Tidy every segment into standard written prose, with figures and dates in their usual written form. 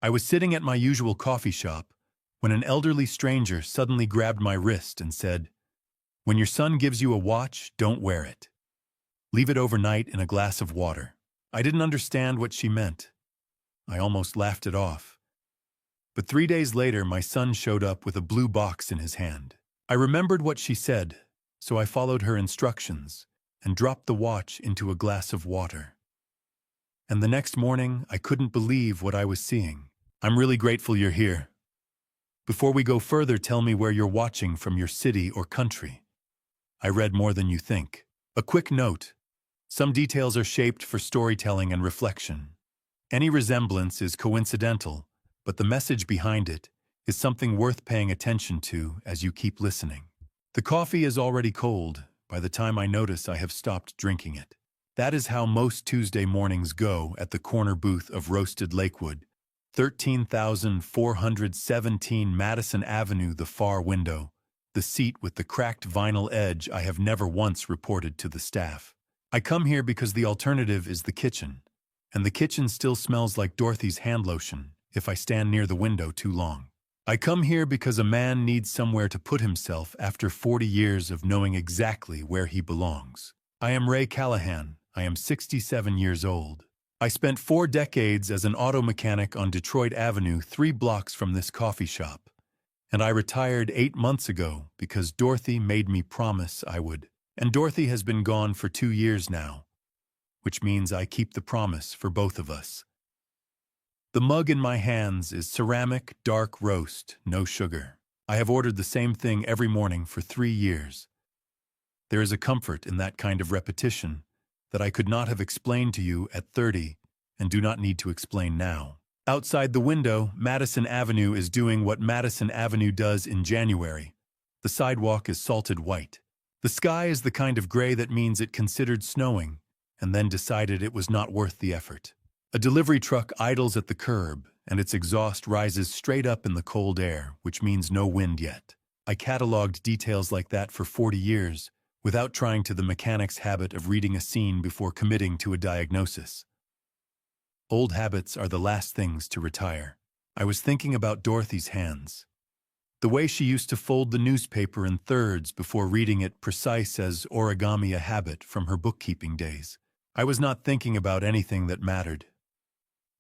I was sitting at my usual coffee shop when an elderly stranger suddenly grabbed my wrist and said, "When your son gives you a watch, don't wear it. Leave it overnight in a glass of water." I didn't understand what she meant. I almost laughed it off. But 3 days later, my son showed up with a blue box in his hand. I remembered what she said, so I followed her instructions and dropped the watch into a glass of water. And the next morning, I couldn't believe what I was seeing. I'm really grateful you're here. Before we go further, tell me where you're watching from, your city or country. I read more than you think. A quick note. Some details are shaped for storytelling and reflection. Any resemblance is coincidental, but the message behind it is something worth paying attention to as you keep listening. The coffee is already cold by the time I notice I have stopped drinking it. That is how most Tuesday mornings go at the corner booth of Roasted Lakewood, 13,417 Madison Avenue, the far window, the seat with the cracked vinyl edge I have never once reported to the staff. I come here because the alternative is the kitchen, and the kitchen still smells like Dorothy's hand lotion if I stand near the window too long. I come here because a man needs somewhere to put himself after 40 years of knowing exactly where he belongs. I am Ray Callahan. I am 67 years old. I spent 4 decades as an auto mechanic on Detroit Avenue, 3 blocks from this coffee shop, and I retired 8 months ago because Dorothy made me promise I would. And Dorothy has been gone for 2 years now, which means I keep the promise for both of us. The mug in my hands is ceramic, dark roast, no sugar. I have ordered the same thing every morning for 3 years. There is a comfort in that kind of repetition that I could not have explained to you at 30 and do not need to explain now. Outside the window, Madison Avenue is doing what Madison Avenue does in January. The sidewalk is salted white. The sky is the kind of gray that means it considered snowing and then decided it was not worth the effort. A delivery truck idles at the curb, and its exhaust rises straight up in the cold air, which means no wind yet. I cataloged details like that for 40 years, without trying to the mechanic's habit of reading a scene before committing to a diagnosis. Old habits are the last things to retire. I was thinking about Dorothy's hands. The way she used to fold the newspaper in thirds before reading it, precise as origami, a habit from her bookkeeping days. I was not thinking about anything that mattered.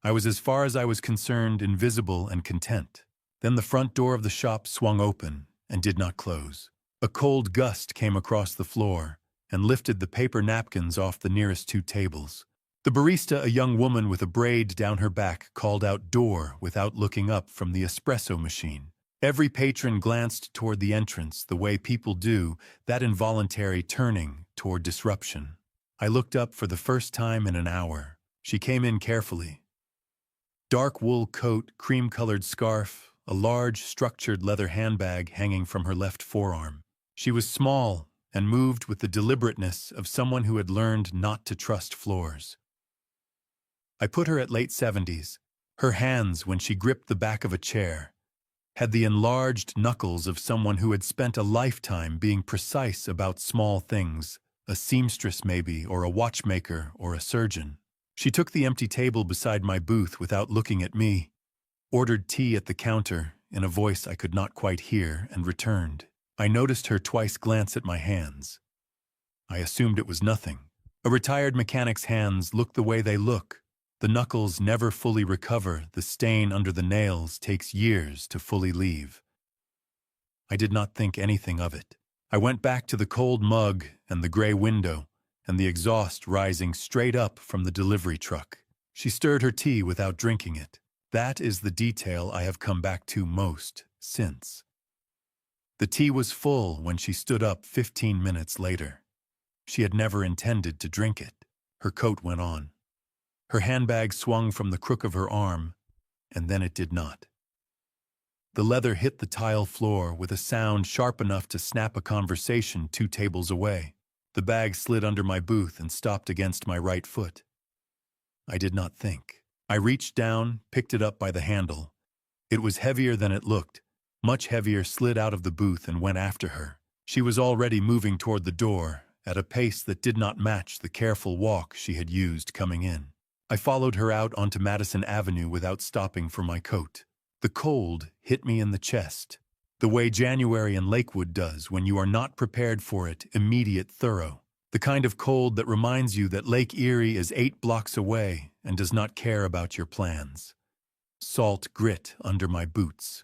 I was, as far as I was concerned, invisible and content. Then the front door of the shop swung open and did not close. A cold gust came across the floor and lifted the paper napkins off the nearest 2 tables. The barista, a young woman with a braid down her back, called out "door" without looking up from the espresso machine. Every patron glanced toward the entrance the way people do, that involuntary turning toward disruption. I looked up for the first time in an hour. She came in carefully. Dark wool coat, cream-colored scarf, a large, structured leather handbag hanging from her left forearm. She was small and moved with the deliberateness of someone who had learned not to trust floors. I put her at late 70s. Her hands, when she gripped the back of a chair, had the enlarged knuckles of someone who had spent a lifetime being precise about small things, a seamstress maybe, or a watchmaker, or a surgeon. She took the empty table beside my booth without looking at me, ordered tea at the counter in a voice I could not quite hear, and returned. I noticed her twice glance at my hands. I assumed it was nothing. A retired mechanic's hands look the way they look. The knuckles never fully recover. The stain under the nails takes years to fully leave. I did not think anything of it. I went back to the cold mug and the gray window and the exhaust rising straight up from the delivery truck. She stirred her tea without drinking it. That is the detail I have come back to most since. The tea was full when she stood up 15 minutes later. She had never intended to drink it. Her coat went on. Her handbag swung from the crook of her arm, and then it did not. The leather hit the tile floor with a sound sharp enough to snap a conversation 2 tables away. The bag slid under my booth and stopped against my right foot. I did not think. I reached down, picked it up by the handle. It was heavier than it looked, much heavier, slid out of the booth and went after her. She was already moving toward the door, at a pace that did not match the careful walk she had used coming in. I followed her out onto Madison Avenue without stopping for my coat. The cold hit me in the chest, the way January in Lakewood does when you are not prepared for it, immediate, thorough. The kind of cold that reminds you that Lake Erie is 8 blocks away and does not care about your plans. Salt grit under my boots.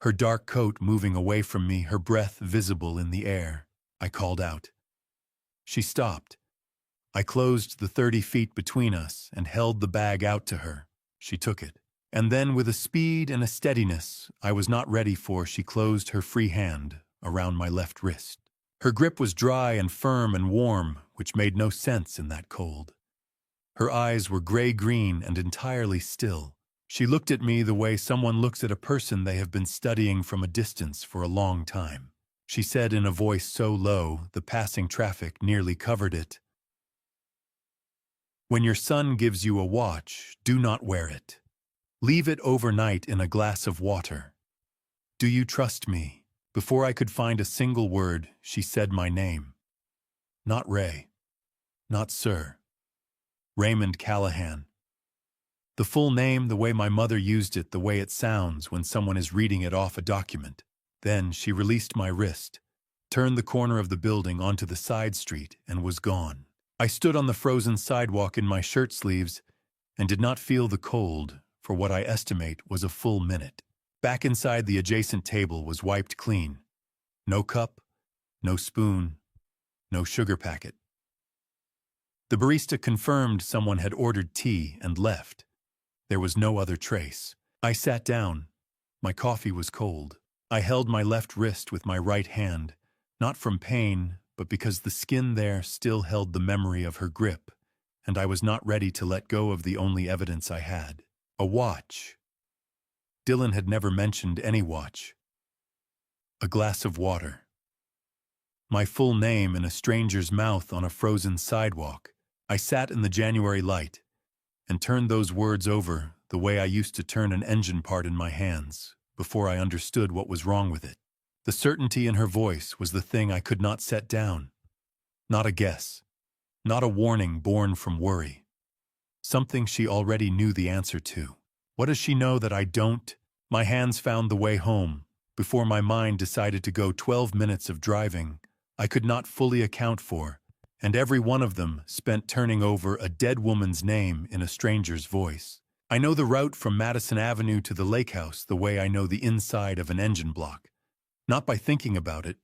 Her dark coat moving away from me, her breath visible in the air. I called out. She stopped. I closed the 30 feet between us and held the bag out to her. She took it. And then, with a speed and a steadiness I was not ready for, she closed her free hand around my left wrist. Her grip was dry and firm and warm, which made no sense in that cold. Her eyes were gray-green and entirely still. She looked at me the way someone looks at a person they have been studying from a distance for a long time. She said in a voice so low the passing traffic nearly covered it, "When your son gives you a watch, do not wear it. Leave it overnight in a glass of water. Do you trust me?" Before I could find a single word, she said my name. Not Ray. Not Sir. Raymond Callahan. The full name, the way my mother used it, the way it sounds when someone is reading it off a document. Then she released my wrist, turned the corner of the building onto the side street, and was gone. I stood on the frozen sidewalk in my shirt sleeves and did not feel the cold for what I estimate was a full minute. Back inside, the adjacent table was wiped clean. No cup, no spoon, no sugar packet. The barista confirmed someone had ordered tea and left. There was no other trace. I sat down. My coffee was cold. I held my left wrist with my right hand, not from pain, but because the skin there still held the memory of her grip, and I was not ready to let go of the only evidence I had. A watch. Dylan had never mentioned any watch. A glass of water. My full name in a stranger's mouth on a frozen sidewalk. I sat in the January light and turned those words over the way I used to turn an engine part in my hands before I understood what was wrong with it. The certainty in her voice was the thing I could not set down. Not a guess. Not a warning born from worry. Something she already knew the answer to. What does she know that I don't? My hands found the way home. Before my mind decided to go 12 minutes of driving I could not fully account for, and every one of them spent turning over a dead woman's name in a stranger's voice. I know the route from Madison Avenue to the lake house the way I know the inside of an engine block. Not by thinking about it,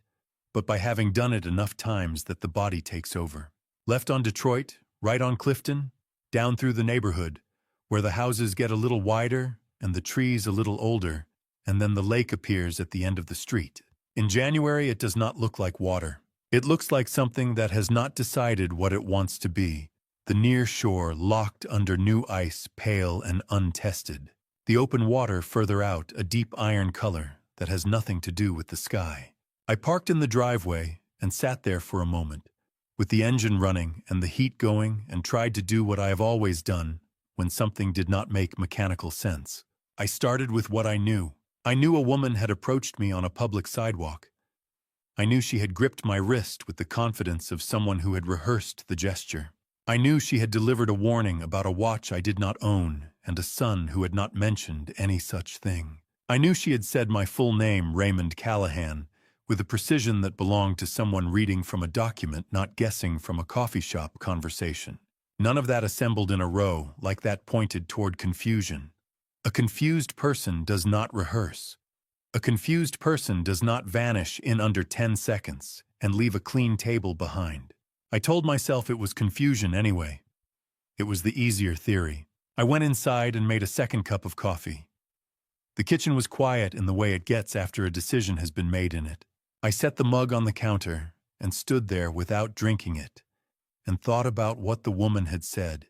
but by having done it enough times that the body takes over. Left on Detroit, right on Clifton, down through the neighborhood, where the houses get a little wider and the trees a little older, and then the lake appears at the end of the street. In January, it does not look like water. It looks like something that has not decided what it wants to be. The near shore locked under new ice, pale and untested. The open water further out, a deep iron color that has nothing to do with the sky. I parked in the driveway and sat there for a moment, with the engine running and the heat going, and tried to do what I have always done when something did not make mechanical sense. I started with what I knew. I knew a woman had approached me on a public sidewalk. I knew she had gripped my wrist with the confidence of someone who had rehearsed the gesture. I knew she had delivered a warning about a watch I did not own and a son who had not mentioned any such thing. I knew she had said my full name, Raymond Callahan, with a precision that belonged to someone reading from a document, not guessing from a coffee shop conversation. None of that assembled in a row, like that pointed toward confusion. A confused person does not rehearse. A confused person does not vanish in under 10 seconds and leave a clean table behind. I told myself it was confusion anyway. It was the easier theory. I went inside and made a second cup of coffee. The kitchen was quiet in the way it gets after a decision has been made in it. I set the mug on the counter and stood there without drinking it and thought about what the woman had said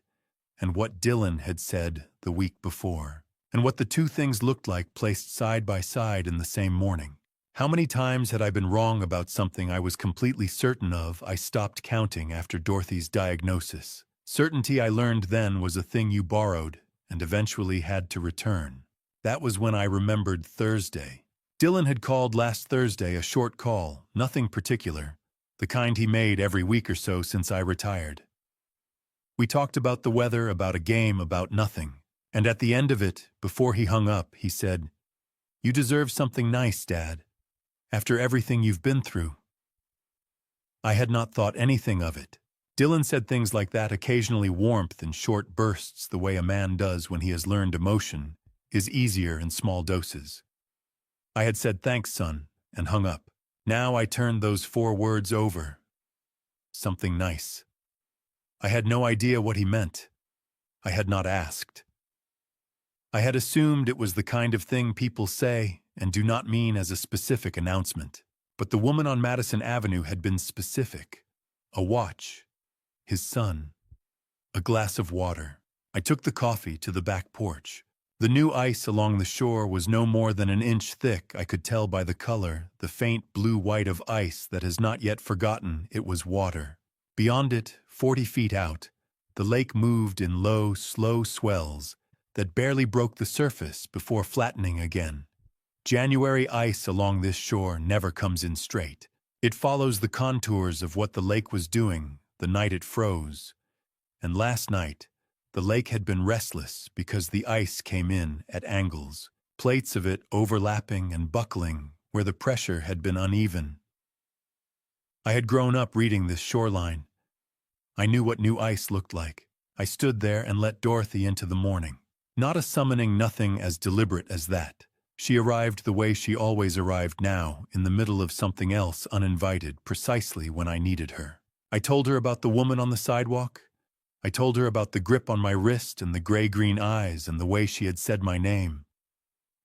and what Dylan had said the week before, and what the two things looked like placed side by side in the same morning. How many times had I been wrong about something I was completely certain of? I stopped counting after Dorothy's diagnosis. Certainty, I learned then, was a thing you borrowed and eventually had to return. That was when I remembered Thursday. Dylan had called last Thursday, a short call, nothing particular, the kind he made every week or so since I retired. We talked about the weather, about a game, about nothing. And at the end of it, before he hung up, he said, "You deserve something nice, Dad, after everything you've been through." I had not thought anything of it. Dylan said things like that occasionally. Warmth in short bursts, the way a man does when he has learned emotion, is easier in small doses. I had said thanks, son, and hung up. Now I turned those 4 words over. Something nice. I had no idea what he meant. I had not asked. I had assumed it was the kind of thing people say and do not mean as a specific announcement. But the woman on Madison Avenue had been specific. A watch. His son. A glass of water. I took the coffee to the back porch. The new ice along the shore was no more than an inch thick. I could tell by the color, the faint blue-white of ice that has not yet forgotten it was water. Beyond it, 40 feet out, the lake moved in low, slow swells that barely broke the surface before flattening again. January ice along this shore never comes in straight. It follows the contours of what the lake was doing the night it froze. And last night, the lake had been restless because the ice came in at angles, plates of it overlapping and buckling where the pressure had been uneven. I had grown up reading this shoreline. I knew what new ice looked like. I stood there and let Dorothy into the morning. Not a summoning, nothing as deliberate as that. She arrived the way she always arrived now, in the middle of something else, uninvited, precisely when I needed her. I told her about the woman on the sidewalk. I told her about the grip on my wrist and the gray-green eyes and the way she had said my name.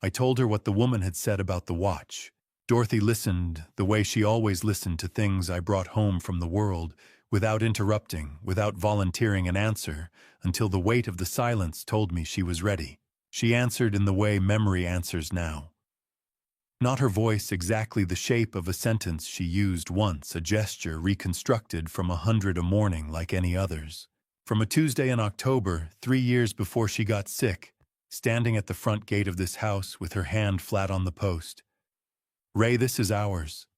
I told her what the woman had said about the watch. Dorothy listened the way she always listened to things I brought home from the world, without interrupting, without volunteering an answer, until the weight of the silence told me she was ready. She answered in the way memory answers now. Not her voice exactly the shape of a sentence she used once, a gesture reconstructed from 100 a morning like any others. From a Tuesday in October, 3 years before she got sick, standing at the front gate of this house with her hand flat on the post. "Ray, this is ours.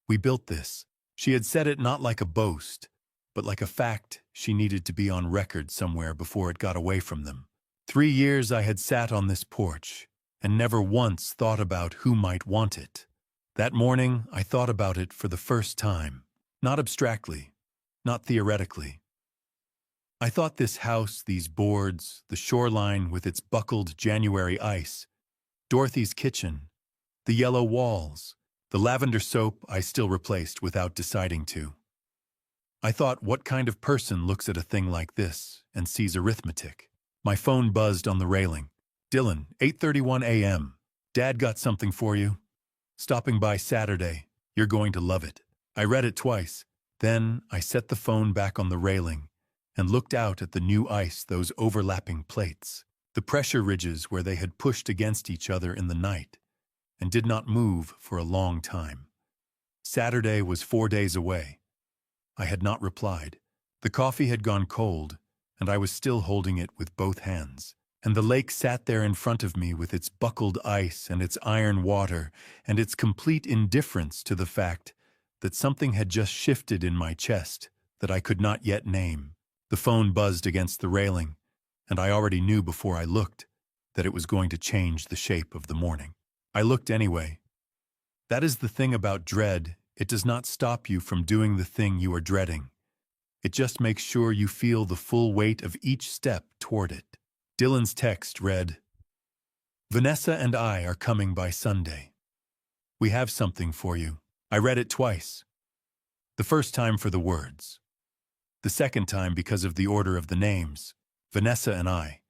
We built this." She had said it not like a boast, but like a fact she needed to be on record somewhere before it got away from them. 3 years I had sat on this porch, and never once thought about who might want it. That morning I thought about it for the first time, not abstractly, not theoretically. I thought this house, these boards, the shoreline with its buckled January ice, Dorothy's kitchen, the yellow walls, the lavender soap I still replaced without deciding to. I thought, what kind of person looks at a thing like this and sees arithmetic? My phone buzzed on the railing. "Dylan, 8:31 a.m. Dad got something for you. Stopping by Saturday. You're going to love it." I read it twice. Then I set the phone back on the railing and looked out at the new ice, those overlapping plates, the pressure ridges where they had pushed against each other in the night and did not move for a long time. Saturday was 4 days away. I had not replied. The coffee had gone cold, and I was still holding it with both hands. And the lake sat there in front of me with its buckled ice and its iron water and its complete indifference to the fact that something had just shifted in my chest that I could not yet name. The phone buzzed against the railing, and I already knew before I looked that it was going to change the shape of the morning. I looked anyway. That is the thing about dread. It does not stop you from doing the thing you are dreading. It just makes sure you feel the full weight of each step toward it. Dylan's text read, "Vanessa and I are coming by Sunday. We have something for you." I read it twice. The first time for the words. The second time because of the order of the names, Vanessa and I.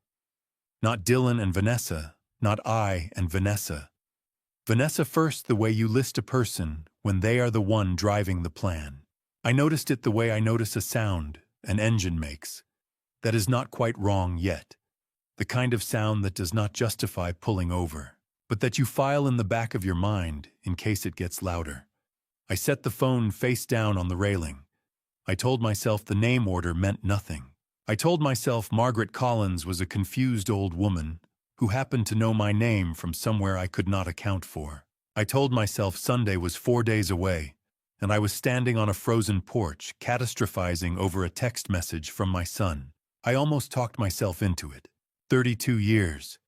Not Dylan and Vanessa, not I and Vanessa. Vanessa first, the way you list a person when they are the one driving the plan. I noticed it the way I notice a sound an engine makes that is not quite wrong yet. The kind of sound that does not justify pulling over, but that you file in the back of your mind in case it gets louder. I set the phone face down on the railing. I told myself the name order meant nothing. I told myself Margaret Collins was a confused old woman who happened to know my name from somewhere I could not account for. I told myself Sunday was 4 days away, and I was standing on a frozen porch, catastrophizing over a text message from my son. I almost talked myself into it. 32 years.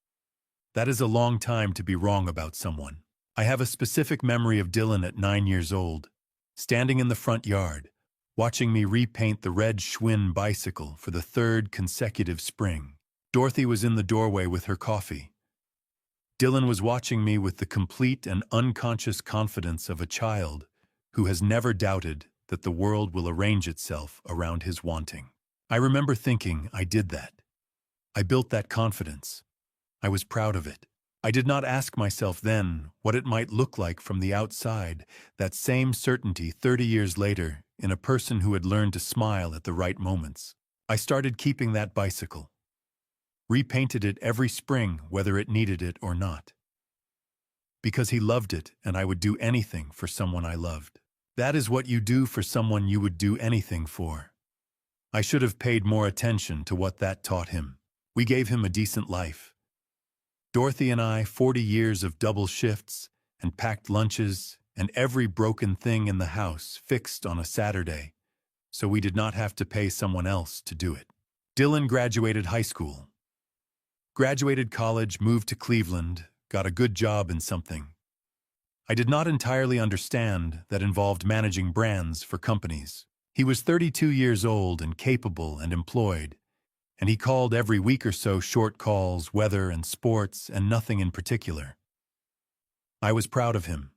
That is a long time to be wrong about someone. I have a specific memory of Dylan at 9 years old, standing in the front yard, watching me repaint the red Schwinn bicycle for the third consecutive spring. Dorothy was in the doorway with her coffee. Dylan was watching me with the complete and unconscious confidence of a child who has never doubted that the world will arrange itself around his wanting. I remember thinking I did that. I built that confidence. I was proud of it. I did not ask myself then what it might look like from the outside, that same certainty 30 years later in a person who had learned to smile at the right moments. I started keeping that bicycle. Repainted it every spring, whether it needed it or not. Because he loved it, and I would do anything for someone I loved. That is what you do for someone you would do anything for. I should have paid more attention to what that taught him. We gave him a decent life. Dorothy and I, 40 years of double shifts and packed lunches and every broken thing in the house fixed on a Saturday, so we did not have to pay someone else to do it. Dylan graduated high school. Graduated college, moved to Cleveland, got a good job in something. I did not entirely understand that involved managing brands for companies. He was 32 years old and capable and employed, and he called every week or so, short calls, weather and sports, and nothing in particular. I was proud of him.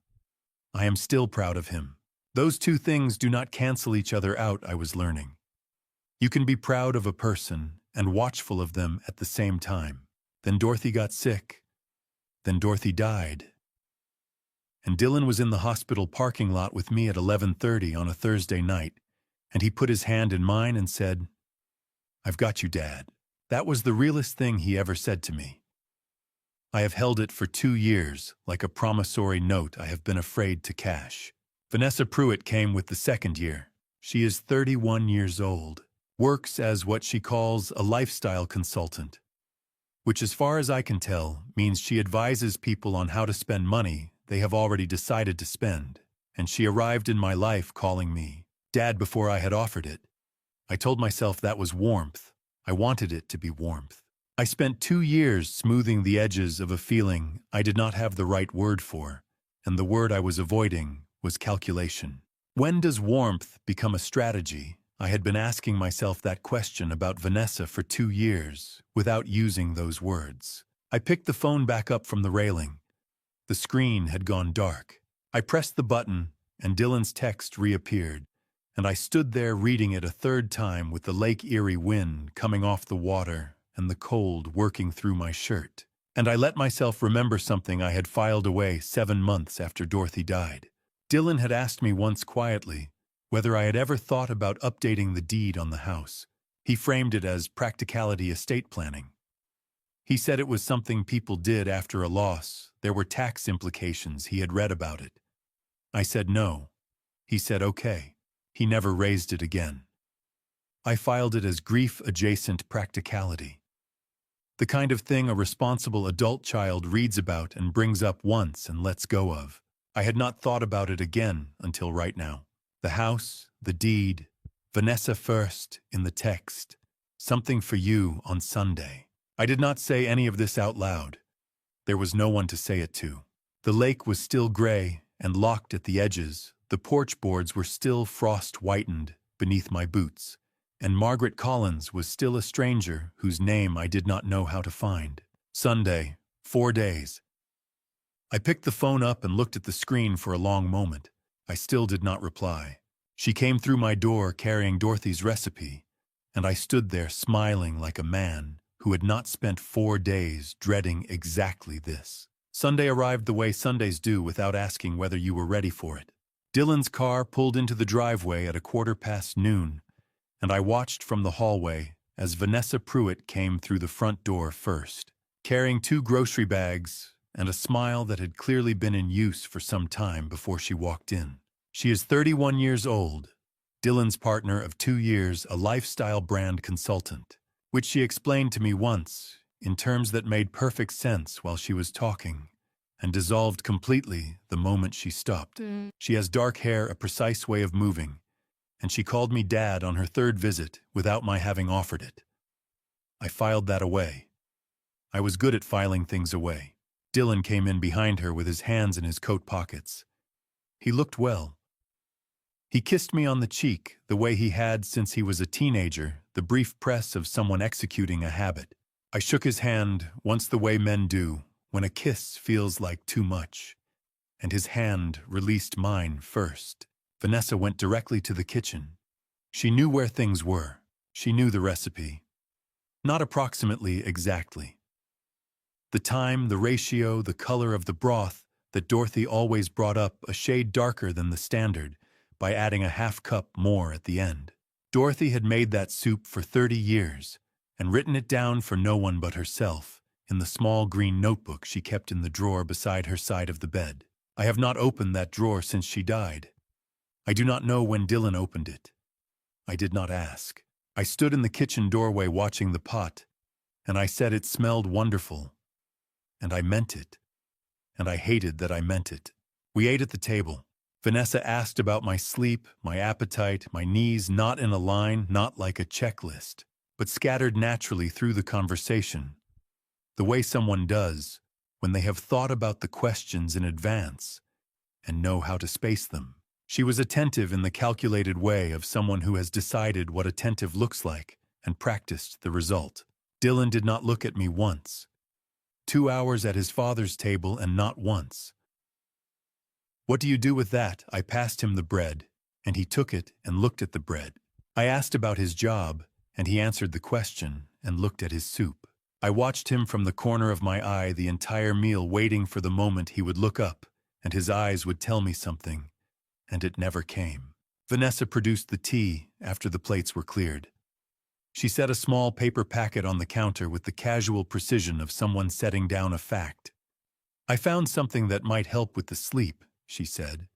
I am still proud of him. Those two things do not cancel each other out, I was learning. You can be proud of a person and watchful of them at the same time. Then Dorothy got sick. Then Dorothy died. And Dylan was in the hospital parking lot with me at 11:30 on a Thursday night, and he put his hand in mine and said, "I've got you, Dad." That was the realest thing he ever said to me. I have held it for 2 years, like a promissory note I have been afraid to cash. Vanessa Pruitt came with the second year. She is 31 years old, works as what she calls a lifestyle consultant, which as far as I can tell means she advises people on how to spend money they have already decided to spend, and she arrived in my life calling me Dad before I had offered it. I told myself that was warmth. I wanted it to be warmth. I spent 2 years smoothing the edges of a feeling I did not have the right word for, and the word I was avoiding was calculation. When does warmth become a strategy? I had been asking myself that question about Vanessa for 2 years without using those words. I picked the phone back up from the railing. The screen had gone dark. I pressed the button, and Dylan's text reappeared, and I stood there reading it a third time with the Lake Erie wind coming off the water and the cold working through my shirt. And I let myself remember something I had filed away 7 months after Dorothy died. Dylan had asked me once quietly whether I had ever thought about updating the deed on the house. He framed it as practicality estate planning. He said it was something people did after a loss. There were tax implications. He had read about it. I said no. He said okay. He never raised it again. I filed it as grief-adjacent practicality. The kind of thing a responsible adult child reads about and brings up once and lets go of. I had not thought about it again until right now. The house, the deed, Vanessa first in the text, something for you on Sunday. I did not say any of this out loud. There was no one to say it to. The lake was still gray and locked at the edges. The porch boards were still frost-whitened beneath my boots, and Margaret Collins was still a stranger whose name I did not know how to find. Sunday, 4 days. I picked the phone up and looked at the screen for a long moment. I still did not reply. She came through my door carrying Dorothy's recipe, and I stood there smiling like a man who had not spent 4 days dreading exactly this. Sunday arrived the way Sundays do without asking whether you were ready for it. Dylan's car pulled into the driveway at noon, and I watched from the hallway as Vanessa Pruitt came through the front door first, carrying 2 grocery bags and a smile that had clearly been in use for some time before she walked in. She is 31 years old, Dylan's partner of 2 years, a lifestyle brand consultant, which she explained to me once in terms that made perfect sense while she was talking, and dissolved completely the moment she stopped. She has dark hair, a precise way of moving, and she called me Dad on her third visit without my having offered it. I filed that away. I was good at filing things away. Dylan came in behind her with his hands in his coat pockets. He looked well. He kissed me on the cheek the way he had since he was a teenager, the brief press of someone executing a habit. I shook his hand once the way men do when a kiss feels like too much, and his hand released mine first. Vanessa went directly to the kitchen. She knew where things were. She knew the recipe. Not approximately exactly. The time, the ratio, the color of the broth that Dorothy always brought up a shade darker than the standard by adding a half cup more at the end. Dorothy had made that soup for 30 years and written it down for no one but herself in the small green notebook she kept in the drawer beside her side of the bed. I have not opened that drawer since she died. I do not know when Dylan opened it. I did not ask. I stood in the kitchen doorway watching the pot, and I said it smelled wonderful. And I meant it. And I hated that I meant it. We ate at the table. Vanessa asked about my sleep, my appetite, my knees, not in a line, not like a checklist, but scattered naturally through the conversation, the way someone does when they have thought about the questions in advance and know how to space them. She was attentive in the calculated way of someone who has decided what attentive looks like and practiced the result. Dylan did not look at me once. 2 hours at his father's table and not once. "What do you do with that?" I passed him the bread, and he took it and looked at the bread. I asked about his job, and he answered the question and looked at his soup. I watched him from the corner of my eye the entire meal, waiting for the moment he would look up and his eyes would tell me something, and it never came. Vanessa produced the tea after the plates were cleared. She set a small paper packet on the counter with the casual precision of someone setting down a fact. "I found something that might help with the sleep," she said.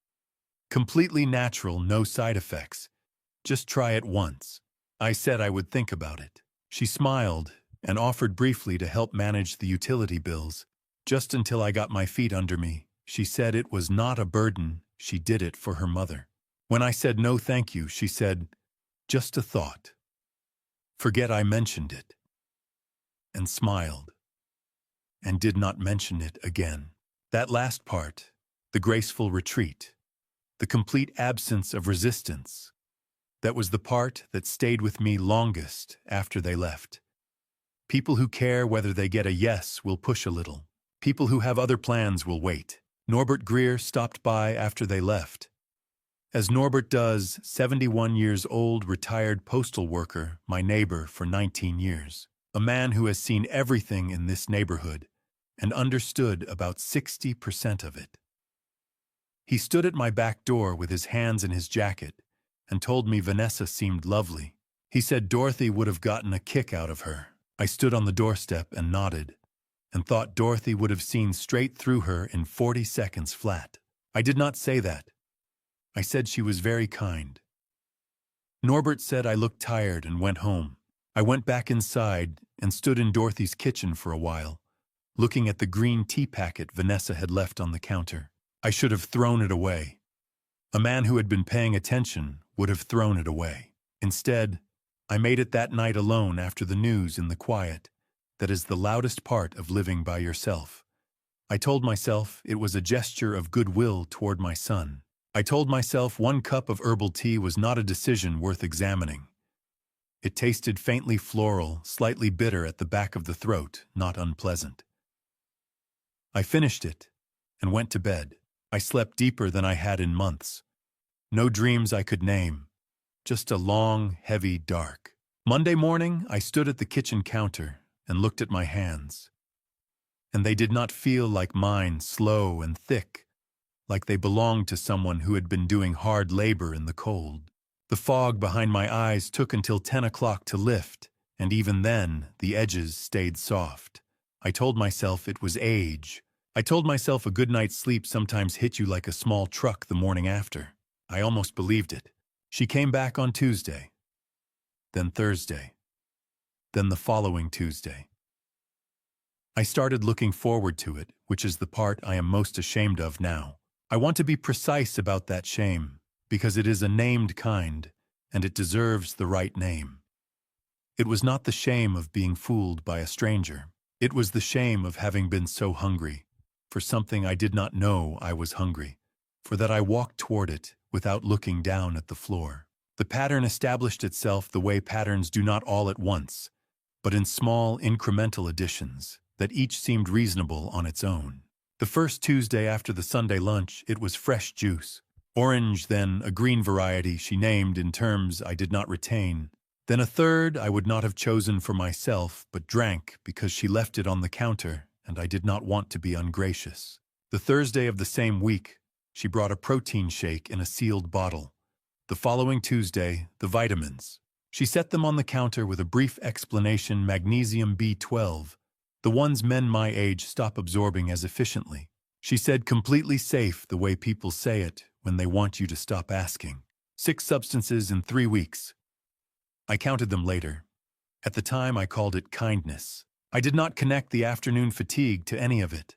"Completely natural, no side effects. Just try it once." I said I would think about it. She smiled and offered briefly to help manage the utility bills, just until I got my feet under me. She said it was not a burden, she did it for her mother. When I said no thank you, she said, "Just a thought. Forget I mentioned it," and smiled, and did not mention it again. That last part, the graceful retreat, the complete absence of resistance, that was the part that stayed with me longest after they left. People who care whether they get a yes will push a little. People who have other plans will wait. Norbert Greer stopped by after they left. As Norbert does, 71 years old, retired postal worker, my neighbor for 19 years. A man who has seen everything in this neighborhood and understood about 60% of it. He stood at my back door with his hands in his jacket and told me Vanessa seemed lovely. He said Dorothy would have gotten a kick out of her. I stood on the doorstep and nodded, and thought Dorothy would have seen straight through her in 40 seconds flat. I did not say that. I said she was very kind. Norbert said I looked tired and went home. I went back inside and stood in Dorothy's kitchen for a while, looking at the green tea packet Vanessa had left on the counter. I should have thrown it away. A man who had been paying attention would have thrown it away. Instead, I made it that night alone after the news in the quiet that is the loudest part of living by yourself. I told myself it was a gesture of goodwill toward my son. I told myself 1 cup of herbal tea was not a decision worth examining. It tasted faintly floral, slightly bitter at the back of the throat, not unpleasant. I finished it and went to bed. I slept deeper than I had in months. No dreams I could name, just a long, heavy dark. Monday morning, I stood at the kitchen counter and looked at my hands. And they did not feel like mine, slow and thick, like they belonged to someone who had been doing hard labor in the cold. The fog behind my eyes took until 10 o'clock to lift, and even then, the edges stayed soft. I told myself it was age. I told myself a good night's sleep sometimes hit you like a small truck the morning after. I almost believed it. She came back on Tuesday, then Thursday, then the following Tuesday. I started looking forward to it, which is the part I am most ashamed of now. I want to be precise about that shame, because it is a named kind, and it deserves the right name. It was not the shame of being fooled by a stranger. It was the shame of having been so hungry, for something I did not know I was hungry, for that I walked toward it without looking down at the floor. The pattern established itself the way patterns do not all at once, but in small incremental additions that each seemed reasonable on its own. The first Tuesday after the Sunday lunch, it was fresh juice. Orange, then a green variety she named in terms I did not retain. Then a third I would not have chosen for myself, but drank because she left it on the counter, and I did not want to be ungracious. The Thursday of the same week, she brought a protein shake in a sealed bottle. The following Tuesday, the vitamins. She set them on the counter with a brief explanation: magnesium B12, the ones men my age stop absorbing as efficiently. She said completely safe, the way people say it when they want you to stop asking. 6 substances in 3 weeks. I counted them later. At the time I called it kindness. I did not connect the afternoon fatigue to any of it.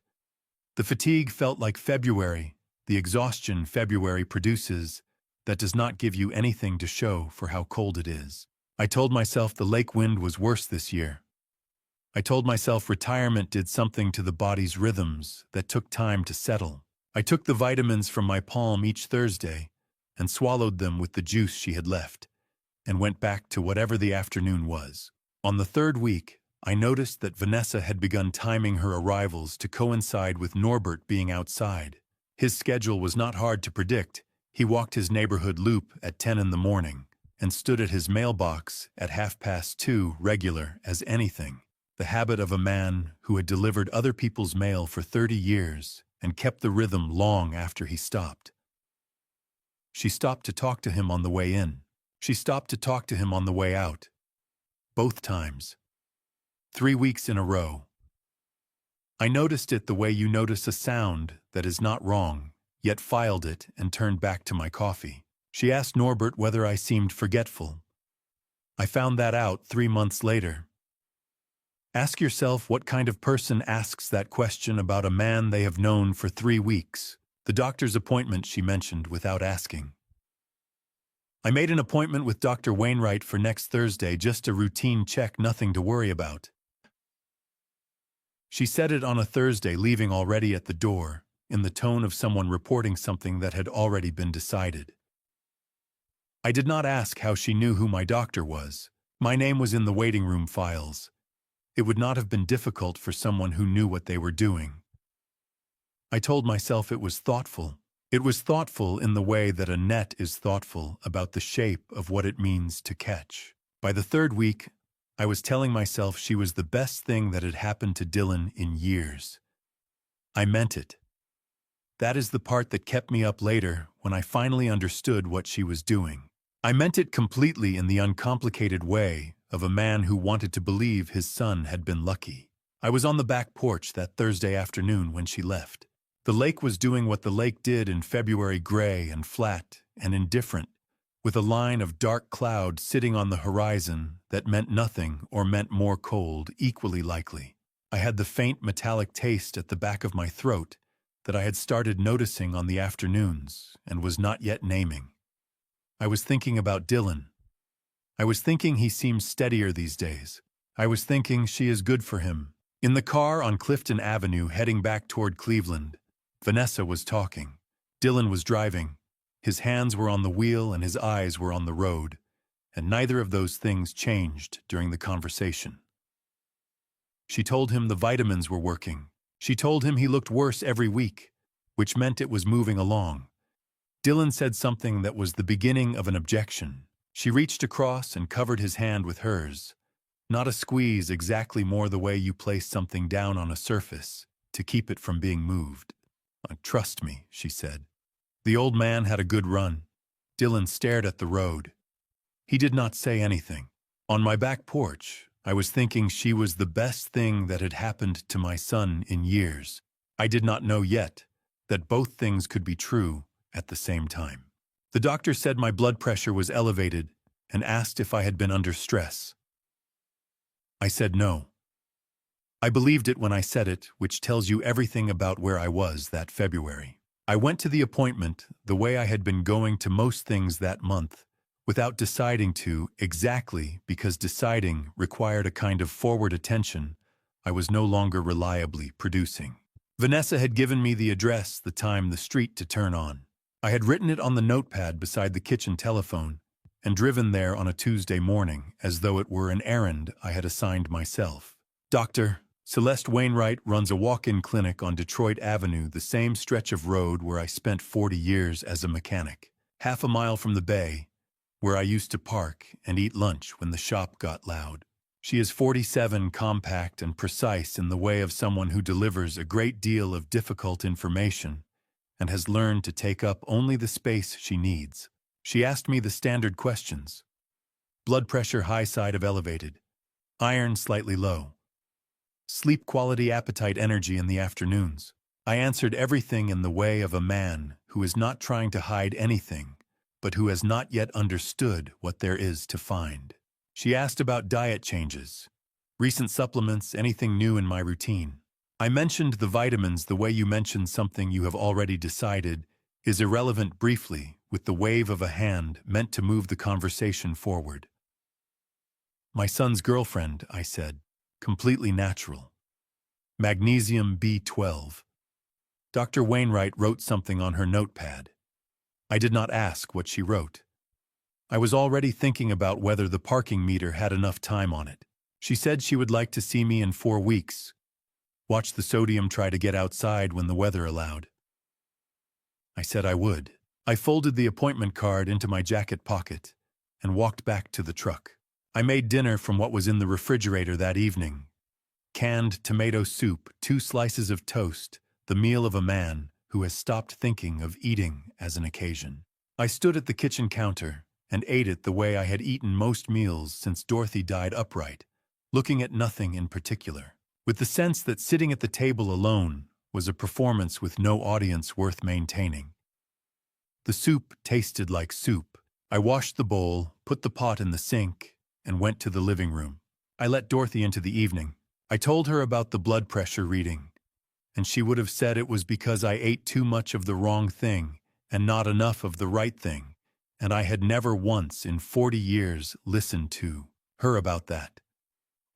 The fatigue felt like February, the exhaustion February produces that does not give you anything to show for how cold it is. I told myself the lake wind was worse this year. I told myself retirement did something to the body's rhythms that took time to settle. I took the vitamins from my palm each Thursday and swallowed them with the juice she had left, and went back to whatever the afternoon was. On the 3rd week, I noticed that Vanessa had begun timing her arrivals to coincide with Norbert being outside. His schedule was not hard to predict. He walked his neighborhood loop at 10 in the morning and stood at his mailbox at 2:30, regular as anything. The habit of a man who had delivered other people's mail for 30 years and kept the rhythm long after he stopped. She stopped to talk to him on the way in. She stopped to talk to him on the way out. Both times. 3 weeks in a row. I noticed it the way you notice a sound that is not wrong, yet filed it and turned back to my coffee. She asked Norbert whether I seemed forgetful. I found that out 3 months later. Ask yourself what kind of person asks that question about a man they have known for 3 weeks. The doctor's appointment she mentioned without asking. I made an appointment with Dr. Wainwright for next Thursday, just a routine check, nothing to worry about. She said it on a Thursday, leaving already at the door, in the tone of someone reporting something that had already been decided. I did not ask how she knew who my doctor was. My name was in the waiting room files. It would not have been difficult for someone who knew what they were doing. I told myself it was thoughtful. It was thoughtful in the way that a net is thoughtful about the shape of what it means to catch. By the 3rd week, I was telling myself she was the best thing that had happened to Dylan in years. I meant it. That is the part that kept me up later when I finally understood what she was doing. I meant it completely in the uncomplicated way of a man who wanted to believe his son had been lucky. I was on the back porch that Thursday afternoon when she left. The lake was doing what the lake did in February, gray and flat and indifferent, with a line of dark cloud sitting on the horizon that meant nothing or meant more cold, equally likely. I had the faint metallic taste at the back of my throat that I had started noticing on the afternoons and was not yet naming. I was thinking about Dylan. I was thinking he seems steadier these days. I was thinking she is good for him. In the car on Clifton Avenue heading back toward Cleveland, Vanessa was talking. Dylan was driving. His hands were on the wheel and his eyes were on the road, and neither of those things changed during the conversation. She told him the vitamins were working. She told him he looked worse every week, which meant it was moving along. Dylan said something that was the beginning of an objection. She reached across and covered his hand with hers. Not a squeeze, exactly, more the way you place something down on a surface to keep it from being moved. Trust me, she said. The old man had a good run. Dylan stared at the road. He did not say anything. On my back porch, I was thinking she was the best thing that had happened to my son in years. I did not know yet that both things could be true at the same time. The doctor said my blood pressure was elevated and asked if I had been under stress. I said no. I believed it when I said it, which tells you everything about where I was that February. I went to the appointment the way I had been going to most things that month, without deciding to exactly because deciding required a kind of forward attention I was no longer reliably producing. Vanessa had given me the address, the time, the street to turn on. I had written it on the notepad beside the kitchen telephone and driven there on a Tuesday morning as though it were an errand I had assigned myself. Dr. Celeste Wainwright runs a walk-in clinic on Detroit Avenue, the same stretch of road where I spent 40 years as a mechanic. Half a mile from the bay, where I used to park and eat lunch when the shop got loud. She is 47, compact and precise in the way of someone who delivers a great deal of difficult information and has learned to take up only the space she needs. She asked me the standard questions. Blood pressure high, side of elevated. Iron slightly low. Sleep quality, appetite, energy in the afternoons. I answered everything in the way of a man who is not trying to hide anything, but who has not yet understood what there is to find. She asked about diet changes, recent supplements, anything new in my routine. I mentioned the vitamins the way you mentioned something you have already decided is irrelevant, briefly, with the wave of a hand meant to move the conversation forward. My son's girlfriend, I said, completely natural. Magnesium B12. Dr. Wainwright wrote something on her notepad. I did not ask what she wrote. I was already thinking about whether the parking meter had enough time on it. She said she would like to see me in 4 weeks. Watch the sodium, try to get outside when the weather allowed. I said I would. I folded the appointment card into my jacket pocket and walked back to the truck. I made dinner from what was in the refrigerator that evening. Canned tomato soup, 2 slices of toast, the meal of a man who has stopped thinking of eating as an occasion. I stood at the kitchen counter and ate it the way I had eaten most meals since Dorothy died, upright, looking at nothing in particular, with the sense that sitting at the table alone was a performance with no audience worth maintaining. The soup tasted like soup. I washed the bowl, put the pot in the sink, and went to the living room. I let Dorothy into the evening. I told her about the blood pressure reading, and she would have said it was because I ate too much of the wrong thing and not enough of the right thing, and I had never once in 40 years listened to her about that.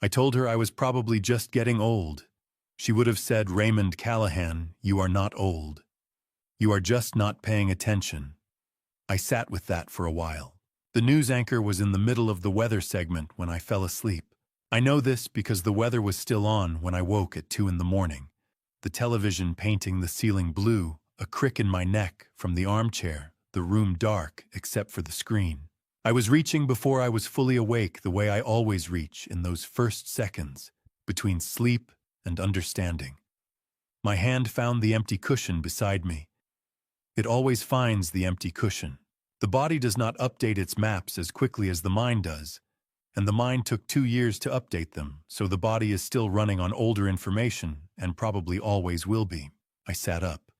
I told her I was probably just getting old. She would have said, Raymond Callahan, you are not old. You are just not paying attention. I sat with that for a while. The news anchor was in the middle of the weather segment when I fell asleep. I know this because the weather was still on when I woke at 2 in the morning. The television painting the ceiling blue, a crick in my neck from the armchair, the room dark except for the screen. I was reaching before I was fully awake, the way I always reach in those first seconds between sleep and understanding. My hand found the empty cushion beside me. It always finds the empty cushion. The body does not update its maps as quickly as the mind does, and the mind took 2 years to update them, so the body is still running on older information and probably always will be. I sat up.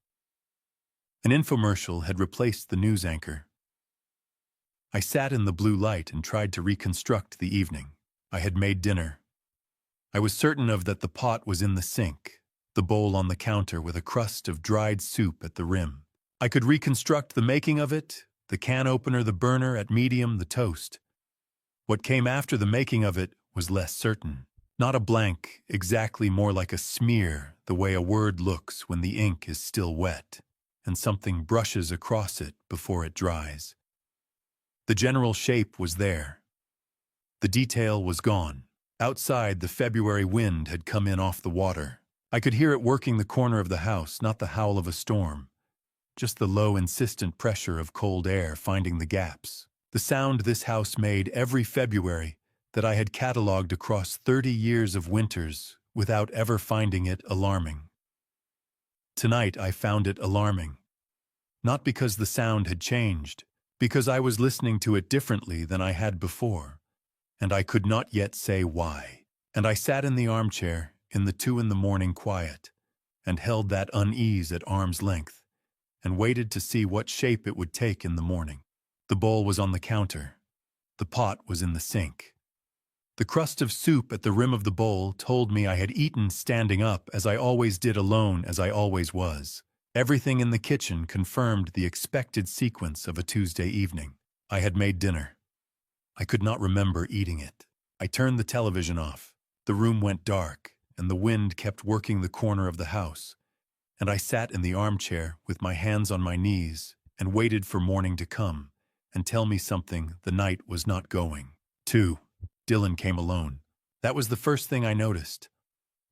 An infomercial had replaced the news anchor. I sat in the blue light and tried to reconstruct the evening. I had made dinner. I was certain of that the pot was in the sink, the bowl on the counter with a crust of dried soup at the rim. I could reconstruct the making of it, the can opener, the burner at medium, the toast. What came after the making of it was less certain. Not a blank, exactly, more like a smear, the way a word looks when the ink is still wet, and something brushes across it before it dries. The general shape was there. The detail was gone. Outside, the February wind had come in off the water. I could hear it working the corner of the house, not the howl of a storm, just the low, insistent pressure of cold air finding the gaps. The sound this house made every February that I had catalogued across 30 years of winters without ever finding it alarming. Tonight I found it alarming. Not because the sound had changed, because I was listening to it differently than I had before, and I could not yet say why. And I sat in the armchair in the 2 in the morning quiet, and held that unease at arm's length, and waited to see what shape it would take in the morning. The bowl was on the counter. The pot was in the sink. The crust of soup at the rim of the bowl told me I had eaten standing up as I always did, alone as I always was. Everything in the kitchen confirmed the expected sequence of a Tuesday evening. I had made dinner. I could not remember eating it. I turned the television off. The room went dark, and the wind kept working the corner of the house. And I sat in the armchair with my hands on my knees and waited for morning to come and tell me something the night was not going. 2. Dylan came alone. That was the first thing I noticed.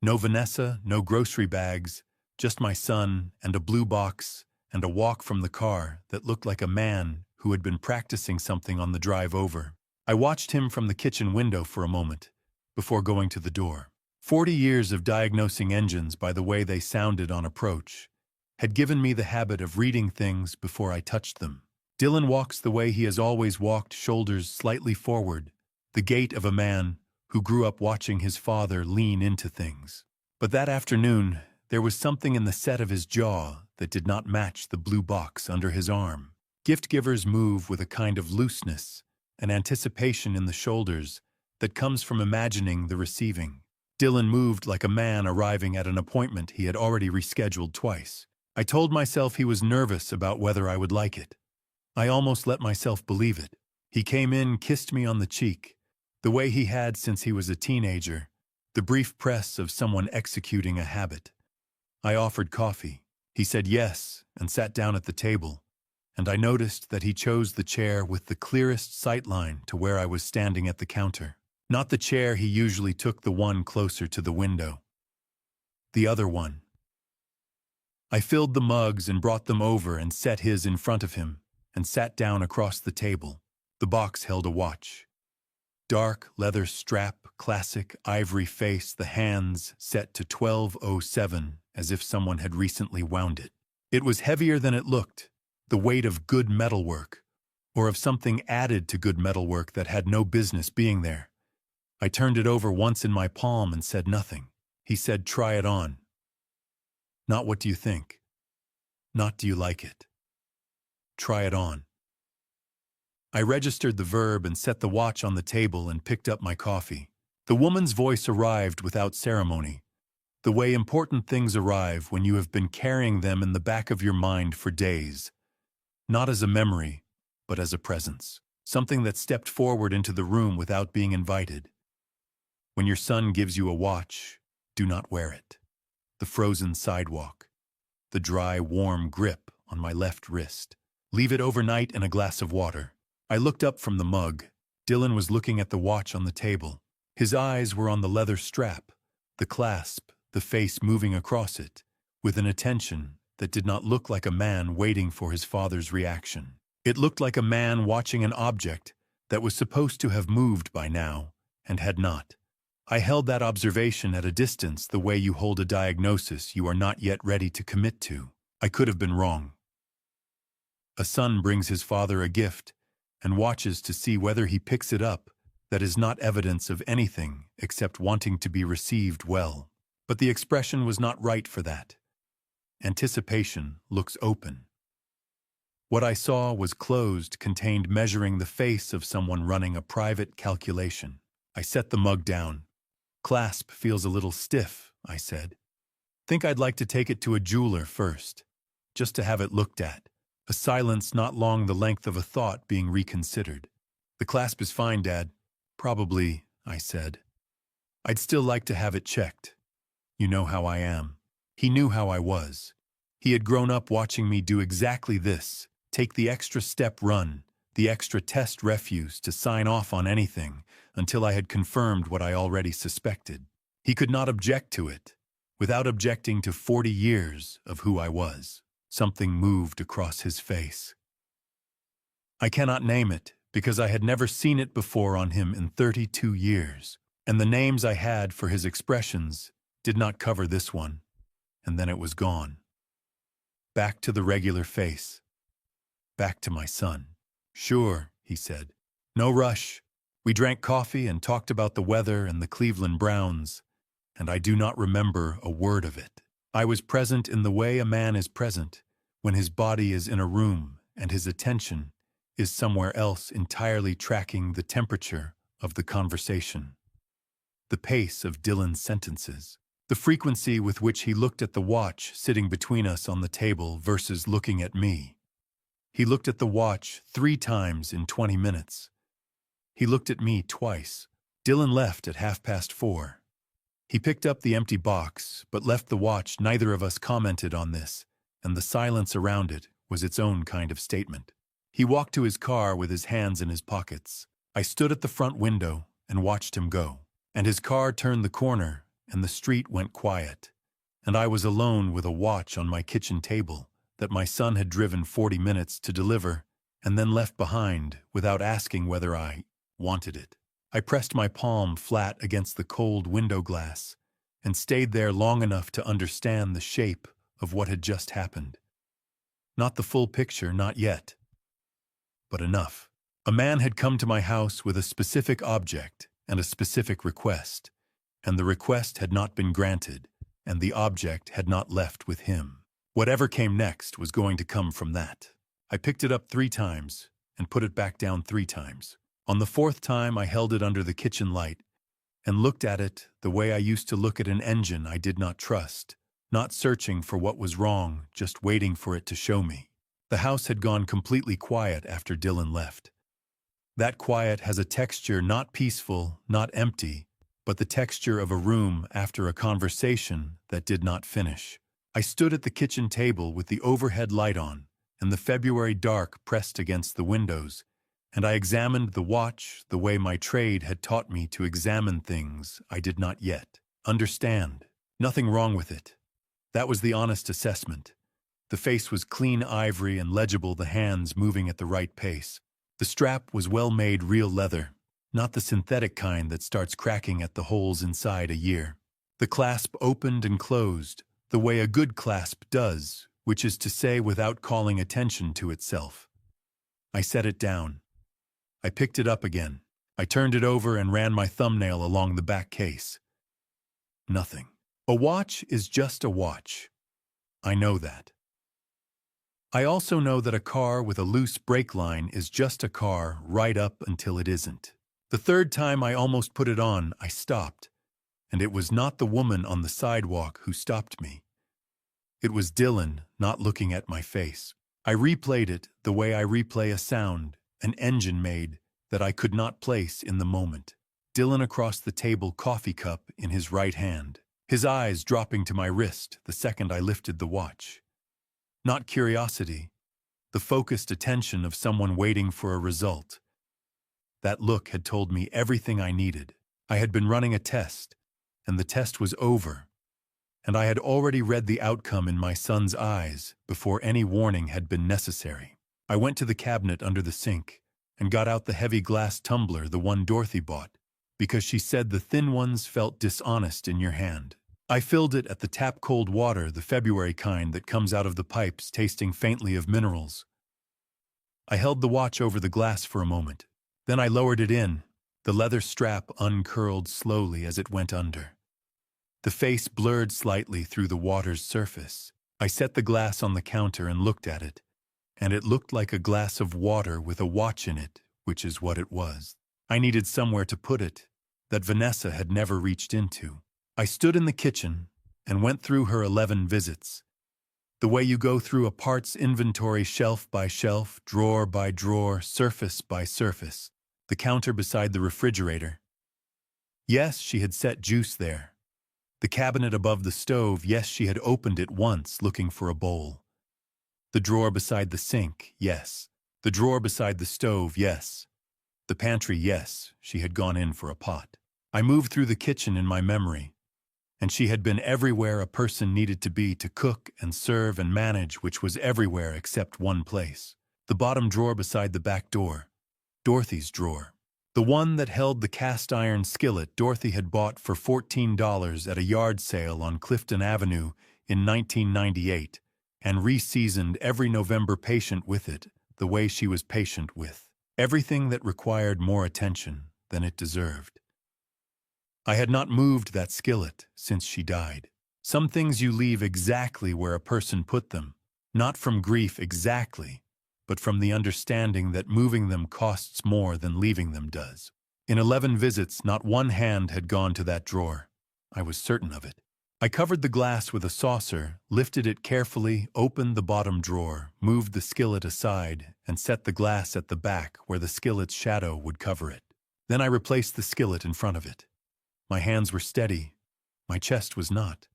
No Vanessa, no grocery bags, just my son and a blue box and a walk from the car that looked like a man who had been practicing something on the drive over. I watched him from the kitchen window for a moment before going to the door. 40 years of diagnosing engines by the way they sounded on approach had given me the habit of reading things before I touched them. Dylan walks the way he has always walked, shoulders slightly forward, the gait of a man who grew up watching his father lean into things. But that afternoon, there was something in the set of his jaw that did not match the blue box under his arm. Gift givers move with a kind of looseness, an anticipation in the shoulders that comes from imagining the receiving. Dylan moved like a man arriving at an appointment he had already rescheduled twice. I told myself he was nervous about whether I would like it. I almost let myself believe it. He came in, kissed me on the cheek, the way he had since he was a teenager, the brief press of someone executing a habit. I offered coffee. He said yes and sat down at the table, and I noticed that he chose the chair with the clearest sightline to where I was standing at the counter. Not the chair he usually took, the one closer to the window. The other one. I filled the mugs and brought them over and set his in front of him and sat down across the table. The box held a watch. Dark leather strap, classic ivory face, the hands set to 12:07 as if someone had recently wound it. It was heavier than it looked, the weight of good metalwork, or of something added to good metalwork that had no business being there. I turned it over once in my palm and said nothing. He said, "Try it on." Not what do you think? Not do you like it? Try it on. I registered the verb and set the watch on the table and picked up my coffee. The woman's voice arrived without ceremony, the way important things arrive when you have been carrying them in the back of your mind for days, not as a memory, but as a presence, something that stepped forward into the room without being invited. When your son gives you a watch, do not wear it. The frozen sidewalk, the dry, warm grip on my left wrist. Leave it overnight in a glass of water. I looked up from the mug. Dylan was looking at the watch on the table. His eyes were on the leather strap, the clasp, the face moving across it, with an attention that did not look like a man waiting for his father's reaction. It looked like a man watching an object that was supposed to have moved by now and had not. I held that observation at a distance, the way you hold a diagnosis you are not yet ready to commit to. I could have been wrong. A son brings his father a gift and watches to see whether he picks it up. That is not evidence of anything except wanting to be received well. But the expression was not right for that. Anticipation looks open. What I saw was closed, contained measuring the face of someone running a private calculation. I set the mug down. Clasp feels a little stiff, I said. Think I'd like to take it to a jeweler first, just to have it looked at. A silence not long the length of a thought being reconsidered. The clasp is fine, Dad. Probably, I said. I'd still like to have it checked. You know how I am. He knew how I was. He had grown up watching me do exactly this, take the extra step run, the extra test refuse to sign off on anything until I had confirmed what I already suspected. He could not object to it, without objecting to 40 years of who I was. Something moved across his face. I cannot name it, because I had never seen it before on him in 32 years, and the names I had for his expressions did not cover this one, and then it was gone. Back to the regular face. Back to my son. Sure, he said. No rush. We drank coffee and talked about the weather and the Cleveland Browns, and I do not remember a word of it. I was present in the way a man is present when his body is in a room and his attention is somewhere else, entirely tracking the temperature of the conversation. the pace of Dylan's sentences, the frequency with which he looked at the watch sitting between us on the table versus looking at me. He looked at the watch 3 times in 20 minutes. He looked at me twice. Dylan left at 4:30. He picked up the empty box, but left the watch. Neither of us commented on this, and the silence around it was its own kind of statement. He walked to his car with his hands in his pockets. I stood at the front window and watched him go, and his car turned the corner, and the street went quiet, and I was alone with a watch on my kitchen table that my son had driven 40 minutes to deliver and then left behind without asking whether I wanted it. I pressed my palm flat against the cold window glass and stayed there long enough to understand the shape of what had just happened. Not the full picture, not yet, but enough. A man had come to my house with a specific object and a specific request, and the request had not been granted, and the object had not left with him. Whatever came next was going to come from that. I picked it up 3 times and put it back down 3 times. On the 4th time, I held it under the kitchen light and looked at it the way I used to look at an engine I did not trust, not searching for what was wrong, just waiting for it to show me. The house had gone completely quiet after Dylan left. That quiet has a texture not peaceful, not empty, but the texture of a room after a conversation that did not finish. I stood at the kitchen table with the overhead light on and the February dark pressed against the windows, and I examined the watch the way my trade had taught me to examine things I did not yet understand. Nothing wrong with it. That was the honest assessment. The face was clean ivory and legible, the hands moving at the right pace. The strap was well-made real leather, not the synthetic kind that starts cracking at the holes inside a year. The clasp opened and closed the way a good clasp does, which is to say without calling attention to itself. I set it down. I picked it up again. I turned it over and ran my thumbnail along the back case. Nothing. A watch is just a watch. I know that. I also know that a car with a loose brake line is just a car right up until it isn't. The 3rd time I almost put it on, I stopped, and it was not the woman on the sidewalk who stopped me. It was Dylan not looking at my face. I replayed it the way I replay a sound an engine made that I could not place in the moment. Dylan across the table, coffee cup in his right hand, his eyes dropping to my wrist the second I lifted the watch. Not curiosity, the focused attention of someone waiting for a result. That look had told me everything I needed. I had been running a test, and the test was over, and I had already read the outcome in my son's eyes before any warning had been necessary. I went to the cabinet under the sink and got out the heavy glass tumbler, the one Dorothy bought, because she said the thin ones felt dishonest in your hand. I filled it at the tap-cold water, the February kind that comes out of the pipes, tasting faintly of minerals. I held the watch over the glass for a moment. Then I lowered it in. The leather strap uncurled slowly as it went under. The face blurred slightly through the water's surface. I set the glass on the counter and looked at it, and it looked like a glass of water with a watch in it, which is what it was. I needed somewhere to put it that Vanessa had never reached into. I stood in the kitchen and went through her 11 visits. The way you go through a parts inventory, shelf by shelf, drawer by drawer, surface by surface. The counter beside the refrigerator. Yes, she had set juice there. The cabinet above the stove, yes, she had opened it once looking for a bowl. The drawer beside the sink, yes. The drawer beside the stove, yes. The pantry, yes, she had gone in for a pot. I moved through the kitchen in my memory, and she had been everywhere a person needed to be to cook and serve and manage, which was everywhere except one place. The bottom drawer beside the back door. Dorothy's drawer. The one that held the cast-iron skillet Dorothy had bought for $14 at a yard sale on Clifton Avenue in 1998, and re-seasoned every November patient with it the way she was patient with everything that required more attention than it deserved. I had not moved that skillet since she died. Some things you leave exactly where a person put them, not from grief exactly, but from the understanding that moving them costs more than leaving them does. In 11 visits, not one hand had gone to that drawer. I was certain of it. I covered the glass with a saucer, lifted it carefully, opened the bottom drawer, moved the skillet aside, and set the glass at the back where the skillet's shadow would cover it. Then I replaced the skillet in front of it. My hands were steady. My chest was not.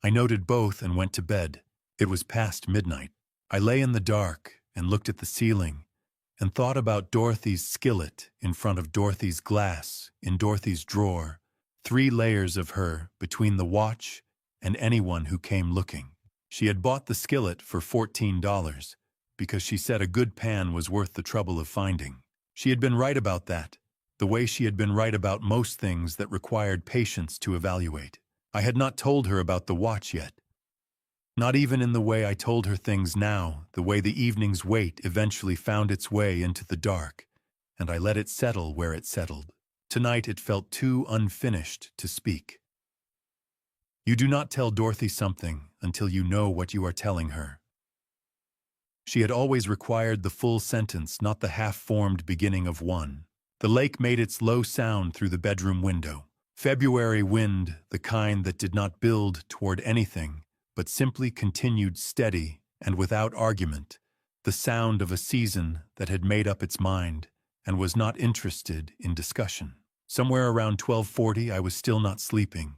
I noted both and went to bed. It was past midnight. I lay in the dark and looked at the ceiling and thought about Dorothy's skillet in front of Dorothy's glass in Dorothy's drawer, 3 layers of her between the watch and anyone who came looking. She had bought the skillet for $14 because she said a good pan was worth the trouble of finding. She had been right about that, the way she had been right about most things that required patience to evaluate. I had not told her about the watch yet. Not even in the way I told her things now, the way the evening's weight eventually found its way into the dark, and I let it settle where it settled. Tonight it felt too unfinished to speak. You do not tell Dorothy something until you know what you are telling her. She had always required the full sentence, not the half-formed beginning of one. The lake made its low sound through the bedroom window. February wind, the kind that did not build toward anything, but simply continued steady and without argument, the sound of a season that had made up its mind and was not interested in discussion. Somewhere around 12:40 I was still not sleeping,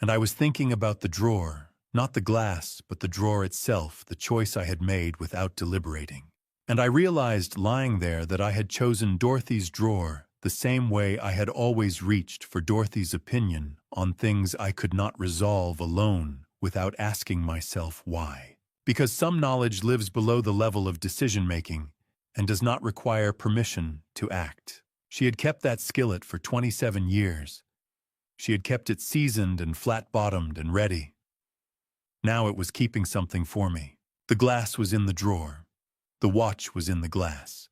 and I was thinking about the drawer, not the glass, but the drawer itself, the choice I had made without deliberating. And I realized lying there that I had chosen Dorothy's drawer the same way I had always reached for Dorothy's opinion on things I could not resolve alone without asking myself why. Because some knowledge lives below the level of decision-making and does not require permission to act. She had kept that skillet for 27 years. She had kept it seasoned and flat-bottomed and ready. Now it was keeping something for me. The glass was in the drawer. The watch was in the glass.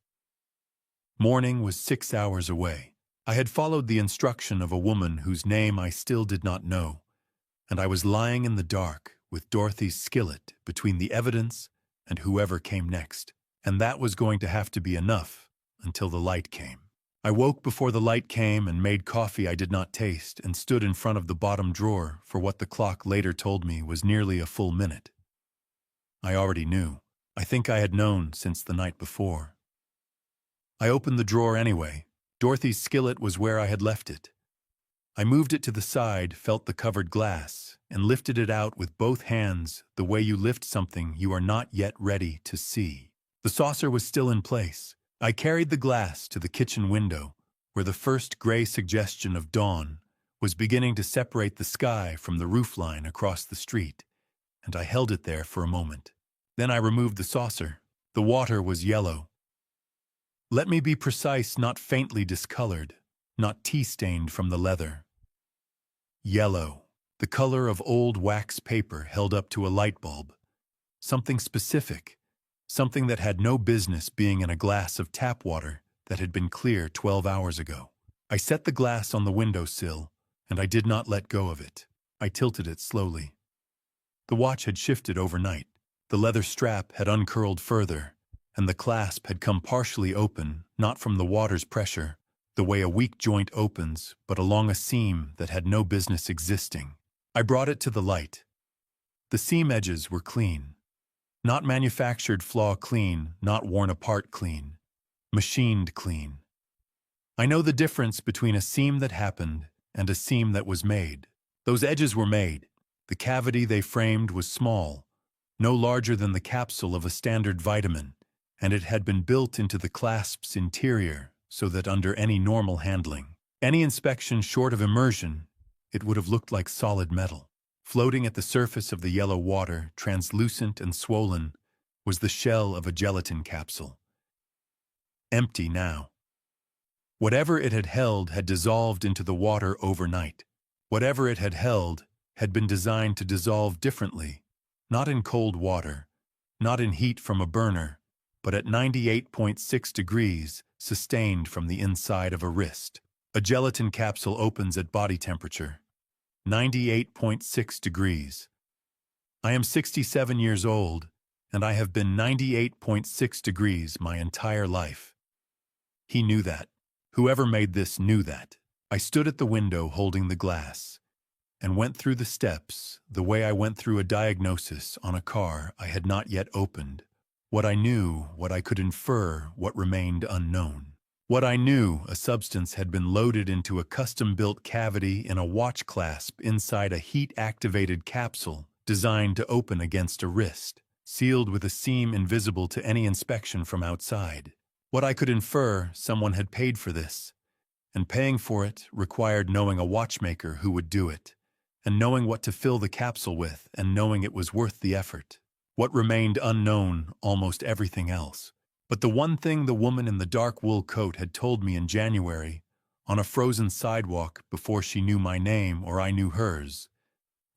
Morning was 6 hours away. I had followed the instruction of a woman whose name I still did not know, and I was lying in the dark with Dorothy's skillet between the evidence and whoever came next. And that was going to have to be enough until the light came. I woke before the light came and made coffee I did not taste and stood in front of the bottom drawer for what the clock later told me was nearly a full minute. I already knew. I think I had known since the night before. I opened the drawer anyway. Dorothy's skillet was where I had left it. I moved it to the side, felt the covered glass, and lifted it out with both hands the way you lift something you are not yet ready to see. The saucer was still in place. I carried the glass to the kitchen window, where the first gray suggestion of dawn was beginning to separate the sky from the roofline across the street, and I held it there for a moment. Then I removed the saucer. The water was yellow. Let me be precise, not faintly discolored, not tea-stained from the leather. Yellow, the color of old wax paper held up to a light bulb. Something specific, something that had no business being in a glass of tap water that had been clear 12 hours ago. I set the glass on the windowsill, and I did not let go of it. I tilted it slowly. The watch had shifted overnight. The leather strap had uncurled further, and the clasp had come partially open, not from the water's pressure, the way a weak joint opens, but along a seam that had no business existing. I brought it to the light. The seam edges were clean. Not manufactured flaw clean, not worn apart clean. Machined clean. I know the difference between a seam that happened and a seam that was made. Those edges were made. The cavity they framed was small, no larger than the capsule of a standard vitamin, and it had been built into the clasp's interior so that under any normal handling, any inspection short of immersion, it would have looked like solid metal. Floating at the surface of the yellow water, translucent and swollen, was the shell of a gelatin capsule. Empty now. Whatever it had held had dissolved into the water overnight. Whatever it had held had been designed to dissolve differently, not in cold water, not in heat from a burner, but at 98.6 degrees, sustained from the inside of a wrist. A gelatin capsule opens at body temperature, 98.6 degrees. I am 67 years old, and I have been 98.6 degrees my entire life. He knew that. Whoever made this knew that. I stood at the window holding the glass and went through the steps the way I went through a diagnosis on a car I had not yet opened. What I knew, what I could infer, what remained unknown. What I knew, a substance had been loaded into a custom-built cavity in a watch clasp inside a heat-activated capsule designed to open against a wrist, sealed with a seam invisible to any inspection from outside. What I could infer, someone had paid for this, and paying for it required knowing a watchmaker who would do it, and knowing what to fill the capsule with, and knowing it was worth the effort. What remained unknown, almost everything else. But the one thing the woman in the dark wool coat had told me in January, on a frozen sidewalk before she knew my name or I knew hers,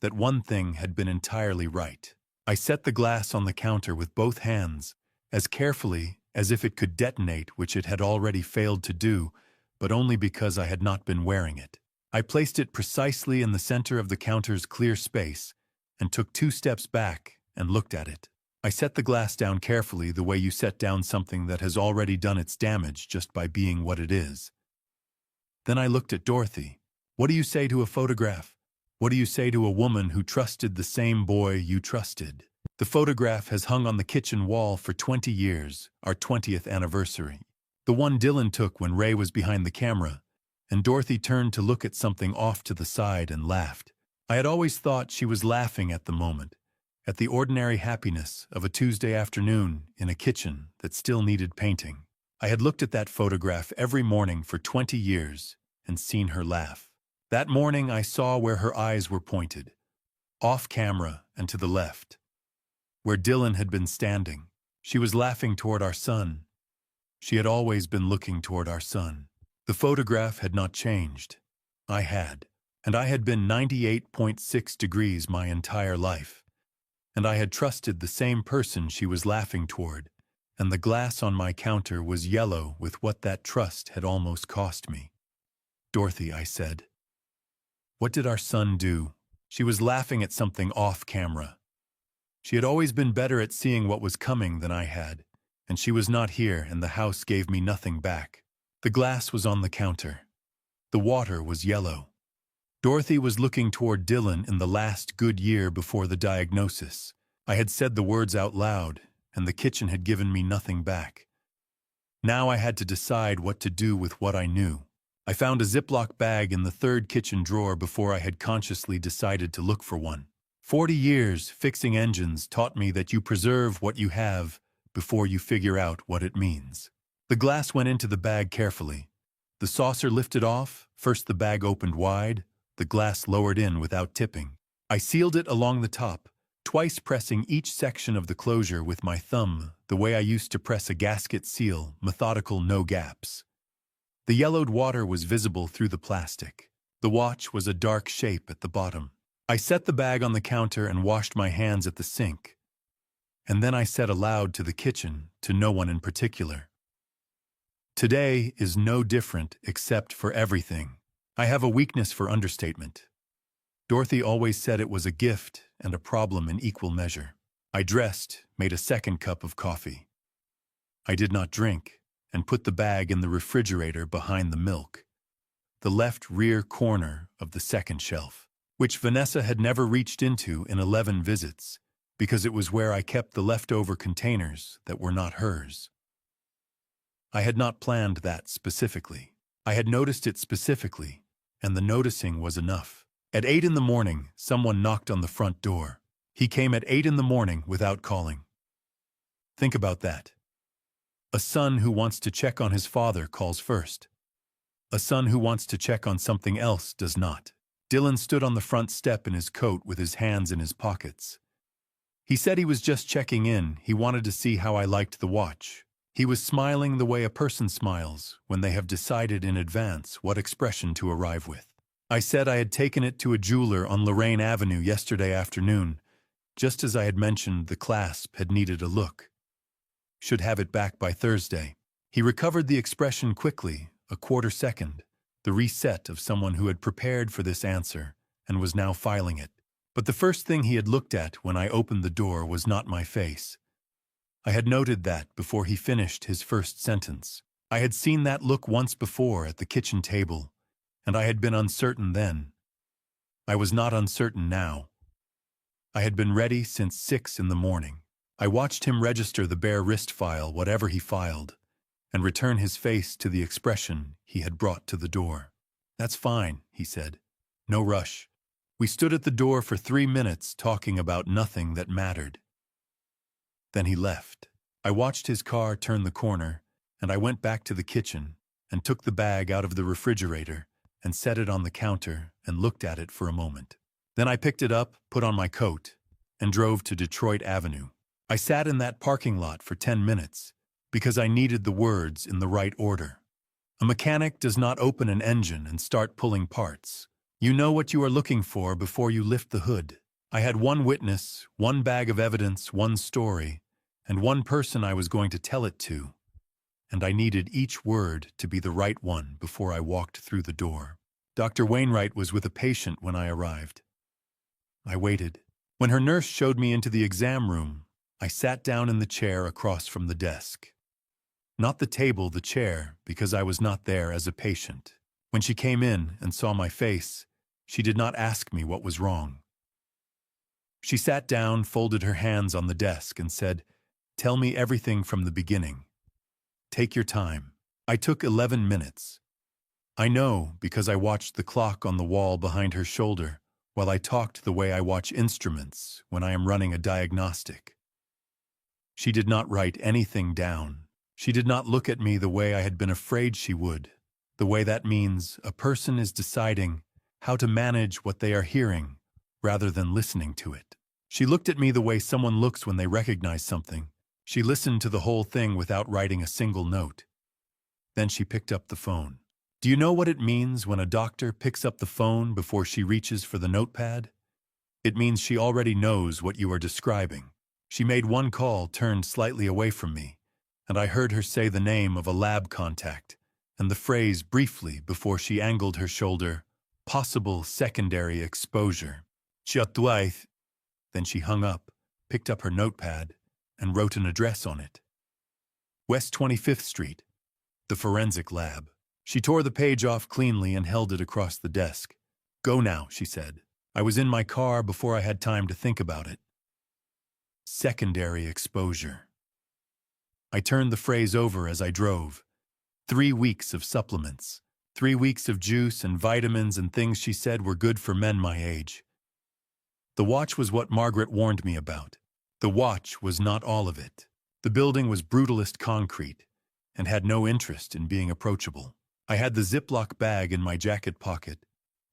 that one thing had been entirely right. I set the glass on the counter with both hands, as carefully as if it could detonate, which it had already failed to do, but only because I had not been wearing it. I placed it precisely in the center of the counter's clear space and took 2 steps back and looked at it. I set the glass down carefully the way you set down something that has already done its damage just by being what it is. Then I looked at Dorothy. What do you say to a photograph? What do you say to a woman who trusted the same boy you trusted? The photograph has hung on the kitchen wall for 20 years, our 20th anniversary. The one Dylan took when Ray was behind the camera, and Dorothy turned to look at something off to the side and laughed. I had always thought she was laughing at the moment, at the ordinary happiness of a Tuesday afternoon in a kitchen that still needed painting. I had looked at that photograph every morning for 20 years and seen her laugh. That morning I saw where her eyes were pointed, off camera and to the left, where Dylan had been standing. She was laughing toward our son. She had always been looking toward our son. The photograph had not changed. I had. And I had been 98.6 degrees my entire life. And I had trusted the same person she was laughing toward, and the glass on my counter was yellow with what that trust had almost cost me. Dorothy, I said. What did our son do? She was laughing at something off camera. She had always been better at seeing what was coming than I had, and she was not here, and the house gave me nothing back. The glass was on the counter. The water was yellow. Dorothy was looking toward Dylan in the last good year before the diagnosis. I had said the words out loud, and the kitchen had given me nothing back. Now I had to decide what to do with what I knew. I found a Ziploc bag in the third kitchen drawer before I had consciously decided to look for one. 40 years fixing engines taught me that you preserve what you have before you figure out what it means. The glass went into the bag carefully. The saucer lifted off, first the bag opened wide, the glass lowered in without tipping. I sealed it along the top, twice pressing each section of the closure with my thumb, the way I used to press a gasket seal, methodical, no gaps. The yellowed water was visible through the plastic. The watch was a dark shape at the bottom. I set the bag on the counter and washed my hands at the sink. And then I said aloud to the kitchen, to no one in particular. Today is no different except for everything. I have a weakness for understatement. Dorothy always said it was a gift and a problem in equal measure. I dressed, made a second cup of coffee. I did not drink, and put the bag in the refrigerator behind the milk, the left rear corner of the second shelf, which Vanessa had never reached into in 11 visits, because it was where I kept the leftover containers that were not hers. I had not planned that specifically. I had noticed it specifically, and the noticing was enough. At 8 in the morning, someone knocked on the front door. He came at 8 in the morning without calling. Think about that. A son who wants to check on his father calls first. A son who wants to check on something else does not. Dylan stood on the front step in his coat with his hands in his pockets. He said he was just checking in. He wanted to see how I liked the watch. He was smiling the way a person smiles when they have decided in advance what expression to arrive with. I said I had taken it to a jeweler on Lorraine Avenue yesterday afternoon, just as I had mentioned the clasp had needed a look. Should have it back by Thursday. He recovered the expression quickly, a quarter second, the reset of someone who had prepared for this answer and was now filing it. But the first thing he had looked at when I opened the door was not my face. I had noted that before he finished his first sentence. I had seen that look once before at the kitchen table, and I had been uncertain then. I was not uncertain now. I had been ready since 6 in the morning. I watched him register the bare wrist file, whatever he filed, and return his face to the expression he had brought to the door. "That's fine," he said. "No rush." We stood at the door for 3 minutes talking about nothing that mattered. Then he left. I watched his car turn the corner, and I went back to the kitchen and took the bag out of the refrigerator and set it on the counter and looked at it for a moment. Then I picked it up, put on my coat, and drove to Detroit Avenue. I sat in that parking lot for 10 minutes because I needed the words in the right order. A mechanic does not open an engine and start pulling parts. You know what you are looking for before you lift the hood. I had one witness, one bag of evidence, one story, and one person I was going to tell it to, and I needed each word to be the right one before I walked through the door. Dr. Wainwright was with a patient when I arrived. I waited. When her nurse showed me into the exam room, I sat down in the chair across from the desk. Not the table, the chair, because I was not there as a patient. When she came in and saw my face, she did not ask me what was wrong. She sat down, folded her hands on the desk, and said, "Tell me everything from the beginning. Take your time." I took 11 minutes. I know because I watched the clock on the wall behind her shoulder while I talked the way I watch instruments when I am running a diagnostic. She did not write anything down. She did not look at me the way I had been afraid she would, the way that means a person is deciding how to manage what they are hearing rather than listening to it. She looked at me the way someone looks when they recognize something. She listened to the whole thing without writing a single note. Then she picked up the phone. Do you know what it means when a doctor picks up the phone before she reaches for the notepad? It means she already knows what you are describing. She made one call, turned slightly away from me, and I heard her say the name of a lab contact and the phrase briefly before she angled her shoulder, "Possible secondary exposure." "Chutwaith." Then she hung up, picked up her notepad, and wrote an address on it. West 25th Street, the forensic lab. She tore the page off cleanly and held it across the desk. "Go now," she said. I was in my car before I had time to think about it. Secondary exposure. I turned the phrase over as I drove. 3 weeks of supplements. 3 weeks of juice and vitamins and things she said were good for men my age. The watch was what Margaret warned me about. The watch was not all of it. The building was brutalist concrete and had no interest in being approachable. I had the Ziploc bag in my jacket pocket,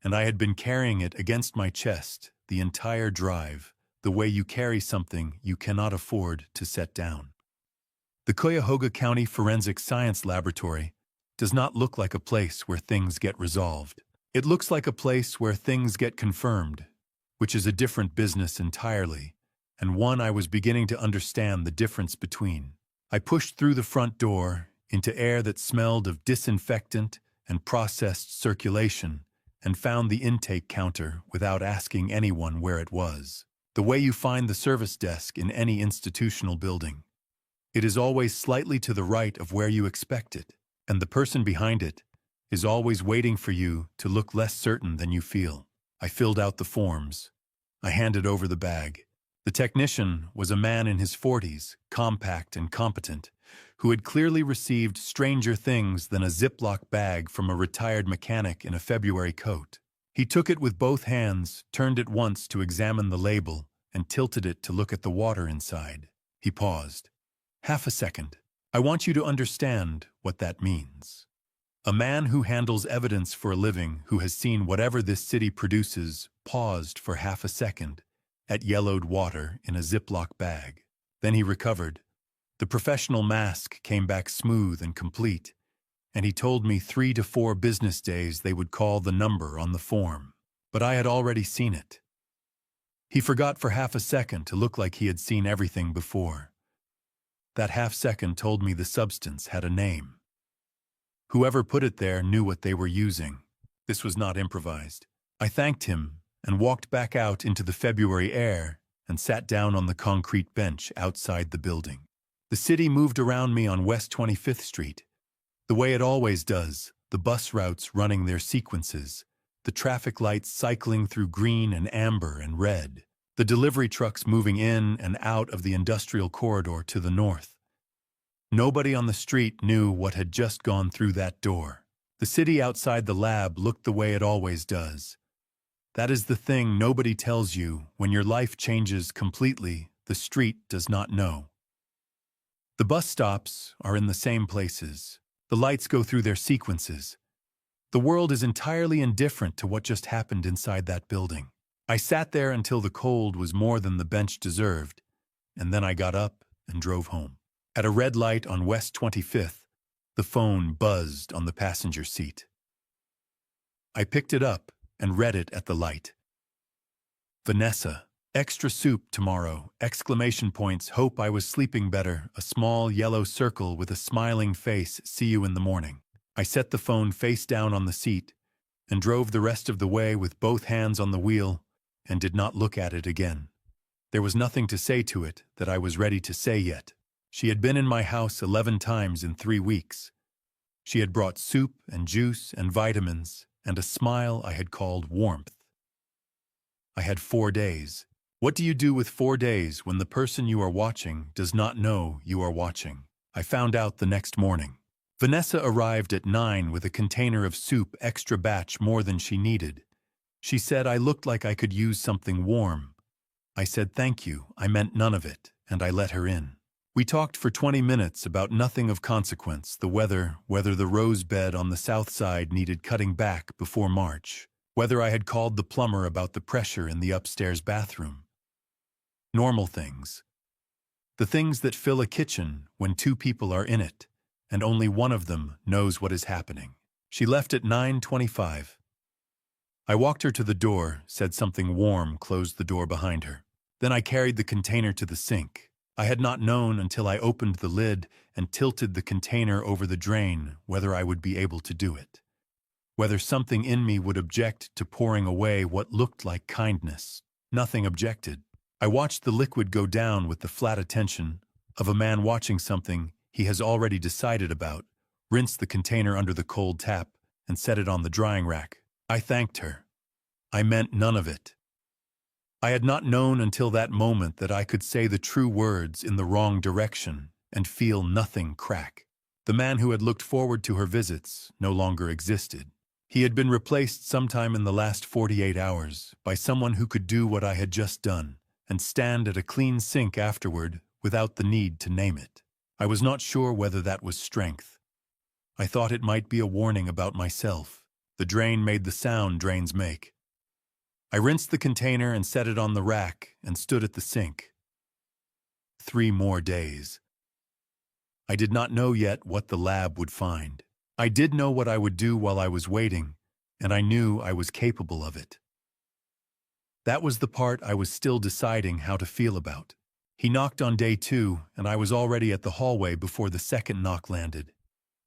and I had been carrying it against my chest the entire drive, the way you carry something you cannot afford to set down. The Cuyahoga County Forensic Science Laboratory does not look like a place where things get resolved. It looks like a place where things get confirmed, which is a different business entirely, and one I was beginning to understand the difference between. I pushed through the front door into air that smelled of disinfectant and processed circulation and found the intake counter without asking anyone where it was. The way you find the service desk in any institutional building. It is always slightly to the right of where you expect it, and the person behind it is always waiting for you to look less certain than you feel. I filled out the forms. I handed over the bag. The technician was a man in his 40s, compact and competent, who had clearly received stranger things than a Ziploc bag from a retired mechanic in a February coat. He took it with both hands, turned it once to examine the label, and tilted it to look at the water inside. He paused. "Half a second. I want you to understand what that means." A man who handles evidence for a living, who has seen whatever this city produces, paused for half a second at yellowed water in a Ziploc bag. Then he recovered. The professional mask came back smooth and complete, and he told me 3 to 4 business days they would call the number on the form. But I had already seen it. He forgot for half a second to look like he had seen everything before. That half second told me the substance had a name. Whoever put it there knew what they were using. This was not improvised. I thanked him and walked back out into the February air and sat down on the concrete bench outside the building. The city moved around me on West 25th Street, The way it always does, the bus routes running their sequences, the traffic lights cycling through green and amber and red, the delivery trucks moving in and out of the industrial corridor to the north. Nobody on the street knew what had just gone through that door. The city outside the lab looked the way it always does. That is the thing nobody tells you when your life changes completely, the street does not know. The bus stops are in the same places. The lights go through their sequences. The world is entirely indifferent to what just happened inside that building. I sat there until the cold was more than the bench deserved, and then I got up and drove home. At a red light on West 25th, the phone buzzed on the passenger seat. I picked it up and read it at the light. Vanessa, extra soup tomorrow, exclamation points, hope I was sleeping better, a small yellow circle with a smiling face, see you in the morning. I set the phone face down on the seat and drove the rest of the way with both hands on the wheel and did not look at it again. There was nothing to say to it that I was ready to say yet. She had been in my house 11 times in 3 weeks. She had brought soup and juice and vitamins and a smile I had called warmth. I had 4 days. What do you do with 4 days when the person you are watching does not know you are watching? I found out the next morning. Vanessa arrived at 9 with a container of soup, extra batch, more than she needed. She said I looked like I could use something warm. I said thank you, I meant none of it, and I let her in. We talked for 20 minutes about nothing of consequence, the weather, whether the rose bed on the south side needed cutting back before March, whether I had called the plumber about the pressure in the upstairs bathroom. Normal things. The things that fill a kitchen when 2 people are in it, and only one of them knows what is happening. She left at 9:25. I walked her to the door, said something warm, closed the door behind her. Then I carried the container to the sink. I had not known until I opened the lid and tilted the container over the drain whether I would be able to do it. Whether something in me would object to pouring away what looked like kindness. Nothing objected. I watched the liquid go down with the flat attention of a man watching something he has already decided about, rinsed the container under the cold tap, and set it on the drying rack. I thanked her. I meant none of it. I had not known until that moment that I could say the true words in the wrong direction and feel nothing crack. The man who had looked forward to her visits no longer existed. He had been replaced sometime in the last 48 hours by someone who could do what I had just done and stand at a clean sink afterward without the need to name it. I was not sure whether that was strength. I thought it might be a warning about myself. The drain made the sound drains make. I rinsed the container and set it on the rack and stood at the sink. 3 more days. I did not know yet what the lab would find. I did know what I would do while I was waiting, and I knew I was capable of it. That was the part I was still deciding how to feel about. He knocked on day 2, and I was already at the hallway before the second knock landed.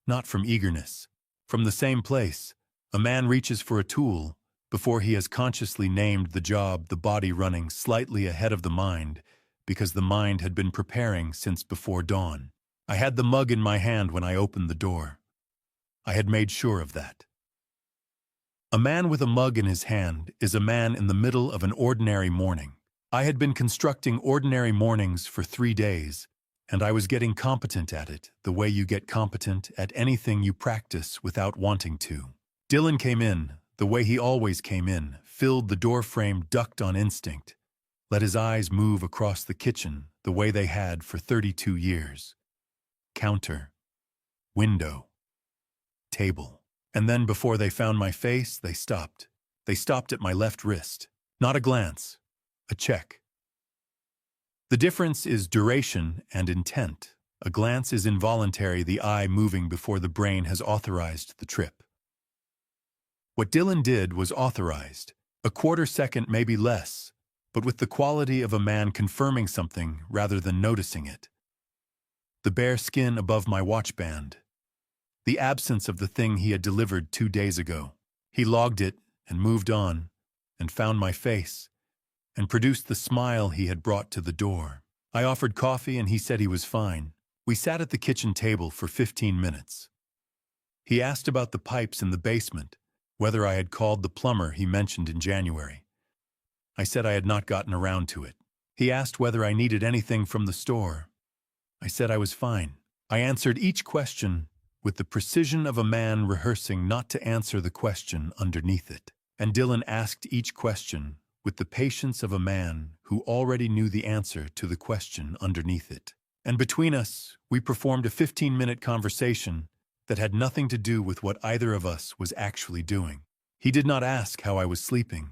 Not from eagerness. From the same place. A man reaches for a tool before he has consciously named the job, the body running slightly ahead of the mind, because the mind had been preparing since before dawn. I had the mug in my hand when I opened the door. I had made sure of that. A man with a mug in his hand is a man in the middle of an ordinary morning. I had been constructing ordinary mornings for 3 days, and I was getting competent at it, the way you get competent at anything you practice without wanting to. Dylan came in, the way he always came in, filled the doorframe, ducked on instinct, let his eyes move across the kitchen the way they had for 32 years. Counter, window, table. And then before they found my face, they stopped. They stopped at my left wrist. Not a glance, a check. The difference is duration and intent. A glance is involuntary, the eye moving before the brain has authorized the trip. What Dylan did was authorized. A quarter second, maybe less, but with the quality of a man confirming something rather than noticing it. The bare skin above my watch band. The absence of the thing he had delivered 2 days ago. He logged it and moved on and found my face and produced the smile he had brought to the door. I offered coffee and he said he was fine. We sat at the kitchen table for 15 minutes. He asked about the pipes in the basement, whether I had called the plumber he mentioned in January. I said I had not gotten around to it. He asked whether I needed anything from the store. I said I was fine. I answered each question with the precision of a man rehearsing not to answer the question underneath it. And Dylan asked each question with the patience of a man who already knew the answer to the question underneath it. And between us, we performed a 15-minute conversation that had nothing to do with what either of us was actually doing. He did not ask how I was sleeping.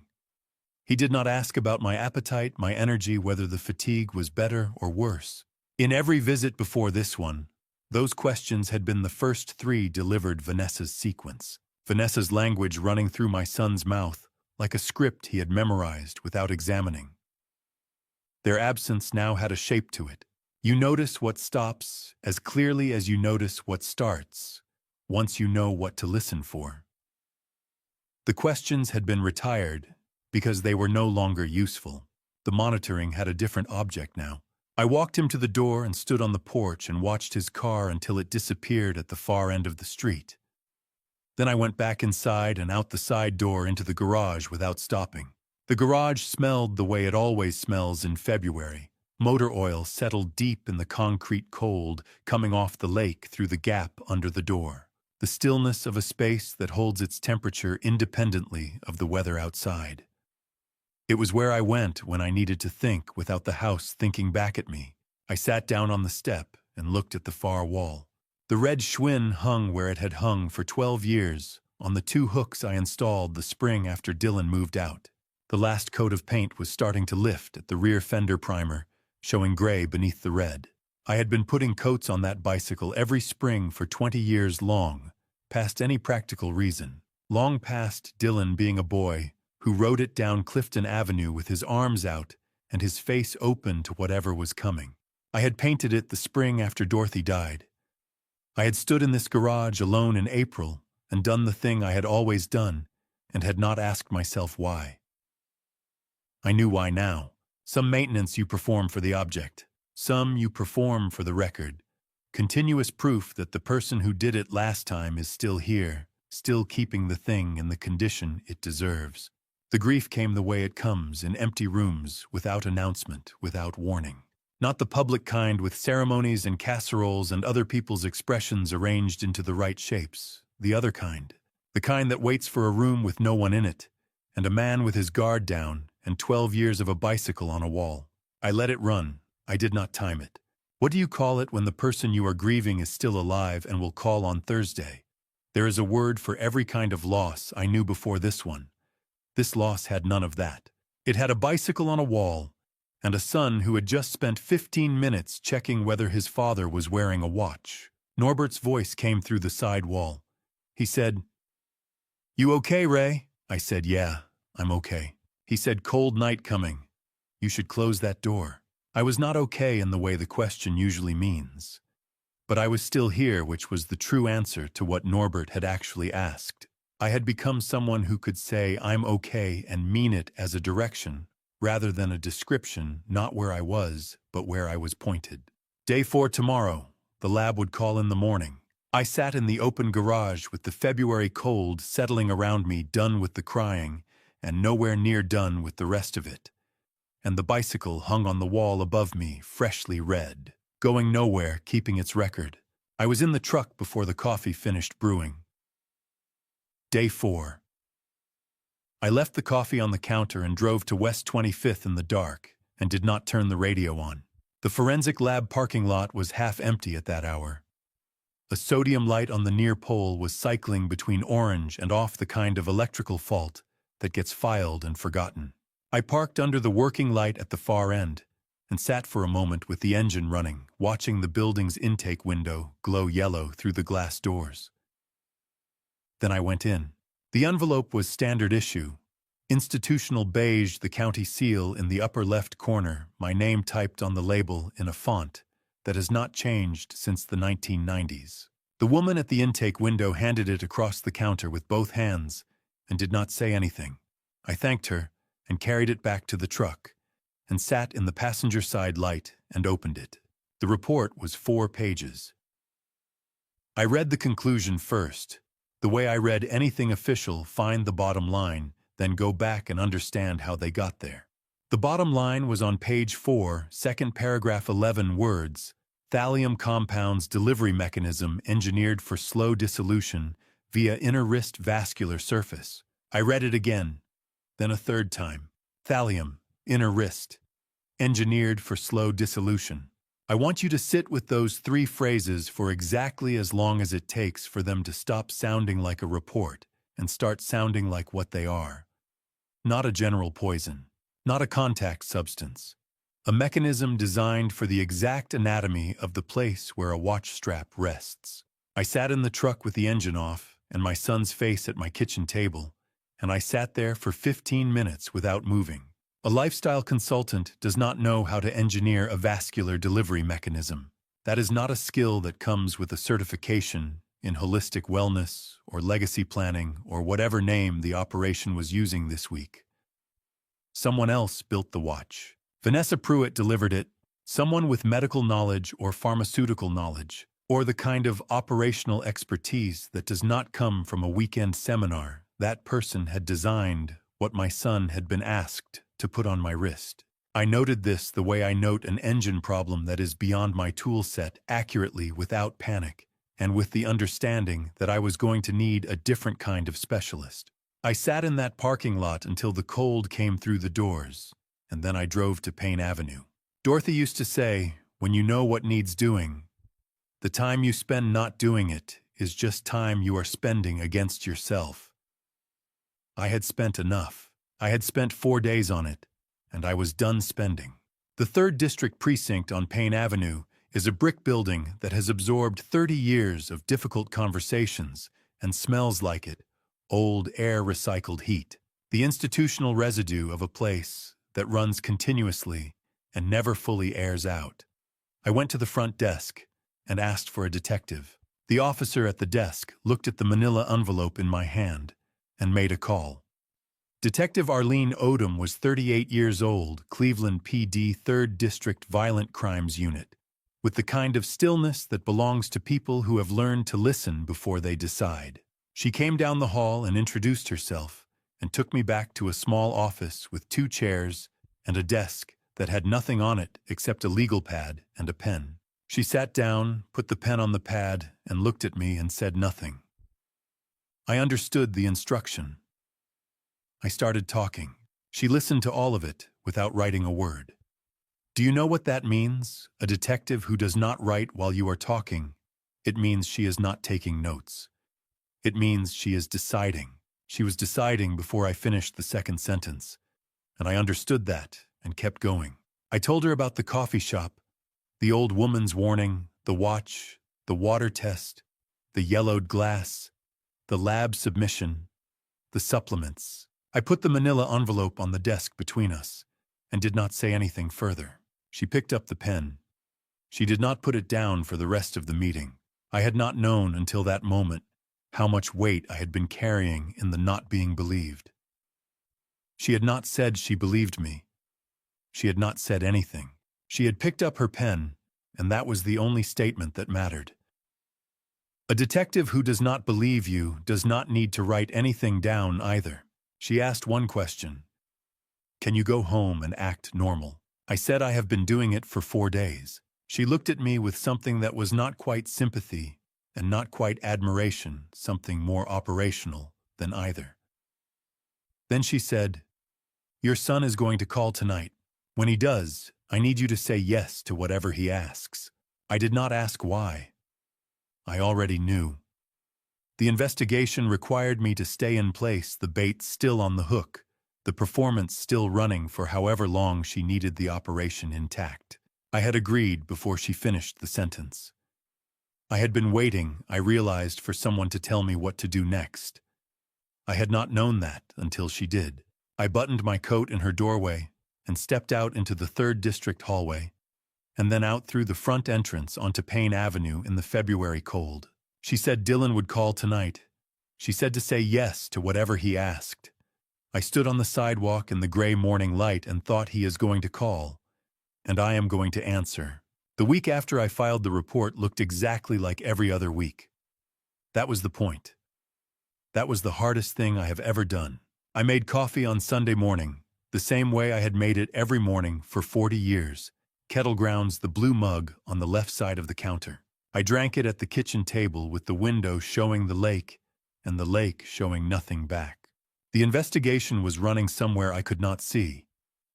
He did not ask about my appetite, my energy, whether the fatigue was better or worse. In every visit before this one, those questions had been the first three delivered Vanessa's sequence. Vanessa's language running through my son's mouth, like a script he had memorized without examining. Their absence now had a shape to it. You notice what stops as clearly as you notice what starts, once you know what to listen for. The questions had been retired because they were no longer useful. The monitoring had a different object now. I walked him to the door and stood on the porch and watched his car until it disappeared at the far end of the street. Then I went back inside and out the side door into the garage without stopping. The garage smelled the way it always smells in February. Motor oil settled deep in the concrete cold coming off the lake through the gap under the door. The stillness of a space that holds its temperature independently of the weather outside. It was where I went when I needed to think without the house thinking back at me. I sat down on the step and looked at the far wall. The red Schwinn hung where it had hung for 12 years, on the 2 hooks I installed the spring after Dylan moved out. The last coat of paint was starting to lift at the rear fender primer, showing gray beneath the red. I had been putting coats on that bicycle every spring for 20 years long, past any practical reason. Long past Dylan being a boy who rode it down Clifton Avenue with his arms out and his face open to whatever was coming. I had painted it the spring after Dorothy died. I had stood in this garage alone in April and done the thing I had always done and had not asked myself why. I knew why now. Some maintenance you perform for the object. Some you perform for the record. Continuous proof that the person who did it last time is still here, still keeping the thing in the condition it deserves. The grief came the way it comes, in empty rooms, without announcement, without warning. Not the public kind with ceremonies and casseroles and other people's expressions arranged into the right shapes. The other kind. The kind that waits for a room with no one in it, and a man with his guard down, and 12 years of a bicycle on a wall. I let it run. I did not time it. What do you call it when the person you are grieving is still alive and will call on Thursday? There is a word for every kind of loss I knew before this one. This loss had none of that. It had a bicycle on a wall, and a son who had just spent 15 minutes checking whether his father was wearing a watch. Norbert's voice came through the side wall. He said, "You okay, Ray?" I said, "Yeah, I'm okay." He said, "Cold night coming. You should close that door." I was not okay in the way the question usually means. But I was still here, which was the true answer to what Norbert had actually asked. I had become someone who could say I'm okay and mean it as a direction, rather than a description, not where I was, but where I was pointed. Day 4 tomorrow. The lab would call in the morning. I sat in the open garage with the February cold settling around me, done with the crying, and nowhere near done with the rest of it. And the bicycle hung on the wall above me, freshly red, going nowhere, keeping its record. I was in the truck before the coffee finished brewing. Day 4. I left the coffee on the counter and drove to West 25th in the dark, and did not turn the radio on. The forensic lab parking lot was half empty at that hour. A sodium light on the near pole was cycling between orange and off, the kind of electrical fault that gets filed and forgotten. I parked under the working light at the far end and sat for a moment with the engine running, watching the building's intake window glow yellow through the glass doors. Then I went in. The envelope was standard issue, institutional beige, the county seal in the upper left corner, my name typed on the label in a font that has not changed since the 1990s. The woman at the intake window handed it across the counter with both hands and did not say anything. I thanked her and carried it back to the truck, and sat in the passenger side light and opened it. The report was 4 pages. I read the conclusion first, The way I read anything official, find the bottom line, then go back and understand how they got there. The bottom line was on page 4, second paragraph 11 words, thallium compounds delivery mechanism engineered for slow dissolution via inner wrist vascular surface. I read it again, then a third time. Thallium, inner wrist, engineered for slow dissolution. I want you to sit with those 3 phrases for exactly as long as it takes for them to stop sounding like a report and start sounding like what they are. Not a general poison, not a contact substance. A mechanism designed for the exact anatomy of the place where a watch strap rests. I sat in the truck with the engine off and my son's face at my kitchen table, and I sat there for 15 minutes without moving. A lifestyle consultant does not know how to engineer a vascular delivery mechanism. That is not a skill that comes with a certification in holistic wellness or legacy planning or whatever name the operation was using this week. Someone else built the watch. Vanessa Pruitt delivered it, someone with medical knowledge or pharmaceutical knowledge, or the kind of operational expertise that does not come from a weekend seminar. That person had designed what my son had been asked to put on my wrist. I noted this the way I note an engine problem that is beyond my tool set accurately without panic, and with the understanding that I was going to need a different kind of specialist. I sat in that parking lot until the cold came through the doors, and then I drove to Payne Avenue. Dorothy used to say, when you know what needs doing, the time you spend not doing it is just time you are spending against yourself. I had spent enough. I had spent 4 days on it, and I was done spending. The 3rd District Precinct on Payne Avenue is a brick building that has absorbed 30 years of difficult conversations and smells like it, old air-recycled heat, the institutional residue of a place that runs continuously and never fully airs out. I went to the front desk and asked for a detective. The officer at the desk looked at the manila envelope in my hand and made a call. Detective Arlene Odom was 38 years old, Cleveland PD 3rd District Violent Crimes Unit, with the kind of stillness that belongs to people who have learned to listen before they decide. She came down the hall and introduced herself and took me back to a small office with 2 chairs and a desk that had nothing on it except a legal pad and a pen. She sat down, put the pen on the pad, and looked at me and said nothing. I understood the instruction. I started talking. She listened to all of it without writing a word. Do you know what that means? A detective who does not write while you are talking. It means she is not taking notes. It means she is deciding. She was deciding before I finished the 2nd sentence, and I understood that and kept going. I told her about the coffee shop, the old woman's warning, the watch, the water test, the yellowed glass, the lab submission, the supplements. I put the manila envelope on the desk between us and did not say anything further. She picked up the pen. She did not put it down for the rest of the meeting. I had not known until that moment how much weight I had been carrying in the not being believed. She had not said she believed me. She had not said anything. She had picked up her pen, and that was the only statement that mattered. A detective who does not believe you does not need to write anything down either. She asked one question. Can you go home and act normal? I said I have been doing it for 4 days. She looked at me with something that was not quite sympathy and not quite admiration, something more operational than either. Then she said, your son is going to call tonight. When he does, I need you to say yes to whatever he asks. I did not ask why. I already knew. The investigation required me to stay in place, the bait still on the hook, the performance still running for however long she needed the operation intact. I had agreed before she finished the sentence. I had been waiting, I realized, for someone to tell me what to do next. I had not known that until she did. I buttoned my coat in her doorway and stepped out into the 3rd District hallway, and then out through the front entrance onto Payne Avenue in the February cold. She said Dylan would call tonight. She said to say yes to whatever he asked. I stood on the sidewalk in the gray morning light and thought he is going to call, and I am going to answer. The week after I filed the report looked exactly like every other week. That was the point. That was the hardest thing I have ever done. I made coffee on Sunday morning, the same way I had made it every morning for 40 years. Kettle grounds, the blue mug on the left side of the counter. I drank it at the kitchen table with the window showing the lake and the lake showing nothing back. The investigation was running somewhere I could not see,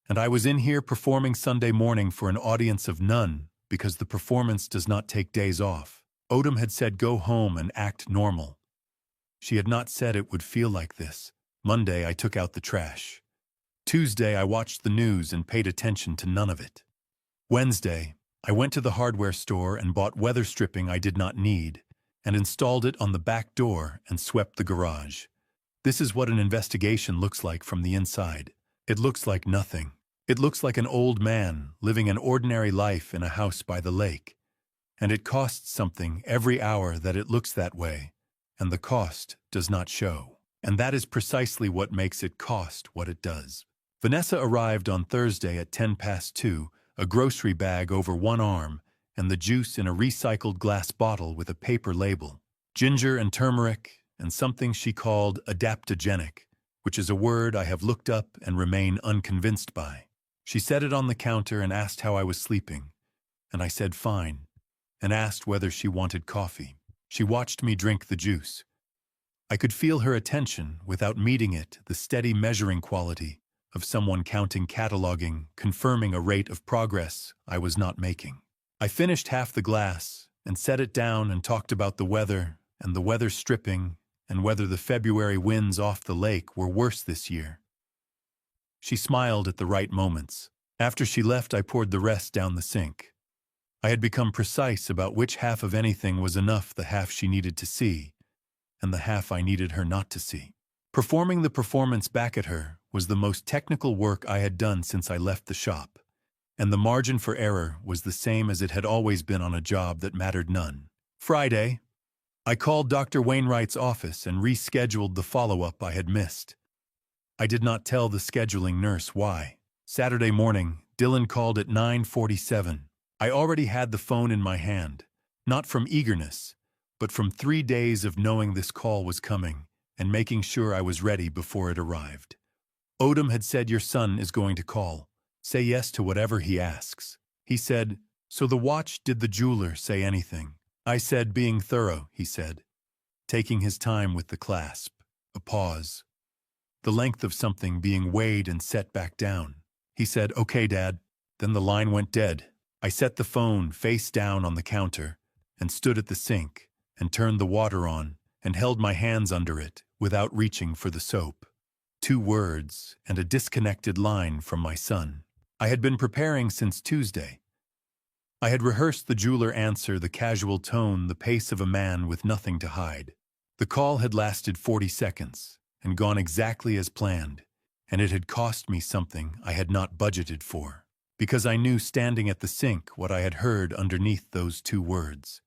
and I was in here performing Sunday morning for an audience of none because the performance does not take days off. Odom had said go home and act normal. She had not said it would feel like this. Monday, I took out the trash. Tuesday, I watched the news and paid attention to none of it. Wednesday, I went to the hardware store and bought weather stripping I did not need and installed it on the back door and swept the garage. This is what an investigation looks like from the inside. It looks like nothing. It looks like an old man living an ordinary life in a house by the lake. And it costs something every hour that it looks that way, and the cost does not show. And that is precisely what makes it cost what it does. Vanessa arrived on Thursday at 2:10, a grocery bag over one arm, and the juice in a recycled glass bottle with a paper label. Ginger and turmeric, and something she called adaptogenic, which is a word I have looked up and remain unconvinced by. She set it on the counter and asked how I was sleeping, and I said fine, and asked whether she wanted coffee. She watched me drink the juice. I could feel her attention without meeting it, the steady measuring quality of someone counting, cataloging, confirming a rate of progress I was not making. I finished half the glass and set it down and talked about the weather and the weather stripping and whether the February winds off the lake were worse this year. She smiled at the right moments. After she left, I poured the rest down the sink. I had become precise about which half of anything was enough, the half she needed to see, and the half I needed her not to see. Performing the performance back at her was the most technical work I had done since I left the shop, and the margin for error was the same as it had always been on a job that mattered none. Friday, I called Dr. Wainwright's office and rescheduled the follow-up I had missed. I did not tell the scheduling nurse why. Saturday morning, Dylan called at 9:47. I already had the phone in my hand, not from eagerness, but from 3 days of knowing this call was coming and making sure I was ready before it arrived. Odom had said, your son is going to call. Say yes to whatever he asks. He said, so the watch, did the jeweler say anything? I said, being thorough, he said, taking his time with the clasp. A pause. The length of something being weighed and set back down. He said, okay, Dad. Then the line went dead. I set the phone face down on the counter and stood at the sink and turned the water on and held my hands under it without reaching for the soap. 2 words and a disconnected line from my son. I had been preparing since Tuesday. I had rehearsed the jeweler answer, the casual tone, the pace of a man with nothing to hide. The call had lasted 40 seconds and gone exactly as planned, and it had cost me something I had not budgeted for, because I knew standing at the sink what I had heard underneath those 2 words.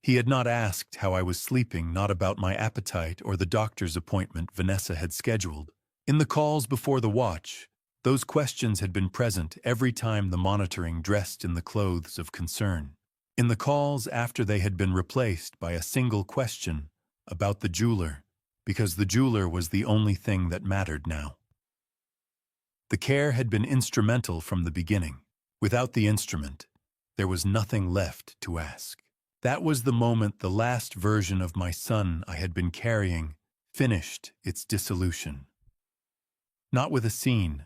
He had not asked how I was sleeping, not about my appetite or the doctor's appointment Vanessa had scheduled. In the calls before the watch, those questions had been present every time the monitoring dressed in the clothes of concern. In the calls after, they had been replaced by a single question about the jeweler, because the jeweler was the only thing that mattered now. The care had been instrumental from the beginning. Without the instrument, there was nothing left to ask. That was the moment the last version of my son I had been carrying finished its dissolution. Not with a scene,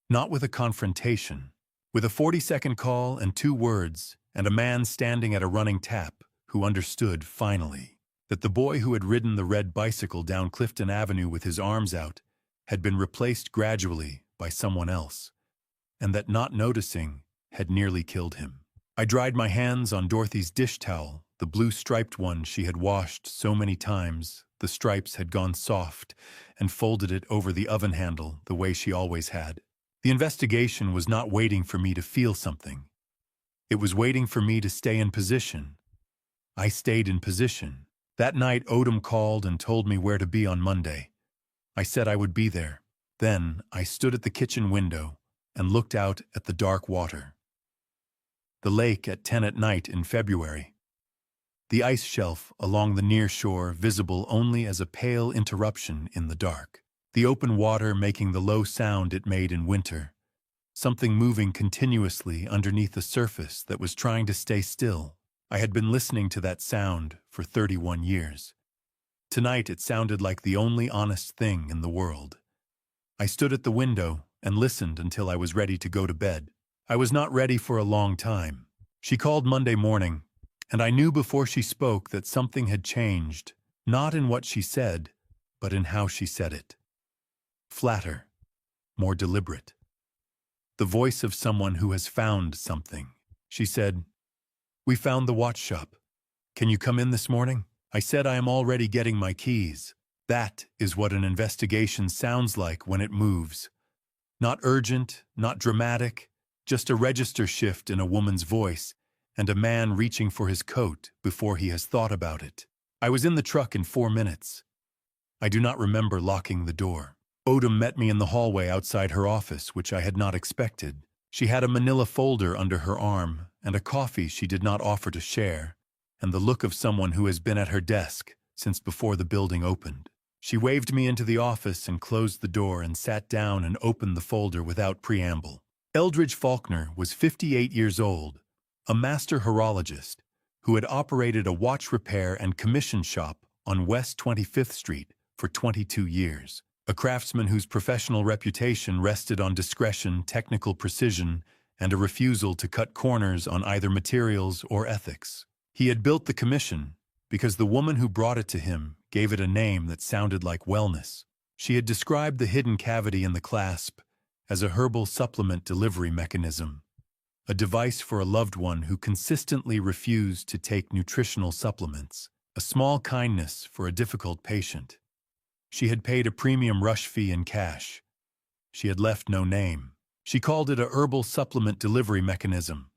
not with a confrontation, with a 40-second call and 2 words and a man standing at a running tap who understood, finally, that the boy who had ridden the red bicycle down Clifton Avenue with his arms out had been replaced gradually by someone else, and that not noticing had nearly killed him. I dried my hands on Dorothy's dish towel, the blue striped one she had washed so many times. The stripes had gone soft, and folded it over the oven handle the way she always had. The investigation was not waiting for me to feel something. It was waiting for me to stay in position. I stayed in position. That night, Odom called and told me where to be on Monday. I said I would be there. Then I stood at the kitchen window and looked out at the dark water. The lake at 10 at night in February. the ice shelf along the near shore visible only as a pale interruption in the dark, the open water making the low sound it made in winter, something moving continuously underneath a surface that was trying to stay still. I had been listening to that sound for 31 years. Tonight it sounded like the only honest thing in the world. I stood at the window and listened until I was ready to go to bed. I was not ready for a long time. She called Monday morning, and I knew before she spoke that something had changed, not in what she said, but in how she said it. Flatter, more deliberate. The voice of someone who has found something. She said, "We found the watch shop. Can you come in this morning?" I said, "I am already getting my keys." That is what an investigation sounds like when it moves. Not urgent, not dramatic, just a register shift in a woman's voice and a man reaching for his coat before he has thought about it. I was in the truck in 4 minutes. I do not remember locking the door. Odom met me in the hallway outside her office, which I had not expected. She had a manila folder under her arm and a coffee she did not offer to share, and the look of someone who has been at her desk since before the building opened. She waved me into the office and closed the door and sat down and opened the folder without preamble. Eldridge Faulkner was 58 years old, a master horologist who had operated a watch repair and commission shop on West 25th Street for 22 years. A craftsman whose professional reputation rested on discretion, technical precision, and a refusal to cut corners on either materials or ethics. He had built the commission because the woman who brought it to him gave it a name that sounded like wellness. She had described the hidden cavity in the clasp as a herbal supplement delivery mechanism, a device for a loved one who consistently refused to take nutritional supplements, a small kindness for a difficult patient. She had paid a premium rush fee in cash. She had left no name. She called it a herbal supplement delivery mechanism.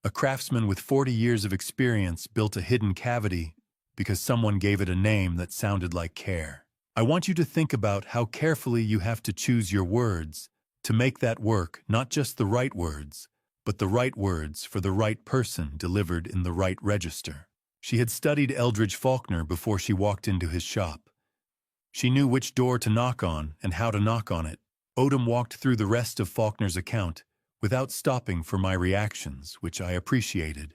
A craftsman with 40 years of experience built a hidden cavity because someone gave it a name that sounded like care. I want you to think about how carefully you have to choose your words to make that work, not just the right words, but the right words for the right person delivered in the right register. She had studied Eldridge Faulkner before she walked into his shop. She knew which door to knock on and how to knock on it. Odom walked through the rest of Faulkner's account without stopping for my reactions, which I appreciated.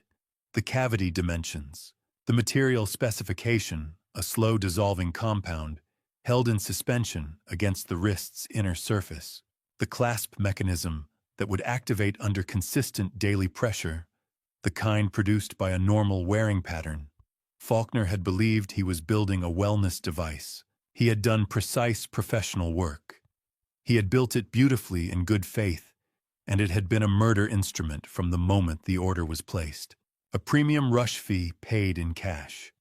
The cavity dimensions, the material specification, a slow-dissolving compound, held in suspension against the wrist's inner surface. The clasp mechanism that would activate under consistent daily pressure, the kind produced by a normal wearing pattern. Faulkner had believed he was building a wellness device. He had done precise professional work. He had built it beautifully in good faith, and it had been a murder instrument from the moment the order was placed. A premium rush fee paid in cash.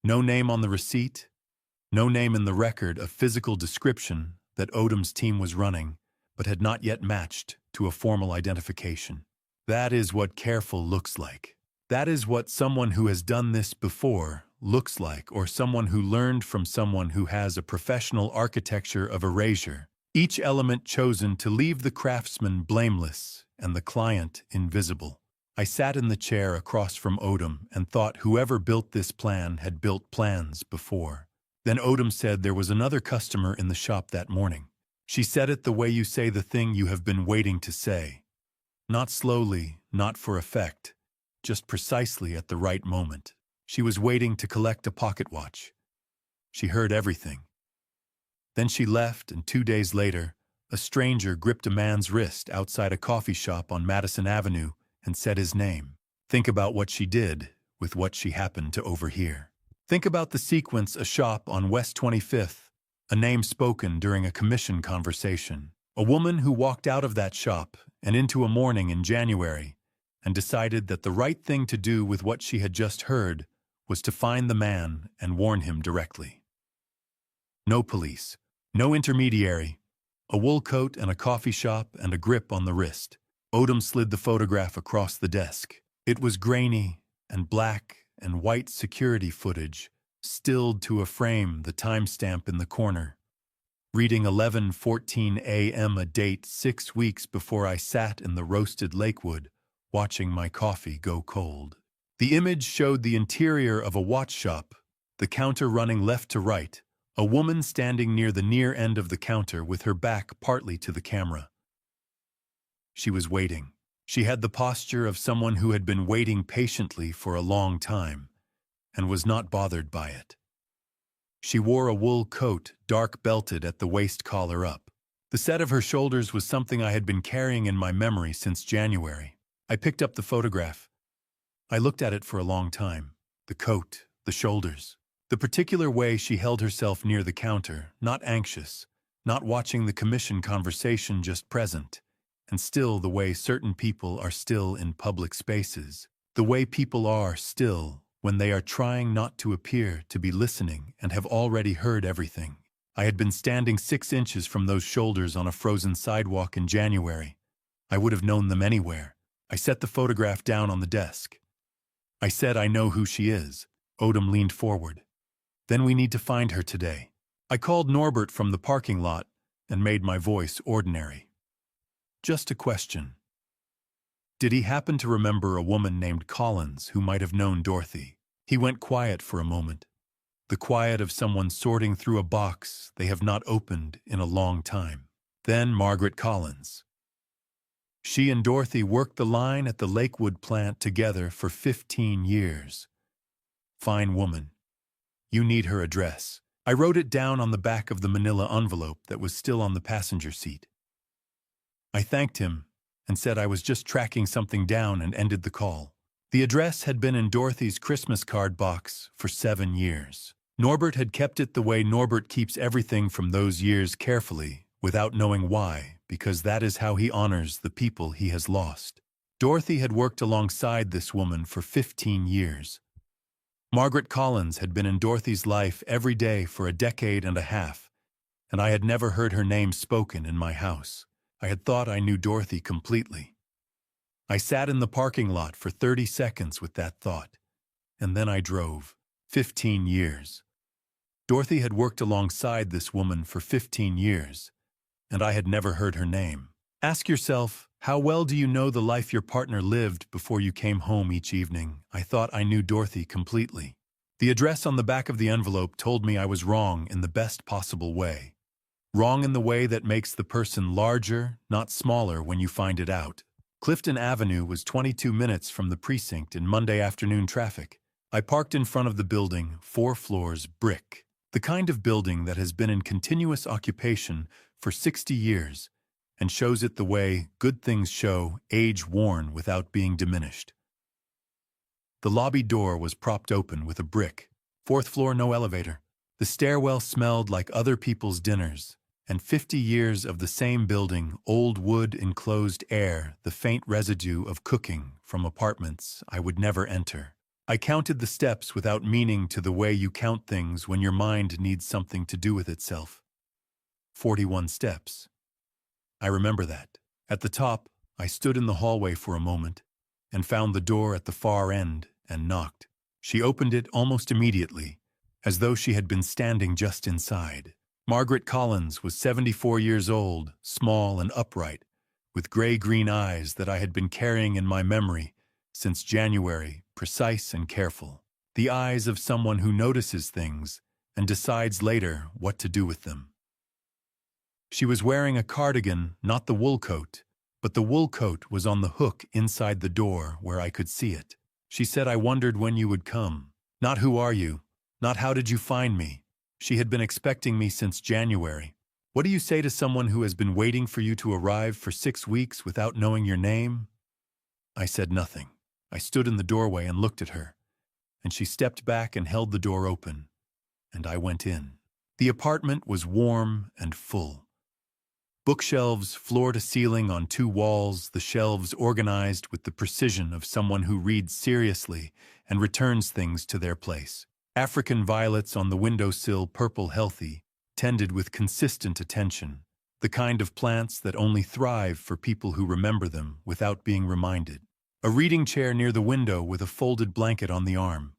No name on the receipt, no name in the record of physical description that Odom's team was running, but had not yet matched to a formal identification. That is what careful looks like. That is what someone who has done this before looks like, or someone who learned from someone who has a professional architecture of erasure, each element chosen to leave the craftsman blameless and the client invisible. I sat in the chair across from Odom and thought whoever built this plan had built plans before. Then Odom said there was another customer in the shop that morning. She said it the way you say the thing you have been waiting to say. Not slowly, not for effect, just precisely at the right moment. She was waiting to collect a pocket watch. She heard everything. Then she left, and 2 days later, a stranger gripped a man's wrist outside a coffee shop on Madison Avenue and said his name. Think about what she did with what she happened to overhear. Think about the sequence: a shop on West 25th, a name spoken during a commission conversation, a woman who walked out of that shop and into a morning in January and decided that the right thing to do with what she had just heard was to find the man and warn him directly. No police, no intermediary, a wool coat and a coffee shop and a grip on the wrist. Odom slid the photograph across the desk. It was grainy and black and white security footage, stilled to a frame, the timestamp in the corner. Reading 11:14 a.m., a date 6 weeks before I sat in the roasted Lakewood, watching my coffee go cold. The image showed the interior of a watch shop, the counter running left to right, a woman standing near the near end of the counter with her back partly to the camera. She was waiting. She had the posture of someone who had been waiting patiently for a long time and was not bothered by it. She wore a wool coat, dark belted at the waist collar up. The set of her shoulders was something I had been carrying in my memory since January. I picked up the photograph. I looked at it for a long time. The coat, the shoulders, the particular way she held herself near the counter, not anxious, not watching the commission conversation, just present, and still the way certain people are still in public spaces, the way people are still when they are trying not to appear to be listening and have already heard everything. I had been standing 6 inches from those shoulders on a frozen sidewalk in January. I would have known them anywhere. I set the photograph down on the desk. I said, "I know who she is." Odom leaned forward. "Then we need to find her today." I called Norbert from the parking lot and made my voice ordinary. "Just a question. Did he happen to remember a woman named Collins who might have known Dorothy?" He went quiet for a moment. The quiet of someone sorting through a box they have not opened in a long time. Then Margaret Collins. She and Dorothy worked the line at the Lakewood plant together for 15 years. Fine woman. You need her address. I wrote it down on the back of the manila envelope that was still on the passenger seat. I thanked him and said I was just tracking something down and ended the call. The address had been in Dorothy's Christmas card box for 7 years. Norbert had kept it the way Norbert keeps everything from those years carefully, without knowing why, because that is how he honors the people he has lost. Dorothy had worked alongside this woman for 15 years. Margaret Collins had been in Dorothy's life every day for a decade and a half, and I had never heard her name spoken in my house. I had thought I knew Dorothy completely. I sat in the parking lot for 30 seconds with that thought, and then I drove. 15 years. Dorothy had worked alongside this woman for 15 years, and I had never heard her name. Ask yourself, how well do you know the life your partner lived before you came home each evening? I thought I knew Dorothy completely. The address on the back of the envelope told me I was wrong in the best possible way. Wrong in the way that makes the person larger, not smaller when you find it out. Clifton Avenue was 22 minutes from the precinct in Monday afternoon traffic. I parked in front of the building, 4 floors, brick. The kind of building that has been in continuous occupation for 60 years and shows it the way good things show, age-worn without being diminished. The lobby door was propped open with a brick. 4th floor, no elevator. The stairwell smelled like other people's dinners, and 50 years of the same building, old wood enclosed air, the faint residue of cooking from apartments I would never enter. I counted the steps without meaning to the way you count things when your mind needs something to do with itself. 41 steps. I remember that. At the top, I stood in the hallway for a moment and found the door at the far end and knocked. She opened it almost immediately, as though she had been standing just inside. Margaret Collins was 74 years old, small and upright, with gray-green eyes that I had been carrying in my memory since January, precise and careful. The eyes of someone who notices things and decides later what to do with them. She was wearing a cardigan, not the wool coat, but the wool coat was on the hook inside the door where I could see it. She said, "I wondered when you would come. Not who are you, not how did you find me." She had been expecting me since January. What do you say to someone who has been waiting for you to arrive for 6 weeks without knowing your name? I said nothing. I stood in the doorway and looked at her, and she stepped back and held the door open, and I went in. The apartment was warm and full. Bookshelves floor to ceiling on 2 walls, the shelves organized with the precision of someone who reads seriously and returns things to their place. African violets on the windowsill, purple healthy, tended with consistent attention, the kind of plants that only thrive for people who remember them without being reminded. A reading chair near the window with a folded blanket on the arm.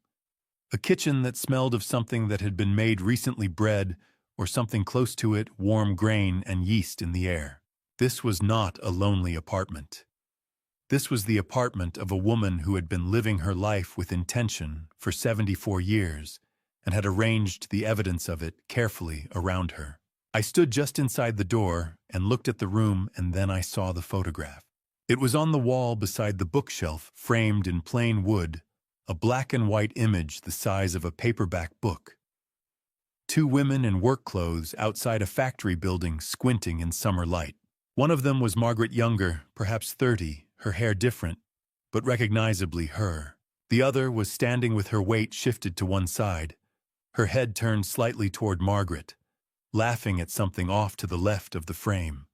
A kitchen that smelled of something that had been made recently, bread, or something close to it, warm grain and yeast in the air. This was not a lonely apartment. This was the apartment of a woman who had been living her life with intention for 74 years and had arranged the evidence of it carefully around her. I stood just inside the door and looked at the room, and then I saw the photograph. It was on the wall beside the bookshelf, framed in plain wood, a black and white image the size of a paperback book. Two women in work clothes outside a factory building squinting in summer light. One of them was Margaret Younger, perhaps 30, her hair different, but recognizably her. The other was standing with her weight shifted to one side, her head turned slightly toward Margaret, laughing at something off to the left of the frame.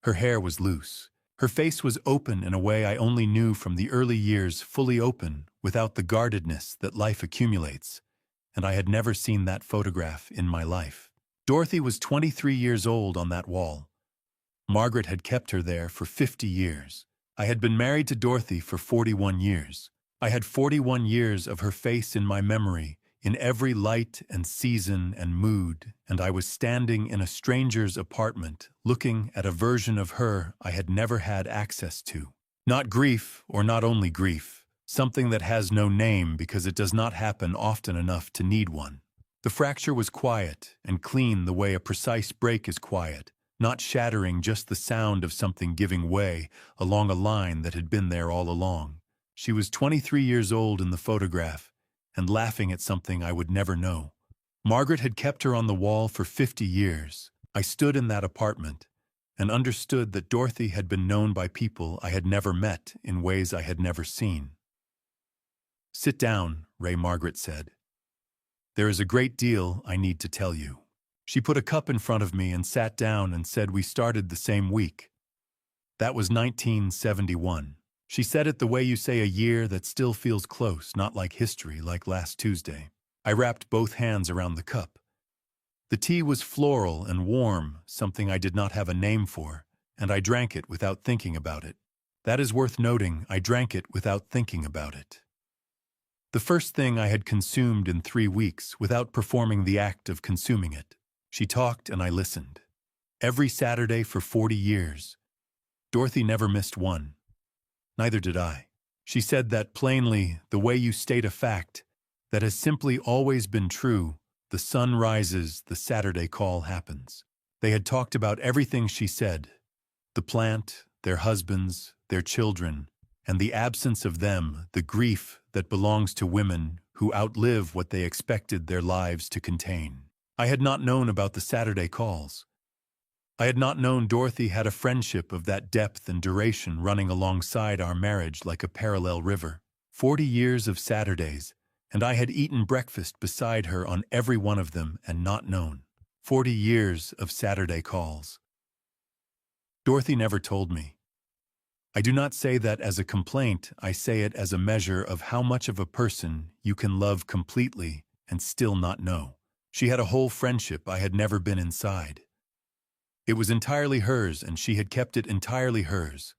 Her hair was loose. Her face was open in a way I only knew from the early years, fully open, without the guardedness that life accumulates, and I had never seen that photograph in my life. Dorothy was 23 years old on that wall. Margaret had kept her there for 50 years. I had been married to Dorothy for 41 years. I had 41 years of her face in my memory, in every light and season and mood, and I was standing in a stranger's apartment, looking at a version of her I had never had access to. Not grief, or not only grief, something that has no name because it does not happen often enough to need one. The fracture was quiet and clean the way a precise break is quiet, not shattering, just the sound of something giving way along a line that had been there all along. She was 23 years old in the photograph and laughing at something I would never know. Margaret had kept her on the wall for 50 years. I stood in that apartment and understood that Dorothy had been known by people I had never met in ways I had never seen. "Sit down," Margaret said. "There is a great deal I need to tell you." She put a cup in front of me and sat down and said we started the same week. That was 1971. She said it the way you say a year that still feels close, not like history, like last Tuesday. I wrapped both hands around the cup. The tea was floral and warm, something I did not have a name for, and I drank it without thinking about it. That is worth noting, I drank it without thinking about it. The first thing I had consumed in 3 weeks without performing the act of consuming it. She talked and I listened. Every Saturday for 40 years. Dorothy never missed one. Neither did I. She said that plainly, the way you state a fact that has simply always been true. The sun rises, the Saturday call happens. They had talked about everything she said. The plant, their husbands, their children, and the absence of them, the grief that belongs to women who outlive what they expected their lives to contain. I had not known about the Saturday calls. I had not known Dorothy had a friendship of that depth and duration running alongside our marriage like a parallel river. 40 years of Saturdays, and I had eaten breakfast beside her on every one of them and not known. 40 years of Saturday calls. Dorothy never told me. I do not say that as a complaint, I say it as a measure of how much of a person you can love completely and still not know. She had a whole friendship I had never been inside. It was entirely hers, and she had kept it entirely hers.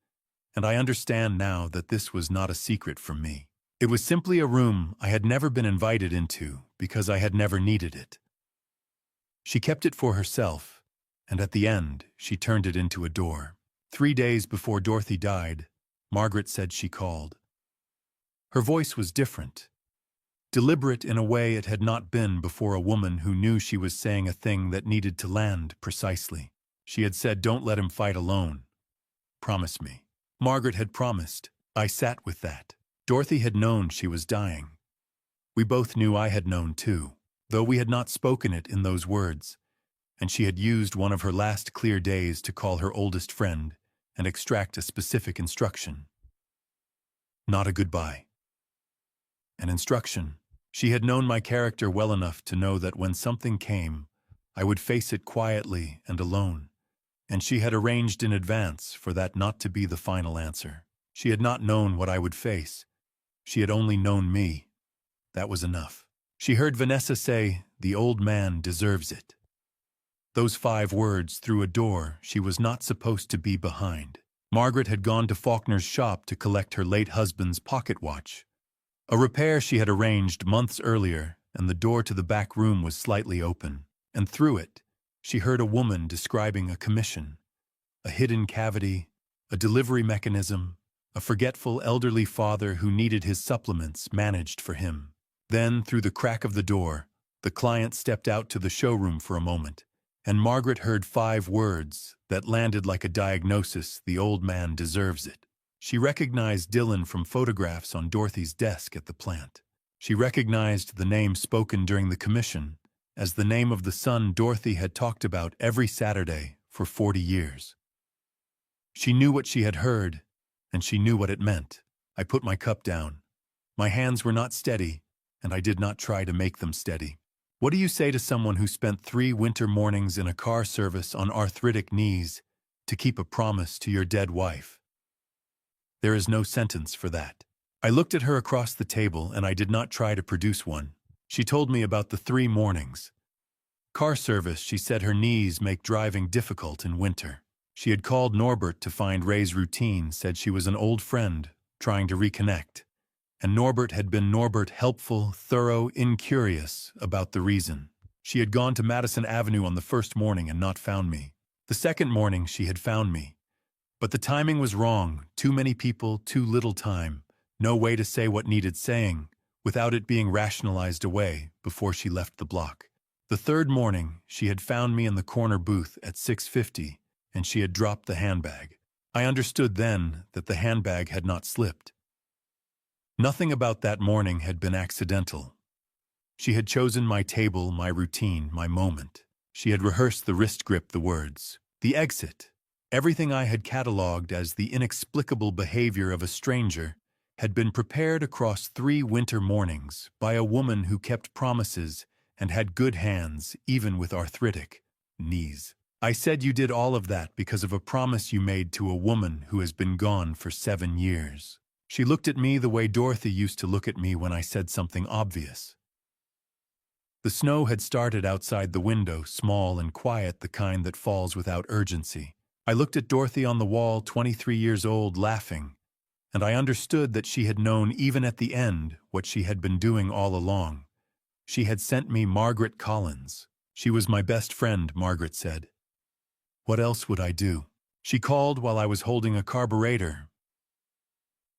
And I understand now that this was not a secret from me. It was simply a room I had never been invited into because I had never needed it. She kept it for herself, and at the end, she turned it into a door. 3 days before Dorothy died, Margaret said she called. Her voice was different. Deliberate in a way it had not been before a woman who knew she was saying a thing that needed to land precisely. She had said, "Don't let him fight alone. Promise me." Margaret had promised. I sat with that. Dorothy had known she was dying. We both knew I had known too, though we had not spoken it in those words, and she had used one of her last clear days to call her oldest friend and extract a specific instruction. Not a goodbye. An instruction. She had known my character well enough to know that when something came, I would face it quietly and alone, and she had arranged in advance for that not to be the final answer. She had not known what I would face. She had only known me. That was enough. She heard Vanessa say, "The old man deserves it." Those 5 words through a door she was not supposed to be behind. Margaret had gone to Faulkner's shop to collect her late husband's pocket watch. A repair she had arranged months earlier, and the door to the back room was slightly open. And through it, she heard a woman describing a commission, a hidden cavity, a delivery mechanism, a forgetful elderly father who needed his supplements managed for him. Then, through the crack of the door, the client stepped out to the showroom for a moment, and Margaret heard 5 words that landed like a diagnosis: the old man deserves it. She recognized Dylan from photographs on Dorothy's desk at the plant. She recognized the name spoken during the commission as the name of the son Dorothy had talked about every Saturday for 40 years. She knew what she had heard, and she knew what it meant. I put my cup down. My hands were not steady, and I did not try to make them steady. What do you say to someone who spent 3 winter mornings in a car service on arthritic knees to keep a promise to your dead wife? There is no sentence for that. I looked at her across the table, and I did not try to produce one. She told me about the 3 mornings. Car service, she said her knees make driving difficult in winter. She had called Norbert to find Ray's routine, said she was an old friend trying to reconnect. And Norbert had been helpful, thorough, incurious about the reason. She had gone to Madison Avenue on the first morning and not found me. The second morning she had found me. But the timing was wrong. Too many people, too little time. No way to say what needed saying without it being rationalized away before she left the block. The third morning she had found me in the corner booth at 6:50, and she had dropped the handbag. I understood then that the handbag had not slipped. Nothing about that morning had been accidental. She had chosen my table, my routine, my moment. She had rehearsed the wrist grip, the words, the exit. Everything I had catalogued as the inexplicable behavior of a stranger had been prepared across 3 winter mornings by a woman who kept promises and had good hands, even with arthritic knees. I said you did all of that because of a promise you made to a woman who has been gone for 7 years. She looked at me the way Dorothy used to look at me when I said something obvious. The snow had started outside the window, small and quiet, the kind that falls without urgency. I looked at Dorothy on the wall, 23 years old, laughing, and I understood that she had known even at the end what she had been doing all along. She had sent me Margaret Collins. She was my best friend, Margaret said. What else would I do? She called while I was holding a carburetor.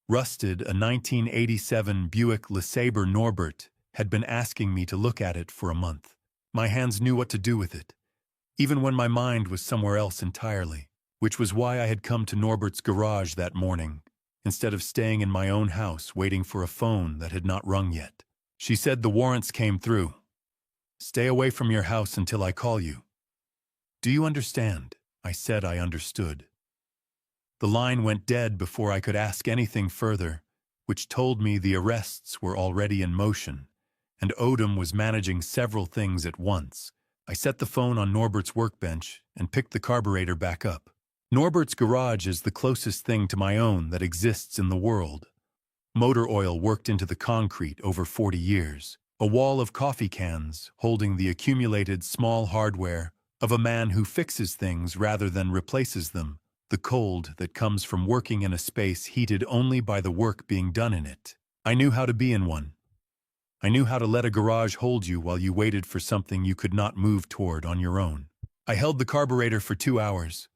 Rusted, a 1987 Buick LeSabre. Norbert had been asking me to look at it for a month. My hands knew what to do with it, even when my mind was somewhere else entirely, which was why I had come to Norbert's garage that morning, instead of staying in my own house waiting for a phone that had not rung yet. She said the warrants came through. Stay away from your house until I call you. Do you understand? I said I understood. The line went dead before I could ask anything further, which told me the arrests were already in motion, and Odom was managing several things at once. I set the phone on Norbert's workbench and picked the carburetor back up. Norbert's garage is the closest thing to my own that exists in the world. Motor oil worked into the concrete over 40 years. A wall of coffee cans holding the accumulated small hardware of a man who fixes things rather than replaces them. The cold that comes from working in a space heated only by the work being done in it. I knew how to be in one. I knew how to let a garage hold you while you waited for something you could not move toward on your own. I held the carburetor for 2 hours,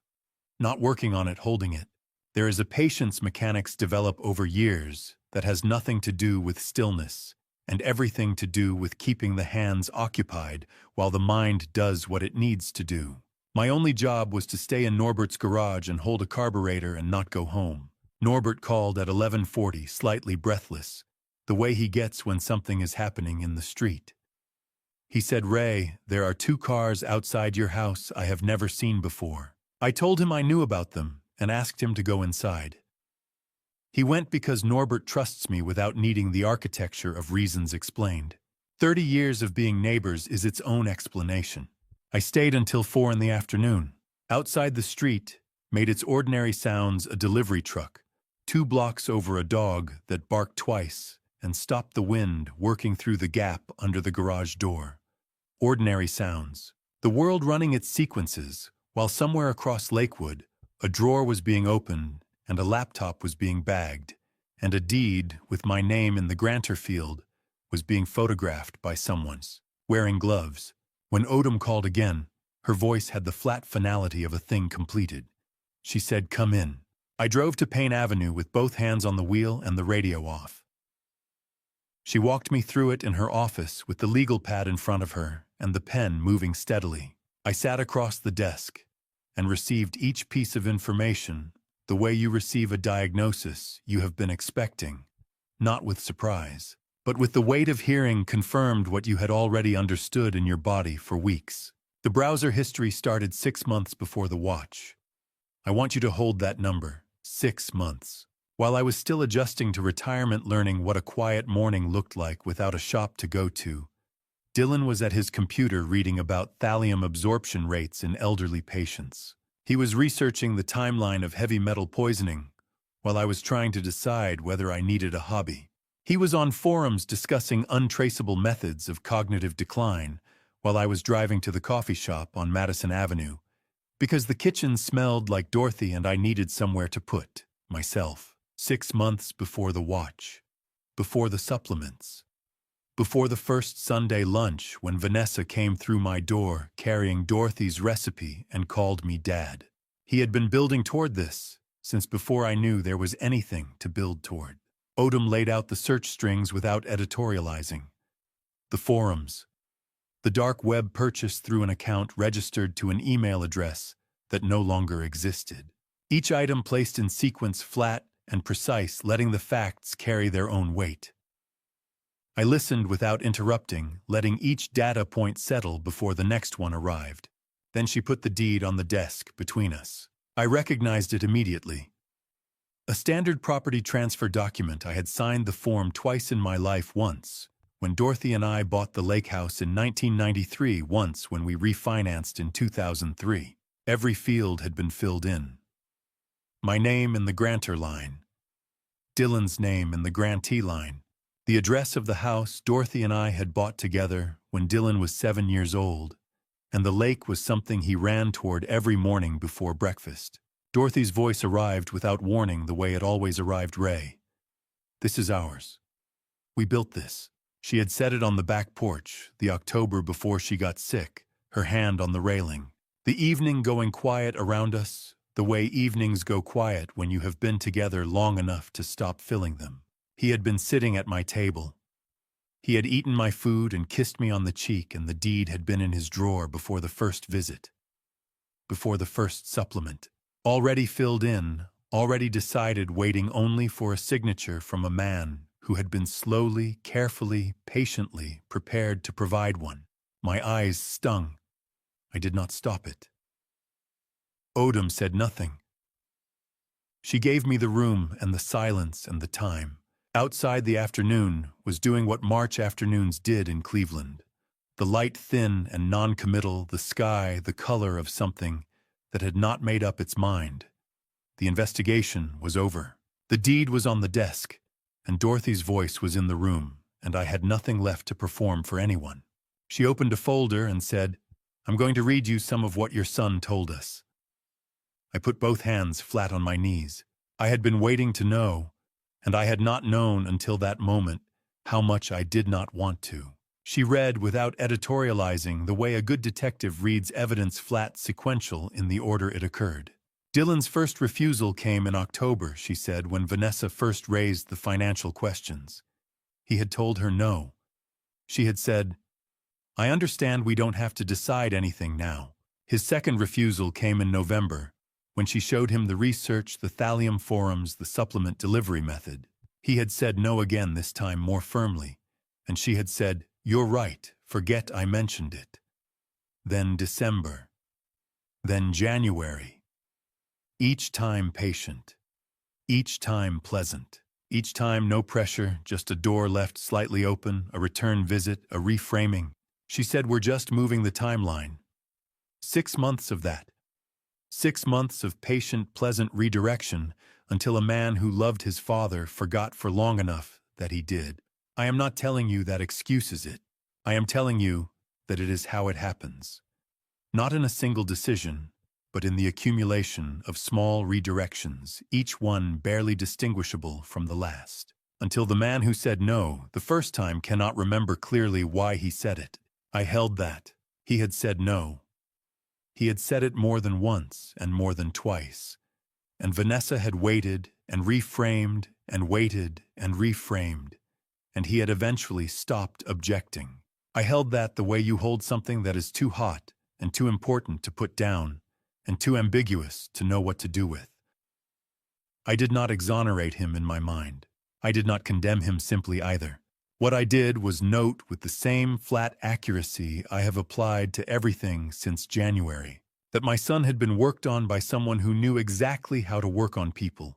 not working on it, holding it. There is a patience mechanics develop over years that has nothing to do with stillness and everything to do with keeping the hands occupied while the mind does what it needs to do. My only job was to stay in Norbert's garage and hold a carburetor and not go home. Norbert called at 11:40, slightly breathless, the way he gets when something is happening in the street. He said, Ray, there are 2 cars outside your house I have never seen before. I told him I knew about them and asked him to go inside. He went because Norbert trusts me without needing the architecture of reasons explained. 30 years of being neighbors is its own explanation. I stayed until 4 in the afternoon. Outside the street made its ordinary sounds a delivery truck, 2 blocks over a dog that barked twice and stopped the wind working through the gap under the garage door. Ordinary sounds. The world running its sequences, while somewhere across Lakewood, a drawer was being opened and a laptop was being bagged, and a deed with my name in the grantor field was being photographed by someone's wearing gloves. When Odom called again, her voice had the flat finality of a thing completed. She said, come in. I drove to Payne Avenue with both hands on the wheel and the radio off. She walked me through it in her office with the legal pad in front of her and the pen moving steadily. I sat across the desk and received each piece of information the way you receive a diagnosis you have been expecting, not with surprise, but with the weight of hearing confirmed what you had already understood in your body for weeks. The browser history started 6 months before the watch. I want you to hold that number, 6 months. While I was still adjusting to retirement, learning what a quiet morning looked like without a shop to go to, Dylan was at his computer reading about thallium absorption rates in elderly patients. He was researching the timeline of heavy metal poisoning, while I was trying to decide whether I needed a hobby. He was on forums discussing untraceable methods of cognitive decline, while I was driving to the coffee shop on Madison Avenue, because the kitchen smelled like Dorothy and I needed somewhere to put myself. 6 months before the watch, before the supplements, before the first Sunday lunch when Vanessa came through my door carrying Dorothy's recipe and called me Dad. He had been building toward this since before I knew there was anything to build toward. Odom laid out the search strings without editorializing. The forums, the dark web purchased through an account registered to an email address that no longer existed. Each item placed in sequence, flat and precise, letting the facts carry their own weight. I listened without interrupting, letting each data point settle before the next one arrived. Then she put the deed on the desk between us. I recognized it immediately. A standard property transfer document. I had signed the form twice in my life, once when Dorothy and I bought the lake house in 1993, once when we refinanced in 2003. Every field had been filled in. My name in the grantor line, Dylan's name in the grantee line, the address of the house Dorothy and I had bought together when Dylan was 7 years old, and the lake was something he ran toward every morning before breakfast. Dorothy's voice arrived without warning the way it always arrived. Ray, this is ours. We built this. She had said it on the back porch, the October before she got sick, her hand on the railing. The evening going quiet around us, the way evenings go quiet when you have been together long enough to stop filling them. He had been sitting at my table. He had eaten my food and kissed me on the cheek, and the deed had been in his drawer before the first visit, before the first supplement. Already filled in, already decided, waiting only for a signature from a man who had been slowly, carefully, patiently prepared to provide one. My eyes stung. I did not stop it. Odom said nothing. She gave me the room and the silence and the time. Outside, the afternoon was doing what March afternoons did in Cleveland. The light thin and non-committal, the sky the color of something that had not made up its mind. The investigation was over. The deed was on the desk, and Dorothy's voice was in the room, and I had nothing left to perform for anyone. She opened a folder and said, "I'm going to read you some of what your son told us." I put both hands flat on my knees. I had been waiting to know, and I had not known until that moment how much I did not want to. She read without editorializing, the way a good detective reads evidence, flat, sequential in the order it occurred. Dylan's first refusal came in October, she said, when Vanessa first raised the financial questions. He had told her no. She had said, "I understand we don't have to decide anything now." His second refusal came in November, when she showed him the research, the thallium forums, the supplement delivery method. He had said no again, this time more firmly, and she had said, "You're right, forget I mentioned it." Then December. Then January. Each time patient. Each time pleasant. Each time no pressure, just a door left slightly open, a return visit, a reframing. She said, "We're just moving the timeline." 6 months of that. 6 months of patient, pleasant redirection until a man who loved his father forgot for long enough that he did. I am not telling you that excuses it. I am telling you that it is how it happens. Not in a single decision, but in the accumulation of small redirections, each one barely distinguishable from the last. Until the man who said no the first time cannot remember clearly why he said it. I held that. He had said no. He had said it more than once and more than twice. and Vanessa had waited and reframed and waited and reframed, and he had eventually stopped objecting. I held that the way you hold something that is too hot and too important to put down and too ambiguous to know what to do with. I did not exonerate him in my mind. I did not condemn him simply either. What I did was note with the same flat accuracy I have applied to everything since January, that my son had been worked on by someone who knew exactly how to work on people,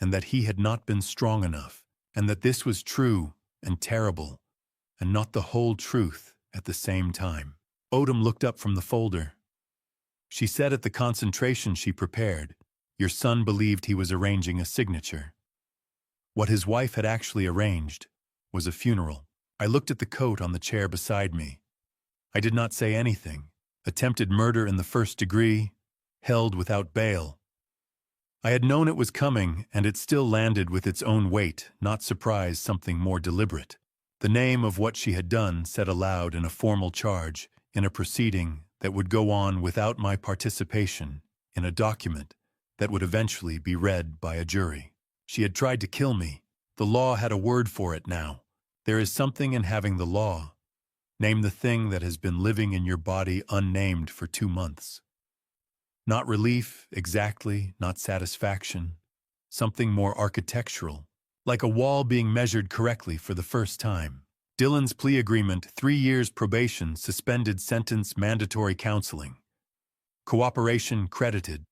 and that he had not been strong enough, and that this was true and terrible, and not the whole truth at the same time. Odom looked up from the folder. She said at the concentration she prepared, "Your son believed he was arranging a signature." What his wife had actually arranged was a funeral. I looked at the coat on the chair beside me. I did not say anything. Attempted murder in the first degree, held without bail. I had known it was coming, and it still landed with its own weight, not surprised something more deliberate. The name of what she had done said aloud in a formal charge, in a proceeding that would go on without my participation, in a document that would eventually be read by a jury. She had tried to kill me. The law had a word for it now. There is something in having the law. Name the thing that has been living in your body unnamed for 2 months. Not relief, exactly, not satisfaction. Something more architectural, like a wall being measured correctly for the first time. Dylan's plea agreement, 3 years probation, suspended sentence, mandatory counseling. Cooperation credited.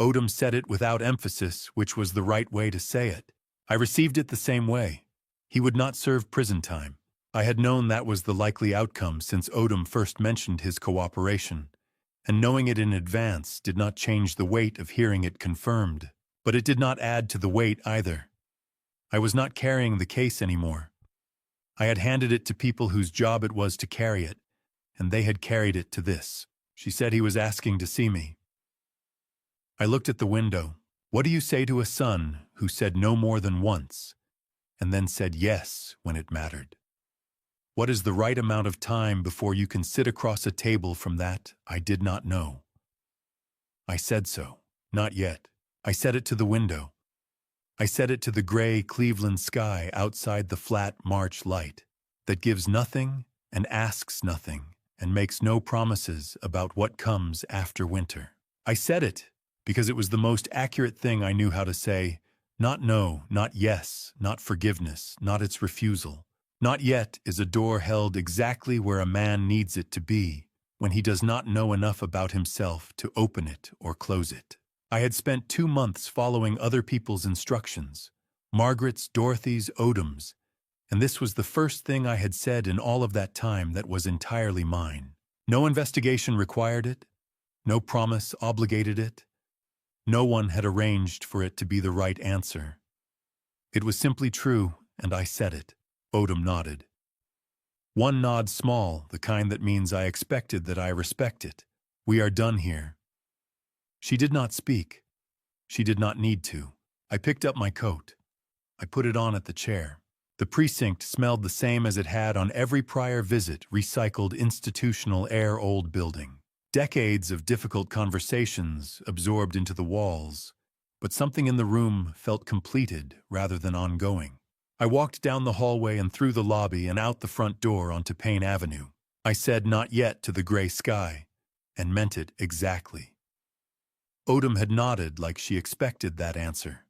Odom said it without emphasis, which was the right way to say it. I received it the same way. He would not serve prison time. I had known that was the likely outcome since Odom first mentioned his cooperation, and knowing it in advance did not change the weight of hearing it confirmed. But it did not add to the weight either. I was not carrying the case anymore. I had handed it to people whose job it was to carry it, and they had carried it to this. She said he was asking to see me. I looked at the window. What do you say to a son who said no more than once, and then said yes when it mattered? What is the right amount of time before you can sit across a table from that? I did not know. I said so. Not yet. I said it to the window. I said it to the gray Cleveland sky outside the flat March light that gives nothing and asks nothing and makes no promises about what comes after winter. I said it because it was the most accurate thing I knew how to say. Not no, not yes, not forgiveness, not its refusal. Not yet is a door held exactly where a man needs it to be when he does not know enough about himself to open it or close it. I had spent 2 months following other people's instructions, Margaret's, Dorothy's, Odom's, and this was the first thing I had said in all of that time that was entirely mine. No investigation required it. No promise obligated it. No one had arranged for it to be the right answer. It was simply true, and I said it. Odom nodded. One nod small, the kind that means I expected that I respect it. We are done here. She did not speak. She did not need to. I picked up my coat. I put it on at the chair. The precinct smelled the same as it had on every prior visit, recycled institutional air old building. Decades of difficult conversations absorbed into the walls, but something in the room felt completed rather than ongoing. I walked down the hallway and through the lobby and out the front door onto Payne Avenue. I said not yet to the gray sky, and meant it exactly. Odom had nodded like she expected that answer.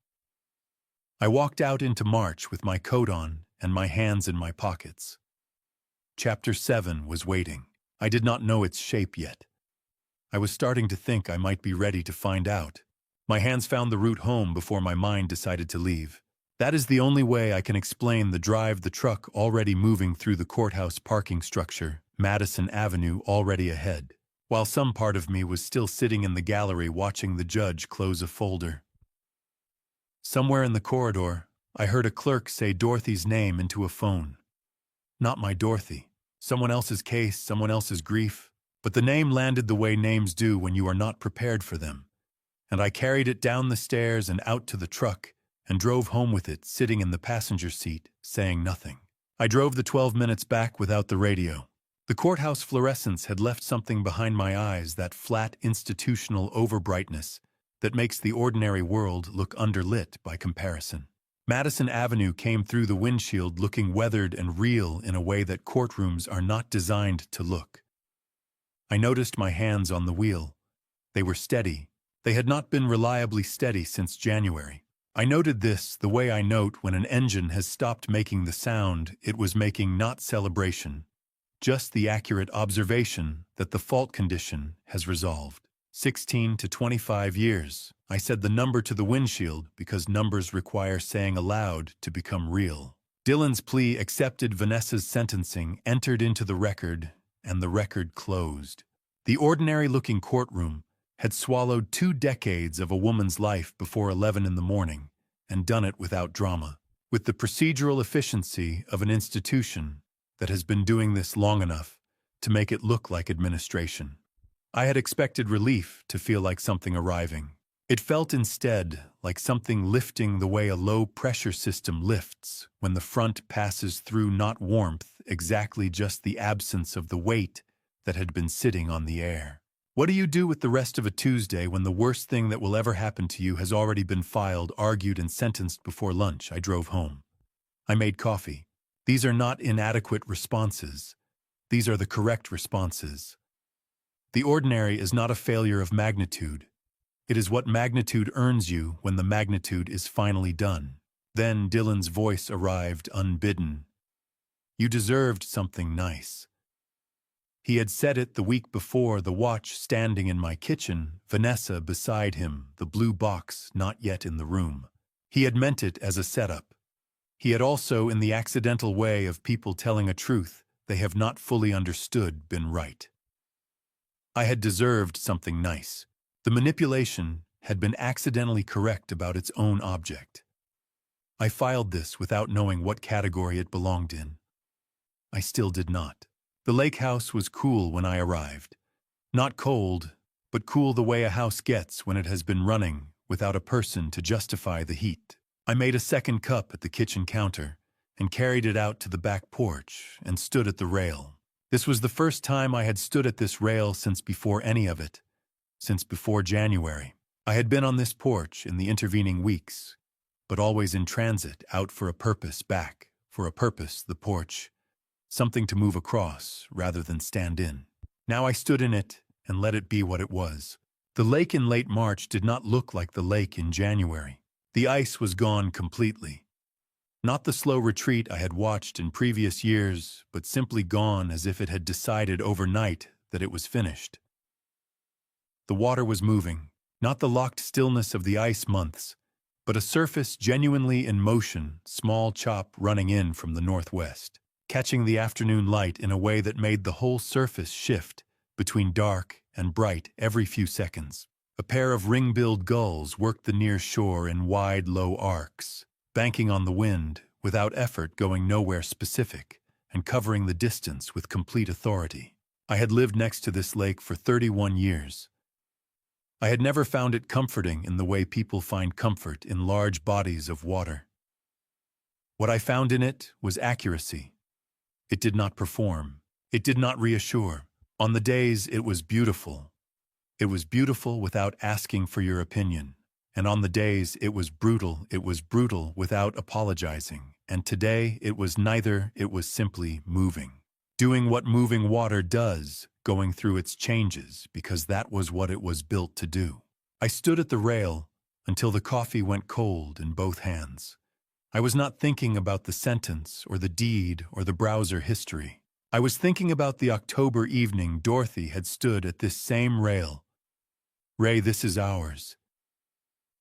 I walked out into March with my coat on and my hands in my pockets. Chapter 7 was waiting. I did not know its shape yet. I was starting to think I might be ready to find out. My hands found the route home before my mind decided to leave. That is the only way I can explain the truck already moving through the courthouse parking structure, Madison Avenue already ahead, while some part of me was still sitting in the gallery watching the judge close a folder. Somewhere in the corridor, I heard a clerk say Dorothy's name into a phone. Not my Dorothy. Someone else's case, someone else's grief. But the name landed the way names do when you are not prepared for them. And I carried it down the stairs and out to the truck, and drove home with it, sitting in the passenger seat, saying nothing. I drove the 12 minutes back without the radio. The courthouse fluorescence had left something behind my eyes, that flat institutional overbrightness that makes the ordinary world look underlit by comparison. Madison Avenue came through the windshield looking weathered and real in a way that courtrooms are not designed to look. I noticed my hands on the wheel. They were steady. They had not been reliably steady since January. I noted this the way I note when an engine has stopped making the sound it was making, not celebration, just the accurate observation that the fault condition has resolved. 16 to 25 years. I said the number to the windshield because numbers require saying aloud to become real. Dylan's plea accepted. Vanessa's sentencing entered into the record, and the record closed. The ordinary-looking courtroom had swallowed 2 decades of a woman's life before 11 in the morning, and done it without drama, with the procedural efficiency of an institution that has been doing this long enough to make it look like administration. I had expected relief to feel like something arriving. It felt instead like something lifting the way a low-pressure system lifts when the front passes through not warmth, exactly just the absence of the weight that had been sitting on the air. What do you do with the rest of a Tuesday when the worst thing that will ever happen to you has already been filed, argued, and sentenced before lunch? I drove home. I made coffee. These are not inadequate responses. These are the correct responses. The ordinary is not a failure of magnitude. It is what magnitude earns you when the magnitude is finally done. Then Dylan's voice arrived unbidden. You deserved something nice. He had said it the week before, the watch standing in my kitchen, Vanessa beside him, the blue box not yet in the room. He had meant it as a setup. He had also, in the accidental way of people telling a truth they have not fully understood, been right. I had deserved something nice. The manipulation had been accidentally correct about its own object. I filed this without knowing what category it belonged in. I still did not. The lake house was cool when I arrived. Not cold, but cool the way a house gets when it has been running without a person to justify the heat. I made a second cup at the kitchen counter and carried it out to the back porch and stood at the rail. This was the first time I had stood at this rail since before any of it, since before January. I had been on this porch in the intervening weeks, but always in transit, out for a purpose, back for a purpose, the porch, something to move across rather than stand in. Now I stood in it and let it be what it was. The lake in late March did not look like the lake in January. The ice was gone completely. Not the slow retreat I had watched in previous years, but simply gone as if it had decided overnight that it was finished. The water was moving, not the locked stillness of the ice months, but a surface genuinely in motion, small chop running in from the northwest, catching the afternoon light in a way that made the whole surface shift between dark and bright every few seconds. A pair of ring-billed gulls worked the near shore in wide, low arcs, banking on the wind, without effort, going nowhere specific, and covering the distance with complete authority. I had lived next to this lake for 31 years. I had never found it comforting in the way people find comfort in large bodies of water. What I found in it was accuracy. It did not perform. It did not reassure. On the days it was beautiful without asking for your opinion. And on the days it was brutal without apologizing. And today it was neither, it was simply moving. Doing what moving water does, going through its changes, because that was what it was built to do. I stood at the rail until the coffee went cold in both hands. I was not thinking about the sentence or the deed or the browser history. I was thinking about the October evening Dorothy had stood at this same rail. Ray, this is ours.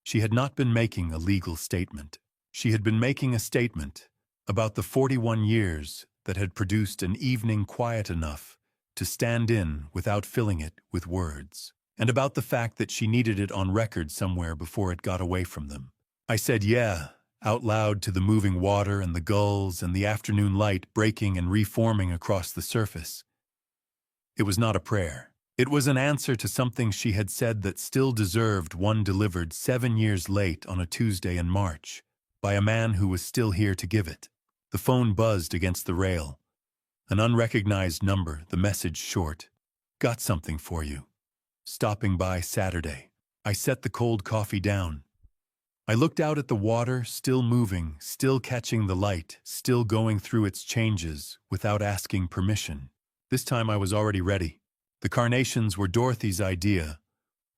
She had not been making a legal statement. She had been making a statement about the 41 years that had produced an evening quiet enough to stand in without filling it with words, and about the fact that she needed it on record somewhere before it got away from them. I said yeah out loud to the moving water and the gulls and the afternoon light breaking and reforming across the surface. It was not a prayer. It was an answer to something she had said that still deserved one delivered 7 years late on a Tuesday in March, by a man who was still here to give it. The phone buzzed against the rail. An unrecognized number, the message short. Got something for you. Stopping by Saturday. I set the cold coffee down. I looked out at the water, still moving, still catching the light, still going through its changes, without asking permission. This time I was already ready. The carnations were Dorothy's idea,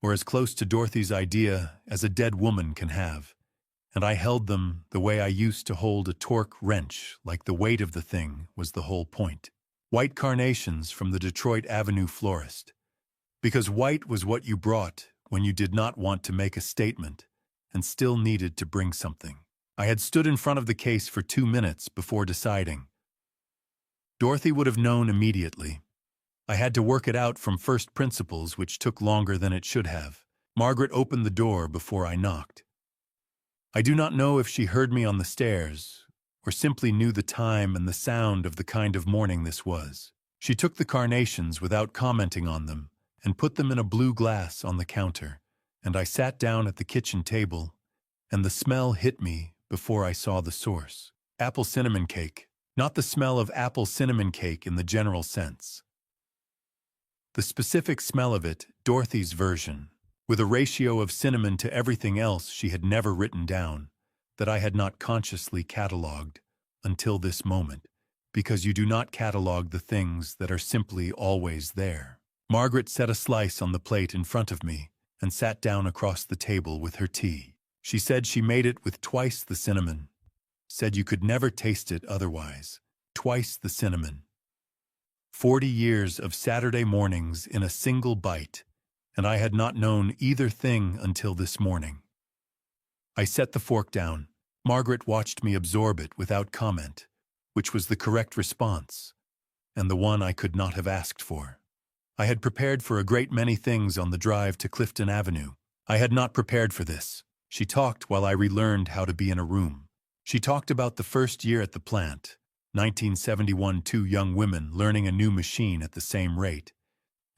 or as close to Dorothy's idea as a dead woman can have, and I held them the way I used to hold a torque wrench, like the weight of the thing was the whole point. White carnations from the Detroit Avenue florist. Because white was what you brought when you did not want to make a statement and still needed to bring something. I had stood in front of the case for 2 minutes before deciding. Dorothy would have known immediately. I had to work it out from first principles, which took longer than it should have. Margaret opened the door before I knocked. I do not know if she heard me on the stairs, or simply knew the time and the sound of the kind of morning this was. She took the carnations without commenting on them and put them in a blue glass on the counter, and I sat down at the kitchen table, and the smell hit me before I saw the source. Apple cinnamon cake, not the smell of apple cinnamon cake in the general sense. The specific smell of it, Dorothy's version, with a ratio of cinnamon to everything else she had never written down, that I had not consciously catalogued until this moment, because you do not catalog the things that are simply always there. Margaret set a slice on the plate in front of me and sat down across the table with her tea. She said she made it with twice the cinnamon, said you could never taste it otherwise. Twice the cinnamon. 40 years of Saturday mornings in a single bite, and I had not known either thing until this morning. I set the fork down. Margaret watched me absorb it without comment, which was the correct response, and the one I could not have asked for. I had prepared for a great many things on the drive to Clifton Avenue. I had not prepared for this. She talked while I relearned how to be in a room. She talked about the first year at the plant, 1971, 2 young women learning a new machine at the same rate,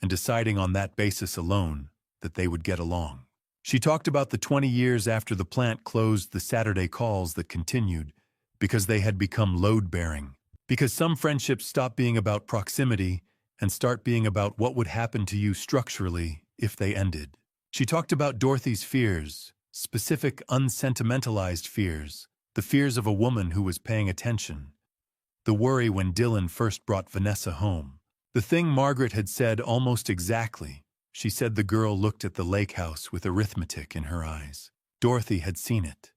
and deciding on that basis alone that they would get along. She talked about the 20 years after the plant closed, the Saturday calls that continued because they had become load-bearing, because some friendships stop being about proximity and start being about what would happen to you structurally if they ended. She talked about Dorothy's fears, specific unsentimentalized fears, the fears of a woman who was paying attention, the worry when Dylan first brought Vanessa home. The thing Margaret had said almost exactly. She said the girl looked at the lake house with arithmetic in her eyes. Dorothy had seen it.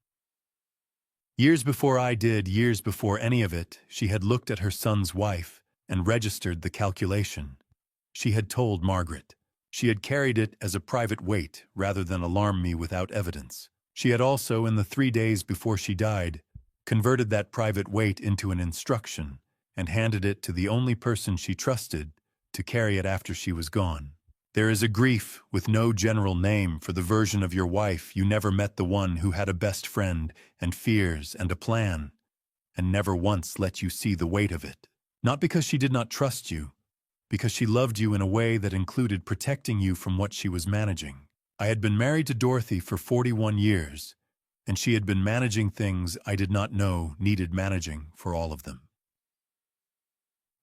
Years before I did, years before any of it, she had looked at her son's wife and registered the calculation. She had told Margaret. She had carried it as a private weight rather than alarm me without evidence. She had also, in the 3 days before she died, converted that private weight into an instruction and handed it to the only person she trusted to carry it after she was gone. There is a grief with no general name for the version of your wife you never met, the one who had a best friend and fears and a plan, and never once let you see the weight of it. Not because she did not trust you, because she loved you in a way that included protecting you from what she was managing. I had been married to Dorothy for 41 years, and she had been managing things I did not know needed managing for all of them.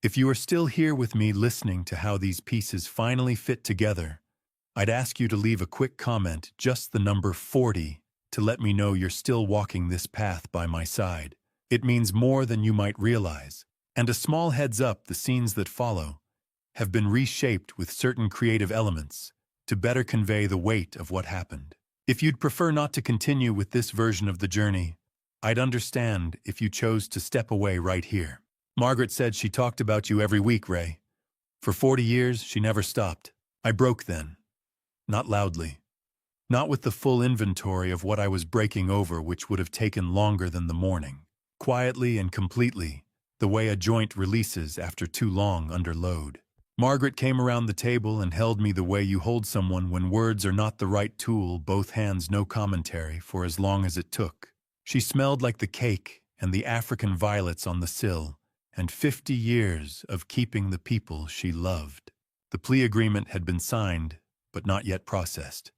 If you are still here with me listening to how these pieces finally fit together, I'd ask you to leave a quick comment, just the number 40, to let me know you're still walking this path by my side. It means more than you might realize. And a small heads up, the scenes that follow have been reshaped with certain creative elements to better convey the weight of what happened. If you'd prefer not to continue with this version of the journey, I'd understand if you chose to step away right here. Margaret said she talked about you every week, Ray. For 40 years, she never stopped. I broke then. Not loudly. Not with the full inventory of what I was breaking over, which would have taken longer than the morning. Quietly and completely, the way a joint releases after too long under load. Margaret came around the table and held me the way you hold someone when words are not the right tool, both hands, no commentary, for as long as it took. She smelled like the cake and the African violets on the sill, and 50 years of keeping the people she loved. The plea agreement had been signed, but not yet processed.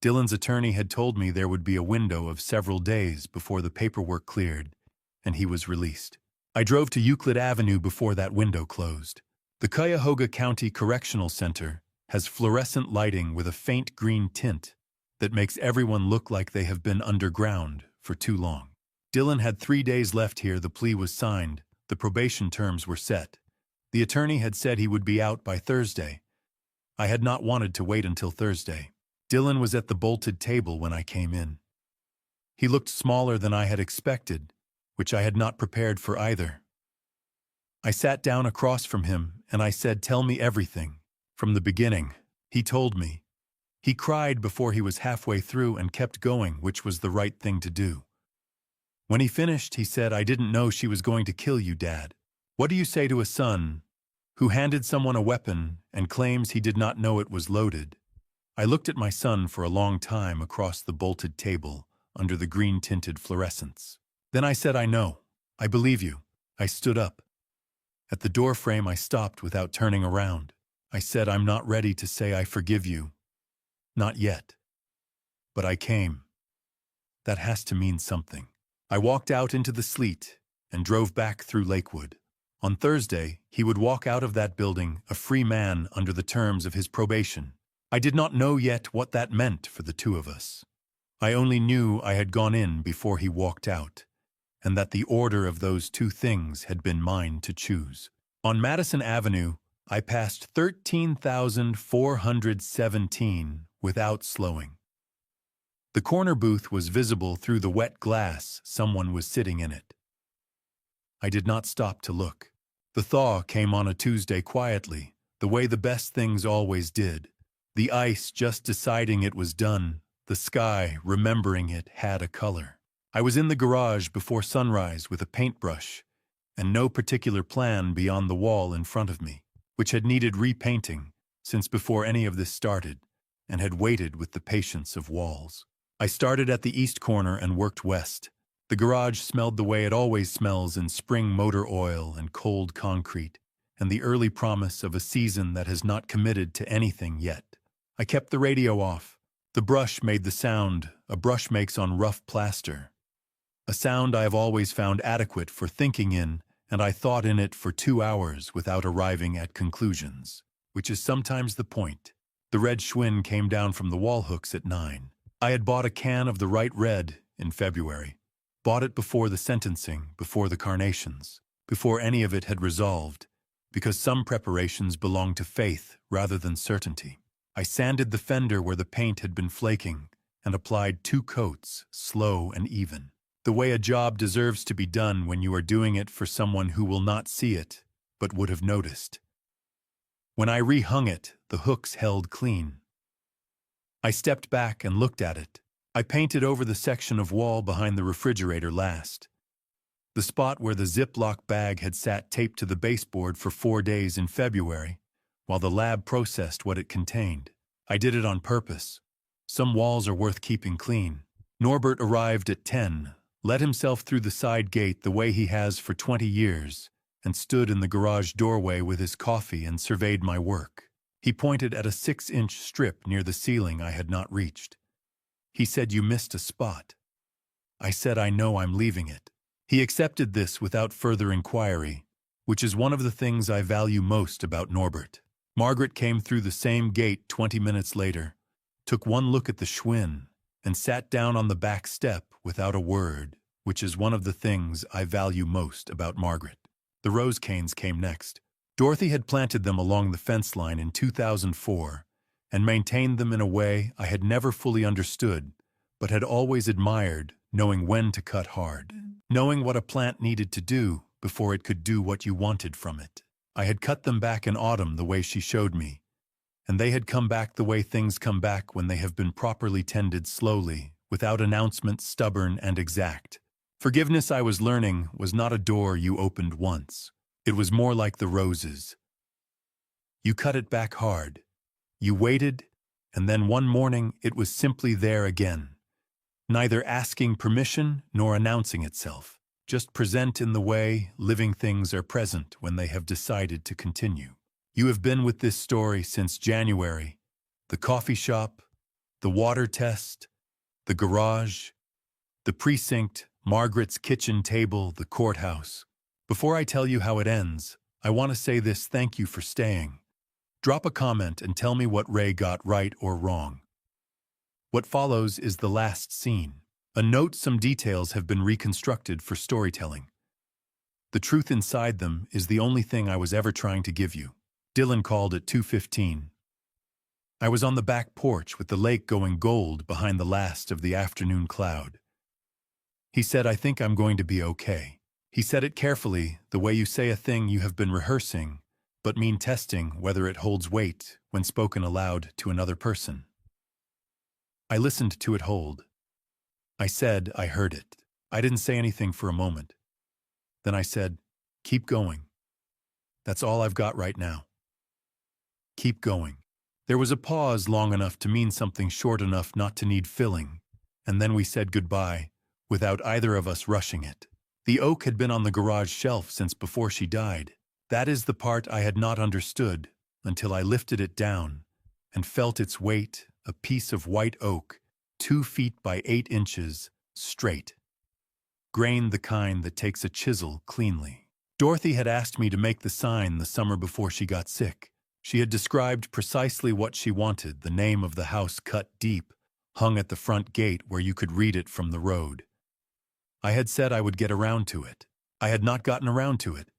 Dylan's attorney had told me there would be a window of several days before the paperwork cleared, and he was released. I drove to Euclid Avenue before that window closed. The Cuyahoga County Correctional Center has fluorescent lighting with a faint green tint that makes everyone look like they have been underground for too long. Dylan had 3 days left here. The plea was signed. The probation terms were set. The attorney had said he would be out by Thursday. I had not wanted to wait until Thursday. Dylan was at the bolted table when I came in. He looked smaller than I had expected, which I had not prepared for either. I sat down across from him and I said, "Tell me everything, from the beginning." He told me. He cried before he was halfway through and kept going, which was the right thing to do. When he finished, he said, "I didn't know she was going to kill you, Dad. What do you say to a son who handed someone a weapon and claims he did not know it was loaded?" I looked at my son for a long time across the bolted table under the green-tinted fluorescence. Then I said, "I know. I believe you." I stood up. At the doorframe, I stopped without turning around. I said, "I'm not ready to say I forgive you. Not yet. But I came. That has to mean something." I walked out into the sleet and drove back through Lakewood. On Thursday, he would walk out of that building a free man under the terms of his probation. I did not know yet what that meant for the two of us. I only knew I had gone in before he walked out, and that the order of those two things had been mine to choose. On Madison Avenue, I passed 13,417 without slowing. The corner booth was visible through the wet glass. Someone was sitting in it. I did not stop to look. The thaw came on a Tuesday quietly, the way the best things always did. The ice just deciding it was done, the sky remembering it had a color. I was in the garage before sunrise with a paintbrush, and no particular plan beyond the wall in front of me, which had needed repainting since before any of this started, and had waited with the patience of walls. I started at the east corner and worked west. The garage smelled the way it always smells in spring motor oil and cold concrete, and the early promise of a season that has not committed to anything yet. I kept the radio off. The brush made the sound a brush makes on rough plaster. A sound I have always found adequate for thinking in, and I thought in it for 2 hours without arriving at conclusions, which is sometimes the point. The red Schwinn came down from the wall hooks at 9. I had bought a can of the right red in February. Bought it before the sentencing, before the carnations, before any of it had resolved, because some preparations belong to faith rather than certainty. I sanded the fender where the paint had been flaking and applied 2 coats, slow and even. The way a job deserves to be done when you are doing it for someone who will not see it, but would have noticed. When I rehung it, the hooks held clean. I stepped back and looked at it. I painted over the section of wall behind the refrigerator last. The spot where the Ziploc bag had sat taped to the baseboard for 4 days in February, while the lab processed what it contained. I did it on purpose. Some walls are worth keeping clean. Norbert arrived at 10, let himself through the side gate the way he has for 20 years, and stood in the garage doorway with his coffee and surveyed my work. He pointed at a 6-inch strip near the ceiling I had not reached. He said, "You missed a spot." I said, "I know, I'm leaving it." He accepted this without further inquiry, which is one of the things I value most about Norbert. Margaret came through the same gate 20 minutes later, took one look at the Schwinn, and sat down on the back step without a word, which is one of the things I value most about Margaret. The rose canes came next. Dorothy had planted them along the fence line in 2004 and maintained them in a way I had never fully understood, but had always admired, knowing when to cut hard, knowing what a plant needed to do before it could do what you wanted from it. I had cut them back in autumn the way she showed me, and they had come back the way things come back when they have been properly tended slowly, without announcement, stubborn and exact. Forgiveness, I was learning, was not a door you opened once. It was more like the roses. You cut it back hard. You waited, and then one morning it was simply there again, neither asking permission nor announcing itself, just present in the way living things are present when they have decided to continue. You have been with this story since January. The coffee shop, the water test, the garage, the precinct, Margaret's kitchen table, the courthouse. Before I tell you how it ends, I want to say this: thank you for staying. Drop a comment and tell me what Ray got right or wrong. What follows is the last scene. A note: some details have been reconstructed for storytelling. The truth inside them is the only thing I was ever trying to give you. Dylan called at 2:15. I was on the back porch with the lake going gold behind the last of the afternoon cloud. He said, "I think I'm going to be okay." He said it carefully, the way you say a thing you have been rehearsing, but mean testing whether it holds weight when spoken aloud to another person. I listened to it hold. I said I heard it. I didn't say anything for a moment. Then I said, "Keep going. That's all I've got right now. Keep going." There was a pause long enough to mean something short enough not to need filling, and then we said goodbye, without either of us rushing it. The oak had been on the garage shelf since before she died. That is the part I had not understood until I lifted it down and felt its weight, a piece of white oak, 2 feet by 8 inches, straight. Grain the kind that takes a chisel cleanly. Dorothy had asked me to make the sign the summer before she got sick. She had described precisely what she wanted: the name of the house cut deep, hung at the front gate where you could read it from the road. I had said I would get around to it. I had not gotten around to it.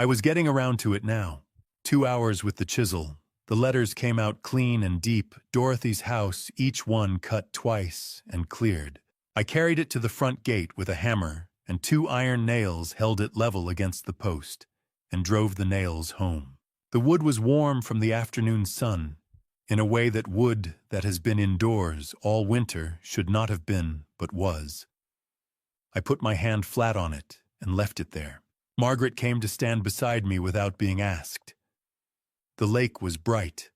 I was getting around to it now. 2 hours with the chisel. The letters came out clean and deep: Dorothy's house, each one cut twice and cleared. I carried it to the front gate with a hammer, and 2 iron nails held it level against the post, and drove the nails home. The wood was warm from the afternoon sun, in a way that wood that has been indoors all winter should not have been, but was. I put my hand flat on it and left it there. Margaret came to stand beside me without being asked. The lake was bright.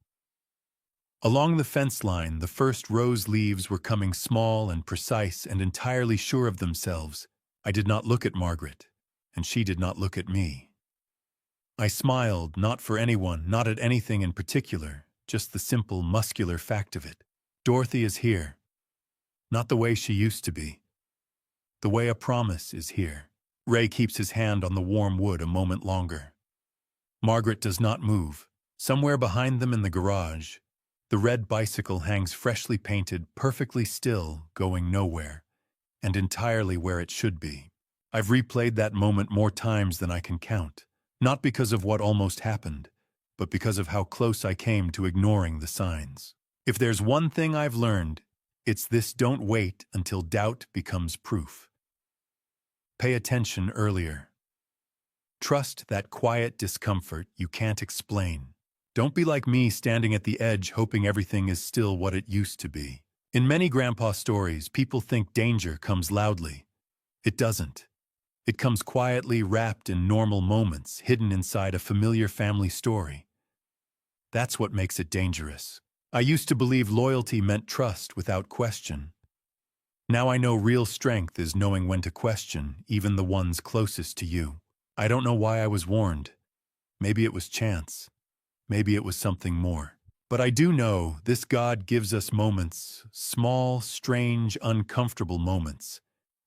Along the fence line, the first rose leaves were coming, small and precise and entirely sure of themselves. I did not look at Margaret, and she did not look at me. I smiled, not for anyone, not at anything in particular, just the simple, muscular fact of it. Dorothy is here. Not the way she used to be. The way a promise is here. Ray keeps his hand on the warm wood a moment longer. Margaret does not move. Somewhere behind them in the garage, the red bicycle hangs freshly painted, perfectly still, going nowhere, and entirely where it should be. I've replayed that moment more times than I can count. Not because of what almost happened, but because of how close I came to ignoring the signs. If there's one thing I've learned, it's this: don't wait until doubt becomes proof. Pay attention earlier. Trust that quiet discomfort you can't explain. Don't be like me, standing at the edge hoping everything is still what it used to be. In many grandpa stories, people think danger comes loudly. It doesn't. It comes quietly, wrapped in normal moments, hidden inside a familiar family story. That's what makes it dangerous. I used to believe loyalty meant trust without question. Now I know real strength is knowing when to question even the ones closest to you. I don't know why I was warned. Maybe it was chance. Maybe it was something more. But I do know this: God gives us moments, small, strange, uncomfortable moments.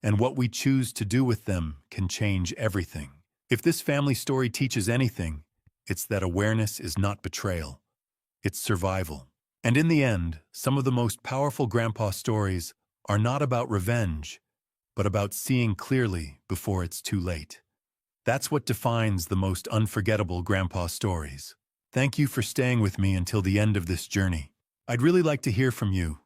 And what we choose to do with them can change everything. If this family story teaches anything, it's that awareness is not betrayal. It's survival. And in the end, some of the most powerful grandpa stories are not about revenge, but about seeing clearly before it's too late. That's what defines the most unforgettable grandpa stories. Thank you for staying with me until the end of this journey. I'd really like to hear from you.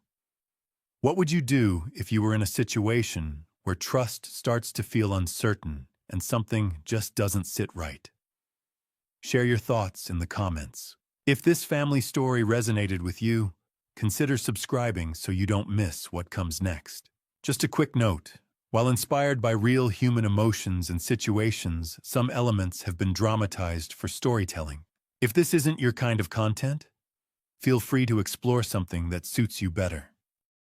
What would you do if you were in a situation where trust starts to feel uncertain and something just doesn't sit right? Share your thoughts in the comments. If this family story resonated with you, consider subscribing so you don't miss what comes next. Just a quick note: while inspired by real human emotions and situations, some elements have been dramatized for storytelling. If this isn't your kind of content, feel free to explore something that suits you better.